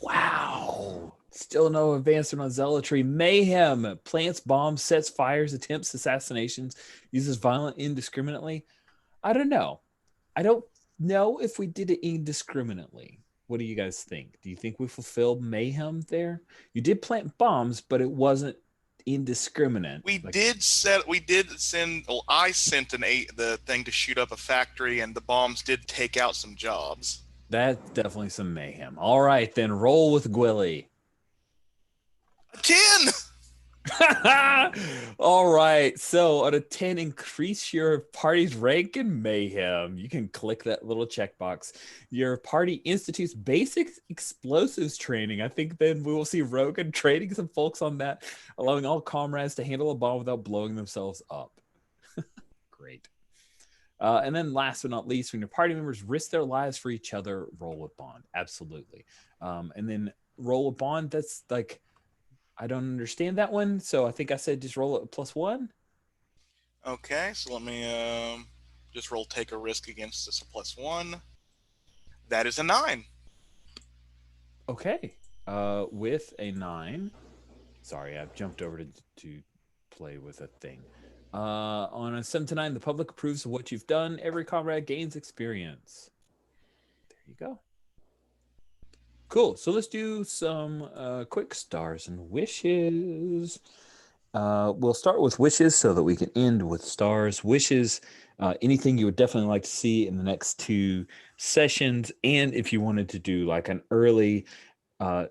Wow. Still no advancement on zealotry. Mayhem. Plants bombs, sets fires, attempts assassinations, uses violence indiscriminately. I don't know. I don't know if we did it indiscriminately. What do you guys think? Do you think we fulfilled mayhem there? You did plant bombs, but it wasn't indiscriminate. I sent the thing to shoot up a factory, and the bombs did take out some jobs. That's definitely some mayhem. All right, then roll with Gwilly. A 10! All right, so on a 10, increase your party's rank in mayhem. You can click that little checkbox. Your party institutes basic explosives training. I think then we will see Rogan training some folks on that, allowing all comrades to handle a bomb without blowing themselves up. Great. And then last but not least, when your party members risk their lives for each other, roll with bond. Absolutely. And then roll with bond, that's like, I don't understand that one. So I think I said just roll it +1. Okay, so let me just roll take a risk against this, a +1. That is a 9. Okay. With a 9. Sorry, I've jumped over to play with a thing. On a 7 to 9, the public approves of what you've done. Every comrade gains experience. There you go. Cool. So let's do some quick stars and wishes. We'll start with wishes so that we can end with stars. Wishes, anything you would definitely like to see in the next 2 sessions. And if you wanted to do like an early,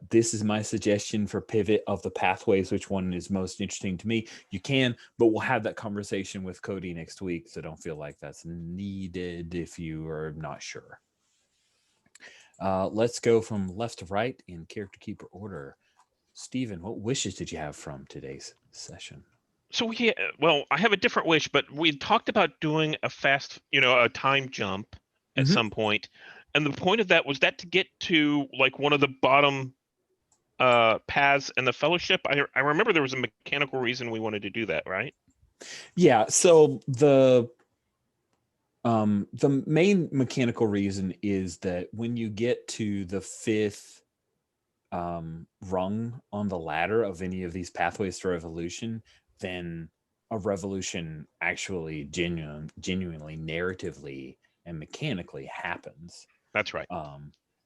this is my suggestion for pivot of the pathways, which one is most interesting to me, you can, but we'll have that conversation with Cody next week. So don't feel like that's needed if you are not sure. Let's go from left to right in character keeper order. Steven, what wishes did you have from today's session? So yeah, well, I have a different wish, but we talked about doing a fast, a time jump at some point, and the point of that was that to get to like one of the bottom paths in the Fellowship. I remember there was a mechanical reason we wanted to do that, right? Yeah. So the main mechanical reason is that when you get to the 5th rung on the ladder of any of these pathways to revolution, then a revolution actually genuinely narratively and mechanically happens. That's right.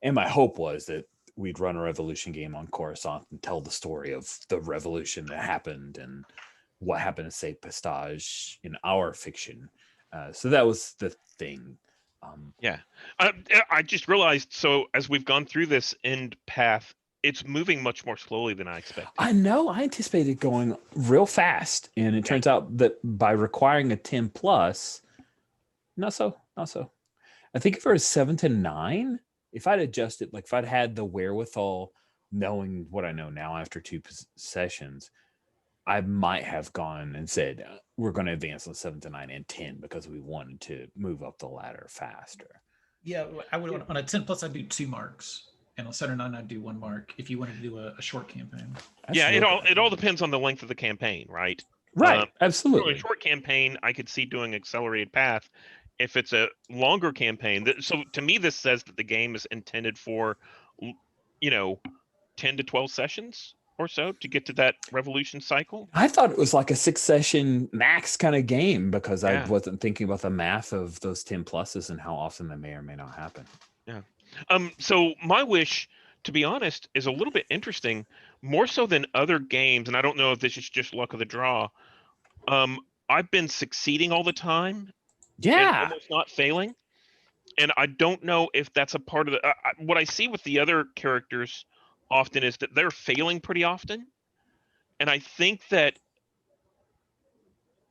And my hope was that we'd run a revolution game on Coruscant and tell the story of the revolution that happened and what happened to Sate Pestage in our fiction. So that was the thing. Yeah. I just realized, so as we've gone through this end path, it's moving much more slowly than I expected. I know. I anticipated going real fast, and it turns out that by requiring a 10 plus, not so. I think if it was 7 to 9, if I'd adjusted, like if I'd had the wherewithal, knowing what I know now after 2 sessions, I might have gone and said, we're going to advance on 7 to 9 and 10 because we wanted to move up the ladder faster. Yeah, I would on a 10 plus, I'd do 2 marks. And on 7 or 9, I'd do 1 mark if you wanted to do a short campaign. Yeah, it all depends on the length of the campaign, right? Right, absolutely. For a short campaign, I could see doing accelerated path. If it's a longer campaign, so to me, this says that the game is intended for, 10 to 12 sessions or so to get to that revolution cycle. I thought it was like a 6-session max kind of game because I wasn't thinking about the math of those 10 pluses and how often they may or may not happen. Yeah. So my wish, to be honest, is a little bit interesting, more so than other games, and I don't know if this is just luck of the draw. I've been succeeding all the time. Yeah. And almost not failing. And I don't know if that's a part of the what I see with the other characters often is that they're failing pretty often. And I think that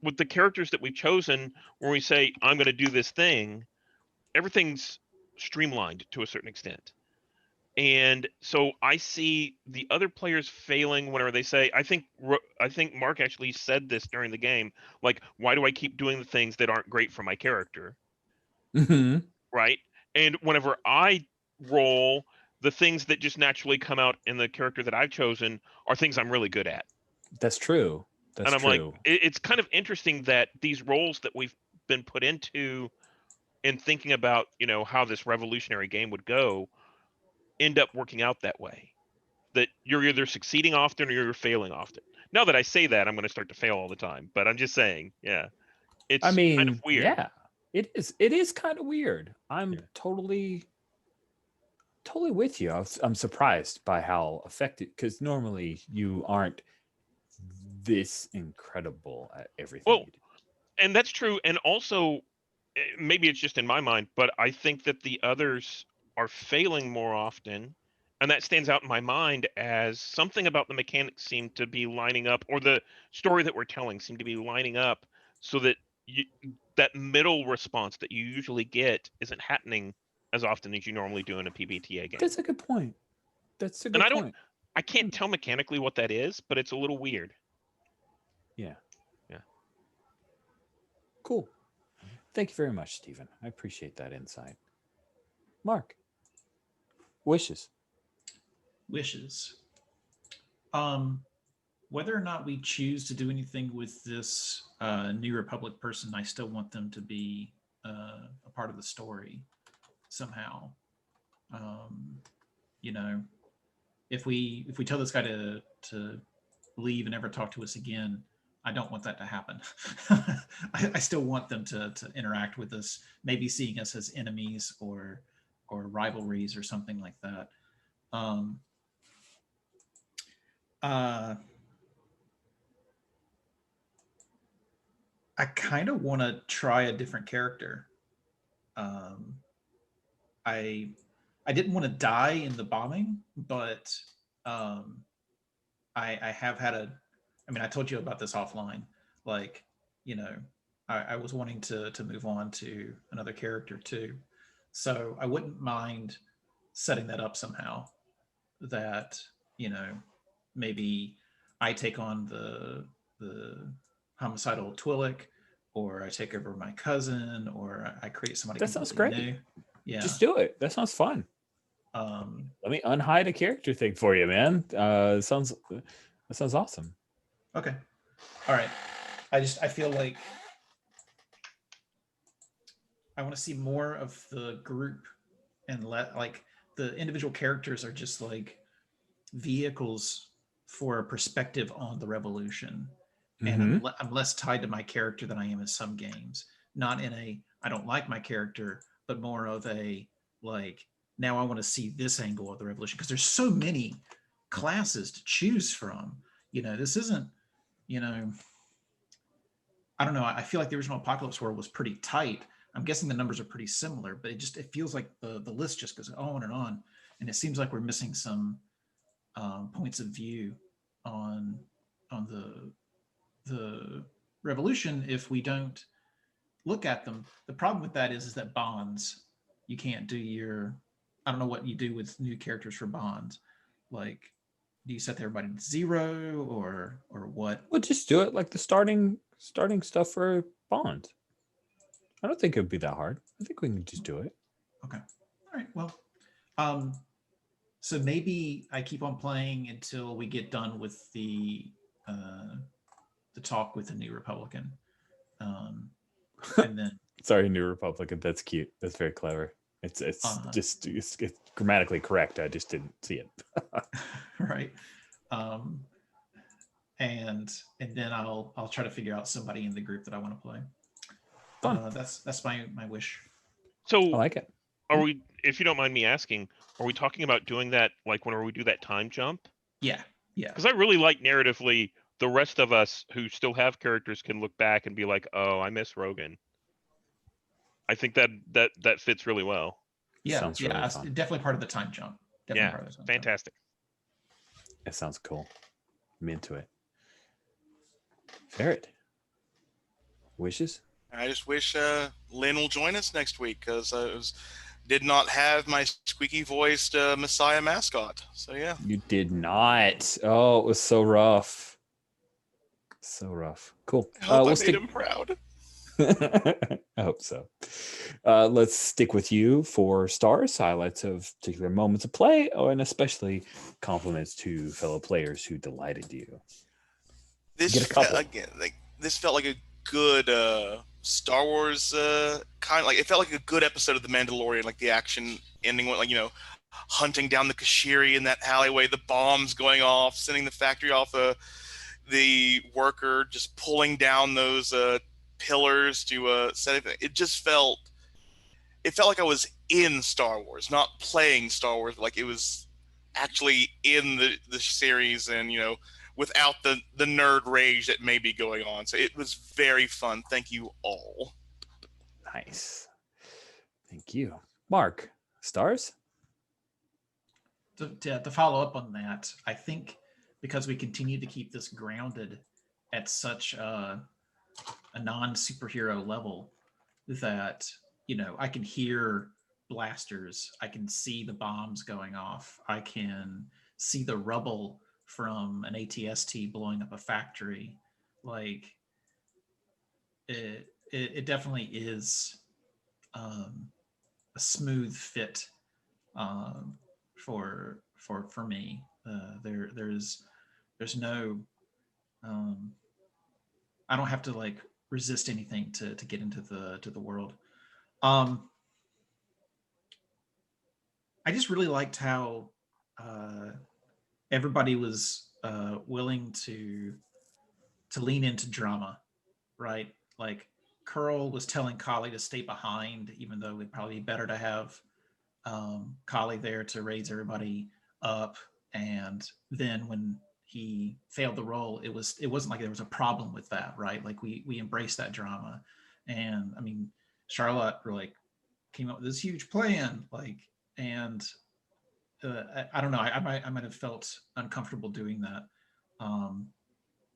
with the characters that we've chosen, when we say, I'm going to do this thing, everything's streamlined to a certain extent. And so I see the other players failing whenever they say, I think Mark actually said this during the game, like, why do I keep doing the things that aren't great for my character? Mm-hmm. Right? And whenever I roll, the things that just naturally come out in the character that I've chosen are things I'm really good at. That's true. And I'm like, it's kind of interesting that these roles that we've been put into in thinking about, how this revolutionary game would go end up working out that way. That you're either succeeding often or you're failing often. Now that I say that, I'm going to start to fail all the time. But I'm just saying, yeah. It's kind of weird. Yeah. It is kind of weird. I'm totally with you. I'm surprised by how effective, because normally you aren't this incredible at everything. Well, and that's true. And also, maybe it's just in my mind, but I think that the others are failing more often. And that stands out in my mind as something about the mechanics seem to be lining up, or the story that we're telling seem to be lining up so that that middle response that you usually get isn't happening as often as you normally do in a PBTA game. That's a good point. I can't tell mechanically what that is, but it's a little weird. Yeah. Cool. Thank you very much, Stephen. I appreciate that insight. Mark, wishes. Whether or not we choose to do anything with this New Republic person, I still want them to be a part of the story somehow. If we tell this guy to leave and never talk to us again, I don't want that to happen. I still want them to interact with us, maybe seeing us as enemies or rivalries or something like that. I kind of want to try a different character. Um, I didn't want to die in the bombing, but um, I have had a. I mean, I told you about this offline. Like, you know, I was wanting to move on to another character too, so I wouldn't mind setting that up somehow. That you know, maybe I take on the homicidal Twillick, or I take over my cousin, or I create somebody That sounds completely great. new. Yeah. Just do it. That sounds fun. Um, Let me unhide a character thing for you, man. That sounds awesome. okay. All right. I feel like I want to see more of the group and let like the individual characters are just like vehicles for a perspective on the revolution. And Mm-hmm. I'm less tied to my character than I am in some games. Not in a I don't like my character, but more of a like now I want to see this angle of the revolution because there's so many classes to choose from. You know, this isn't, you know, I don't know. I feel like the original Apocalypse World was pretty tight. I'm guessing the numbers are pretty similar, but it feels like the list just goes on, and it seems like we're missing some points of view on the revolution if we don't look at them. The problem with that is that bonds, you can't do your. I don't know what you do with new characters for bonds. Like, do you set everybody to 0 or what? We'll just do it like the starting stuff for Bond. I don't think it would be that hard. I think we can just do it. Okay. All right. Well, um, so maybe I keep on playing until we get done with the talk with the New Republican, and then Sorry, New Republican. That's cute. That's very clever. It's grammatically correct. I just didn't see it. right, and then I'll try to figure out somebody in the group that I want to play. Fun. That's my wish. So I like it. are we, if you don't mind me asking, are we talking about doing that like whenever we do that time jump? Yeah. Because I really like narratively the rest of us who still have characters can look back and be like, oh, I miss Rogan. I think that fits really well. Yeah, Sounds really fun. definitely part of the time jump. Definitely part of the time Fantastic. It sounds cool. I'm into it. Ferret. Wishes? I just wish Lynn will join us next week because I did not have my squeaky voiced Messiah mascot. So yeah. You did not. Oh, it was so rough. So rough. Cool. I hope we'll I made him proud. I hope so. Let's stick with you for stars, highlights of particular moments of play, and especially compliments to fellow players who delighted you. This this felt like a good Star Wars kind of like it felt like a good episode of The Mandalorian, like the action ending with, like, you know, hunting down the Kashiri in that alleyway, the bombs going off, sending the factory off, the worker just pulling down those pillars to set it. It felt like I was in Star Wars, not playing Star Wars, but like it was actually in the series, and, you know, without the nerd rage that may be going on. So it was very fun. Thank you all. Nice. Thank you. Mark, stars? To follow up on that, I think because we continue to keep this grounded at such a non-superhero level that, you know, I can hear blasters, I can see the bombs going off, I can see the rubble from an ATST blowing up a factory. Like it definitely is a smooth fit for me. There's no I don't have to like resist anything to get into the world. I just really liked how everybody was willing to lean into drama, right? Like Curl was telling Kali to stay behind, even though it'd probably be better to have Kali there to raise everybody up. And then when he failed the role, it wasn't like there was a problem with that, right? Like we embraced that drama. And I mean, Charlotte like came up with this huge plan, like, and I don't know, I might have felt uncomfortable doing that.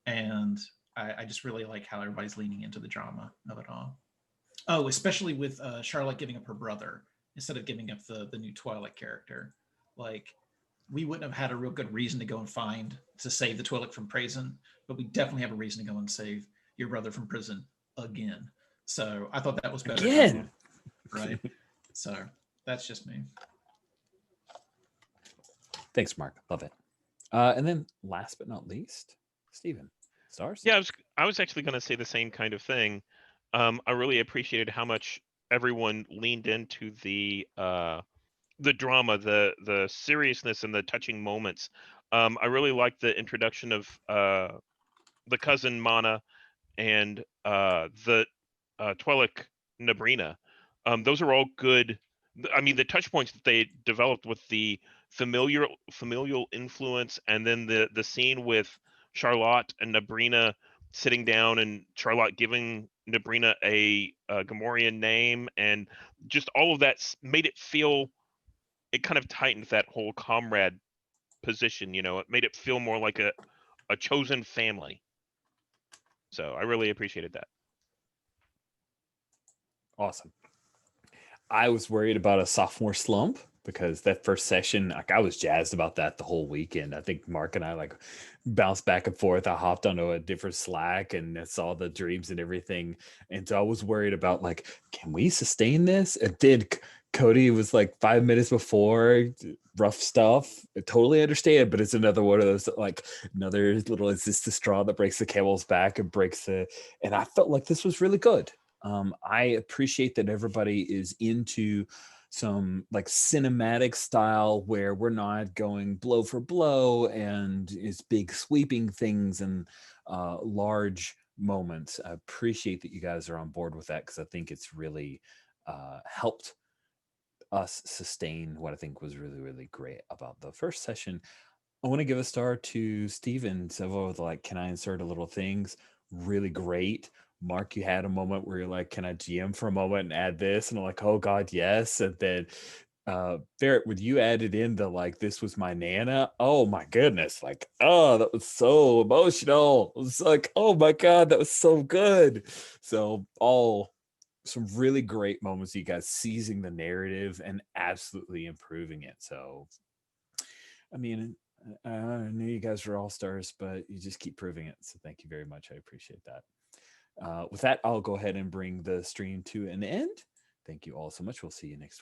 And I just really like how everybody's leaning into the drama of it all. Oh, especially with Charlotte giving up her brother instead of giving up the new Twi'lek character. Like, we wouldn't have had a real good reason to go and to save the Twi'lek from prison, but we definitely have a reason to go and save your brother from prison again. So I thought that was better. Again, right? So that's just me. Thanks, Mark. Love it. And then last but not least, Stephen. Stars? Yeah, I was actually going to say the same kind of thing. I really appreciated how much everyone leaned into the drama, the seriousness, and the touching moments. I really liked the introduction of the cousin Mana and the Twi'lek Nabrina. Those are all good. I mean, the touch points that they developed with the familial influence, and then the scene with Charlotte and Nabrina sitting down, and Charlotte giving Nabrina a Gamorrean name, and just all of that made it feel. It kind of tightened that whole comrade position. It made it feel more like a chosen family. So I really appreciated that. Awesome. I was worried about a sophomore slump because that first session, like I was jazzed about that the whole weekend. I think Mark and I like bounced back and forth. I hopped onto a different Slack and saw the dreams and everything. And so I was worried about like, can we sustain this? It did. Cody was like 5 minutes before, rough stuff. I totally understand, but it's another one of those like another little, is this the straw that breaks the camel's back and and I felt like this was really good. I appreciate that everybody is into some like cinematic style where we're not going blow for blow and it's big sweeping things and large moments. I appreciate that you guys are on board with that because I think it's really helped us sustain what I think was really, really great about the first session. I want to give a star to Steven. Several of the like, can I insert a little things? Really great. Mark, you had a moment where you're like, can I GM for a moment and add this? And I'm like, oh God, yes. And then Barrett, when you added in the like, this was my Nana, oh my goodness, like, oh, that was so emotional. It was like, oh my God, that was so good. So all some really great moments, you guys seizing the narrative and absolutely improving it. So, I mean, I knew you guys were all stars, but you just keep proving it. So thank you very much. I appreciate that. With that, I'll go ahead and bring the stream to an end. Thank you all so much. We'll see you next week.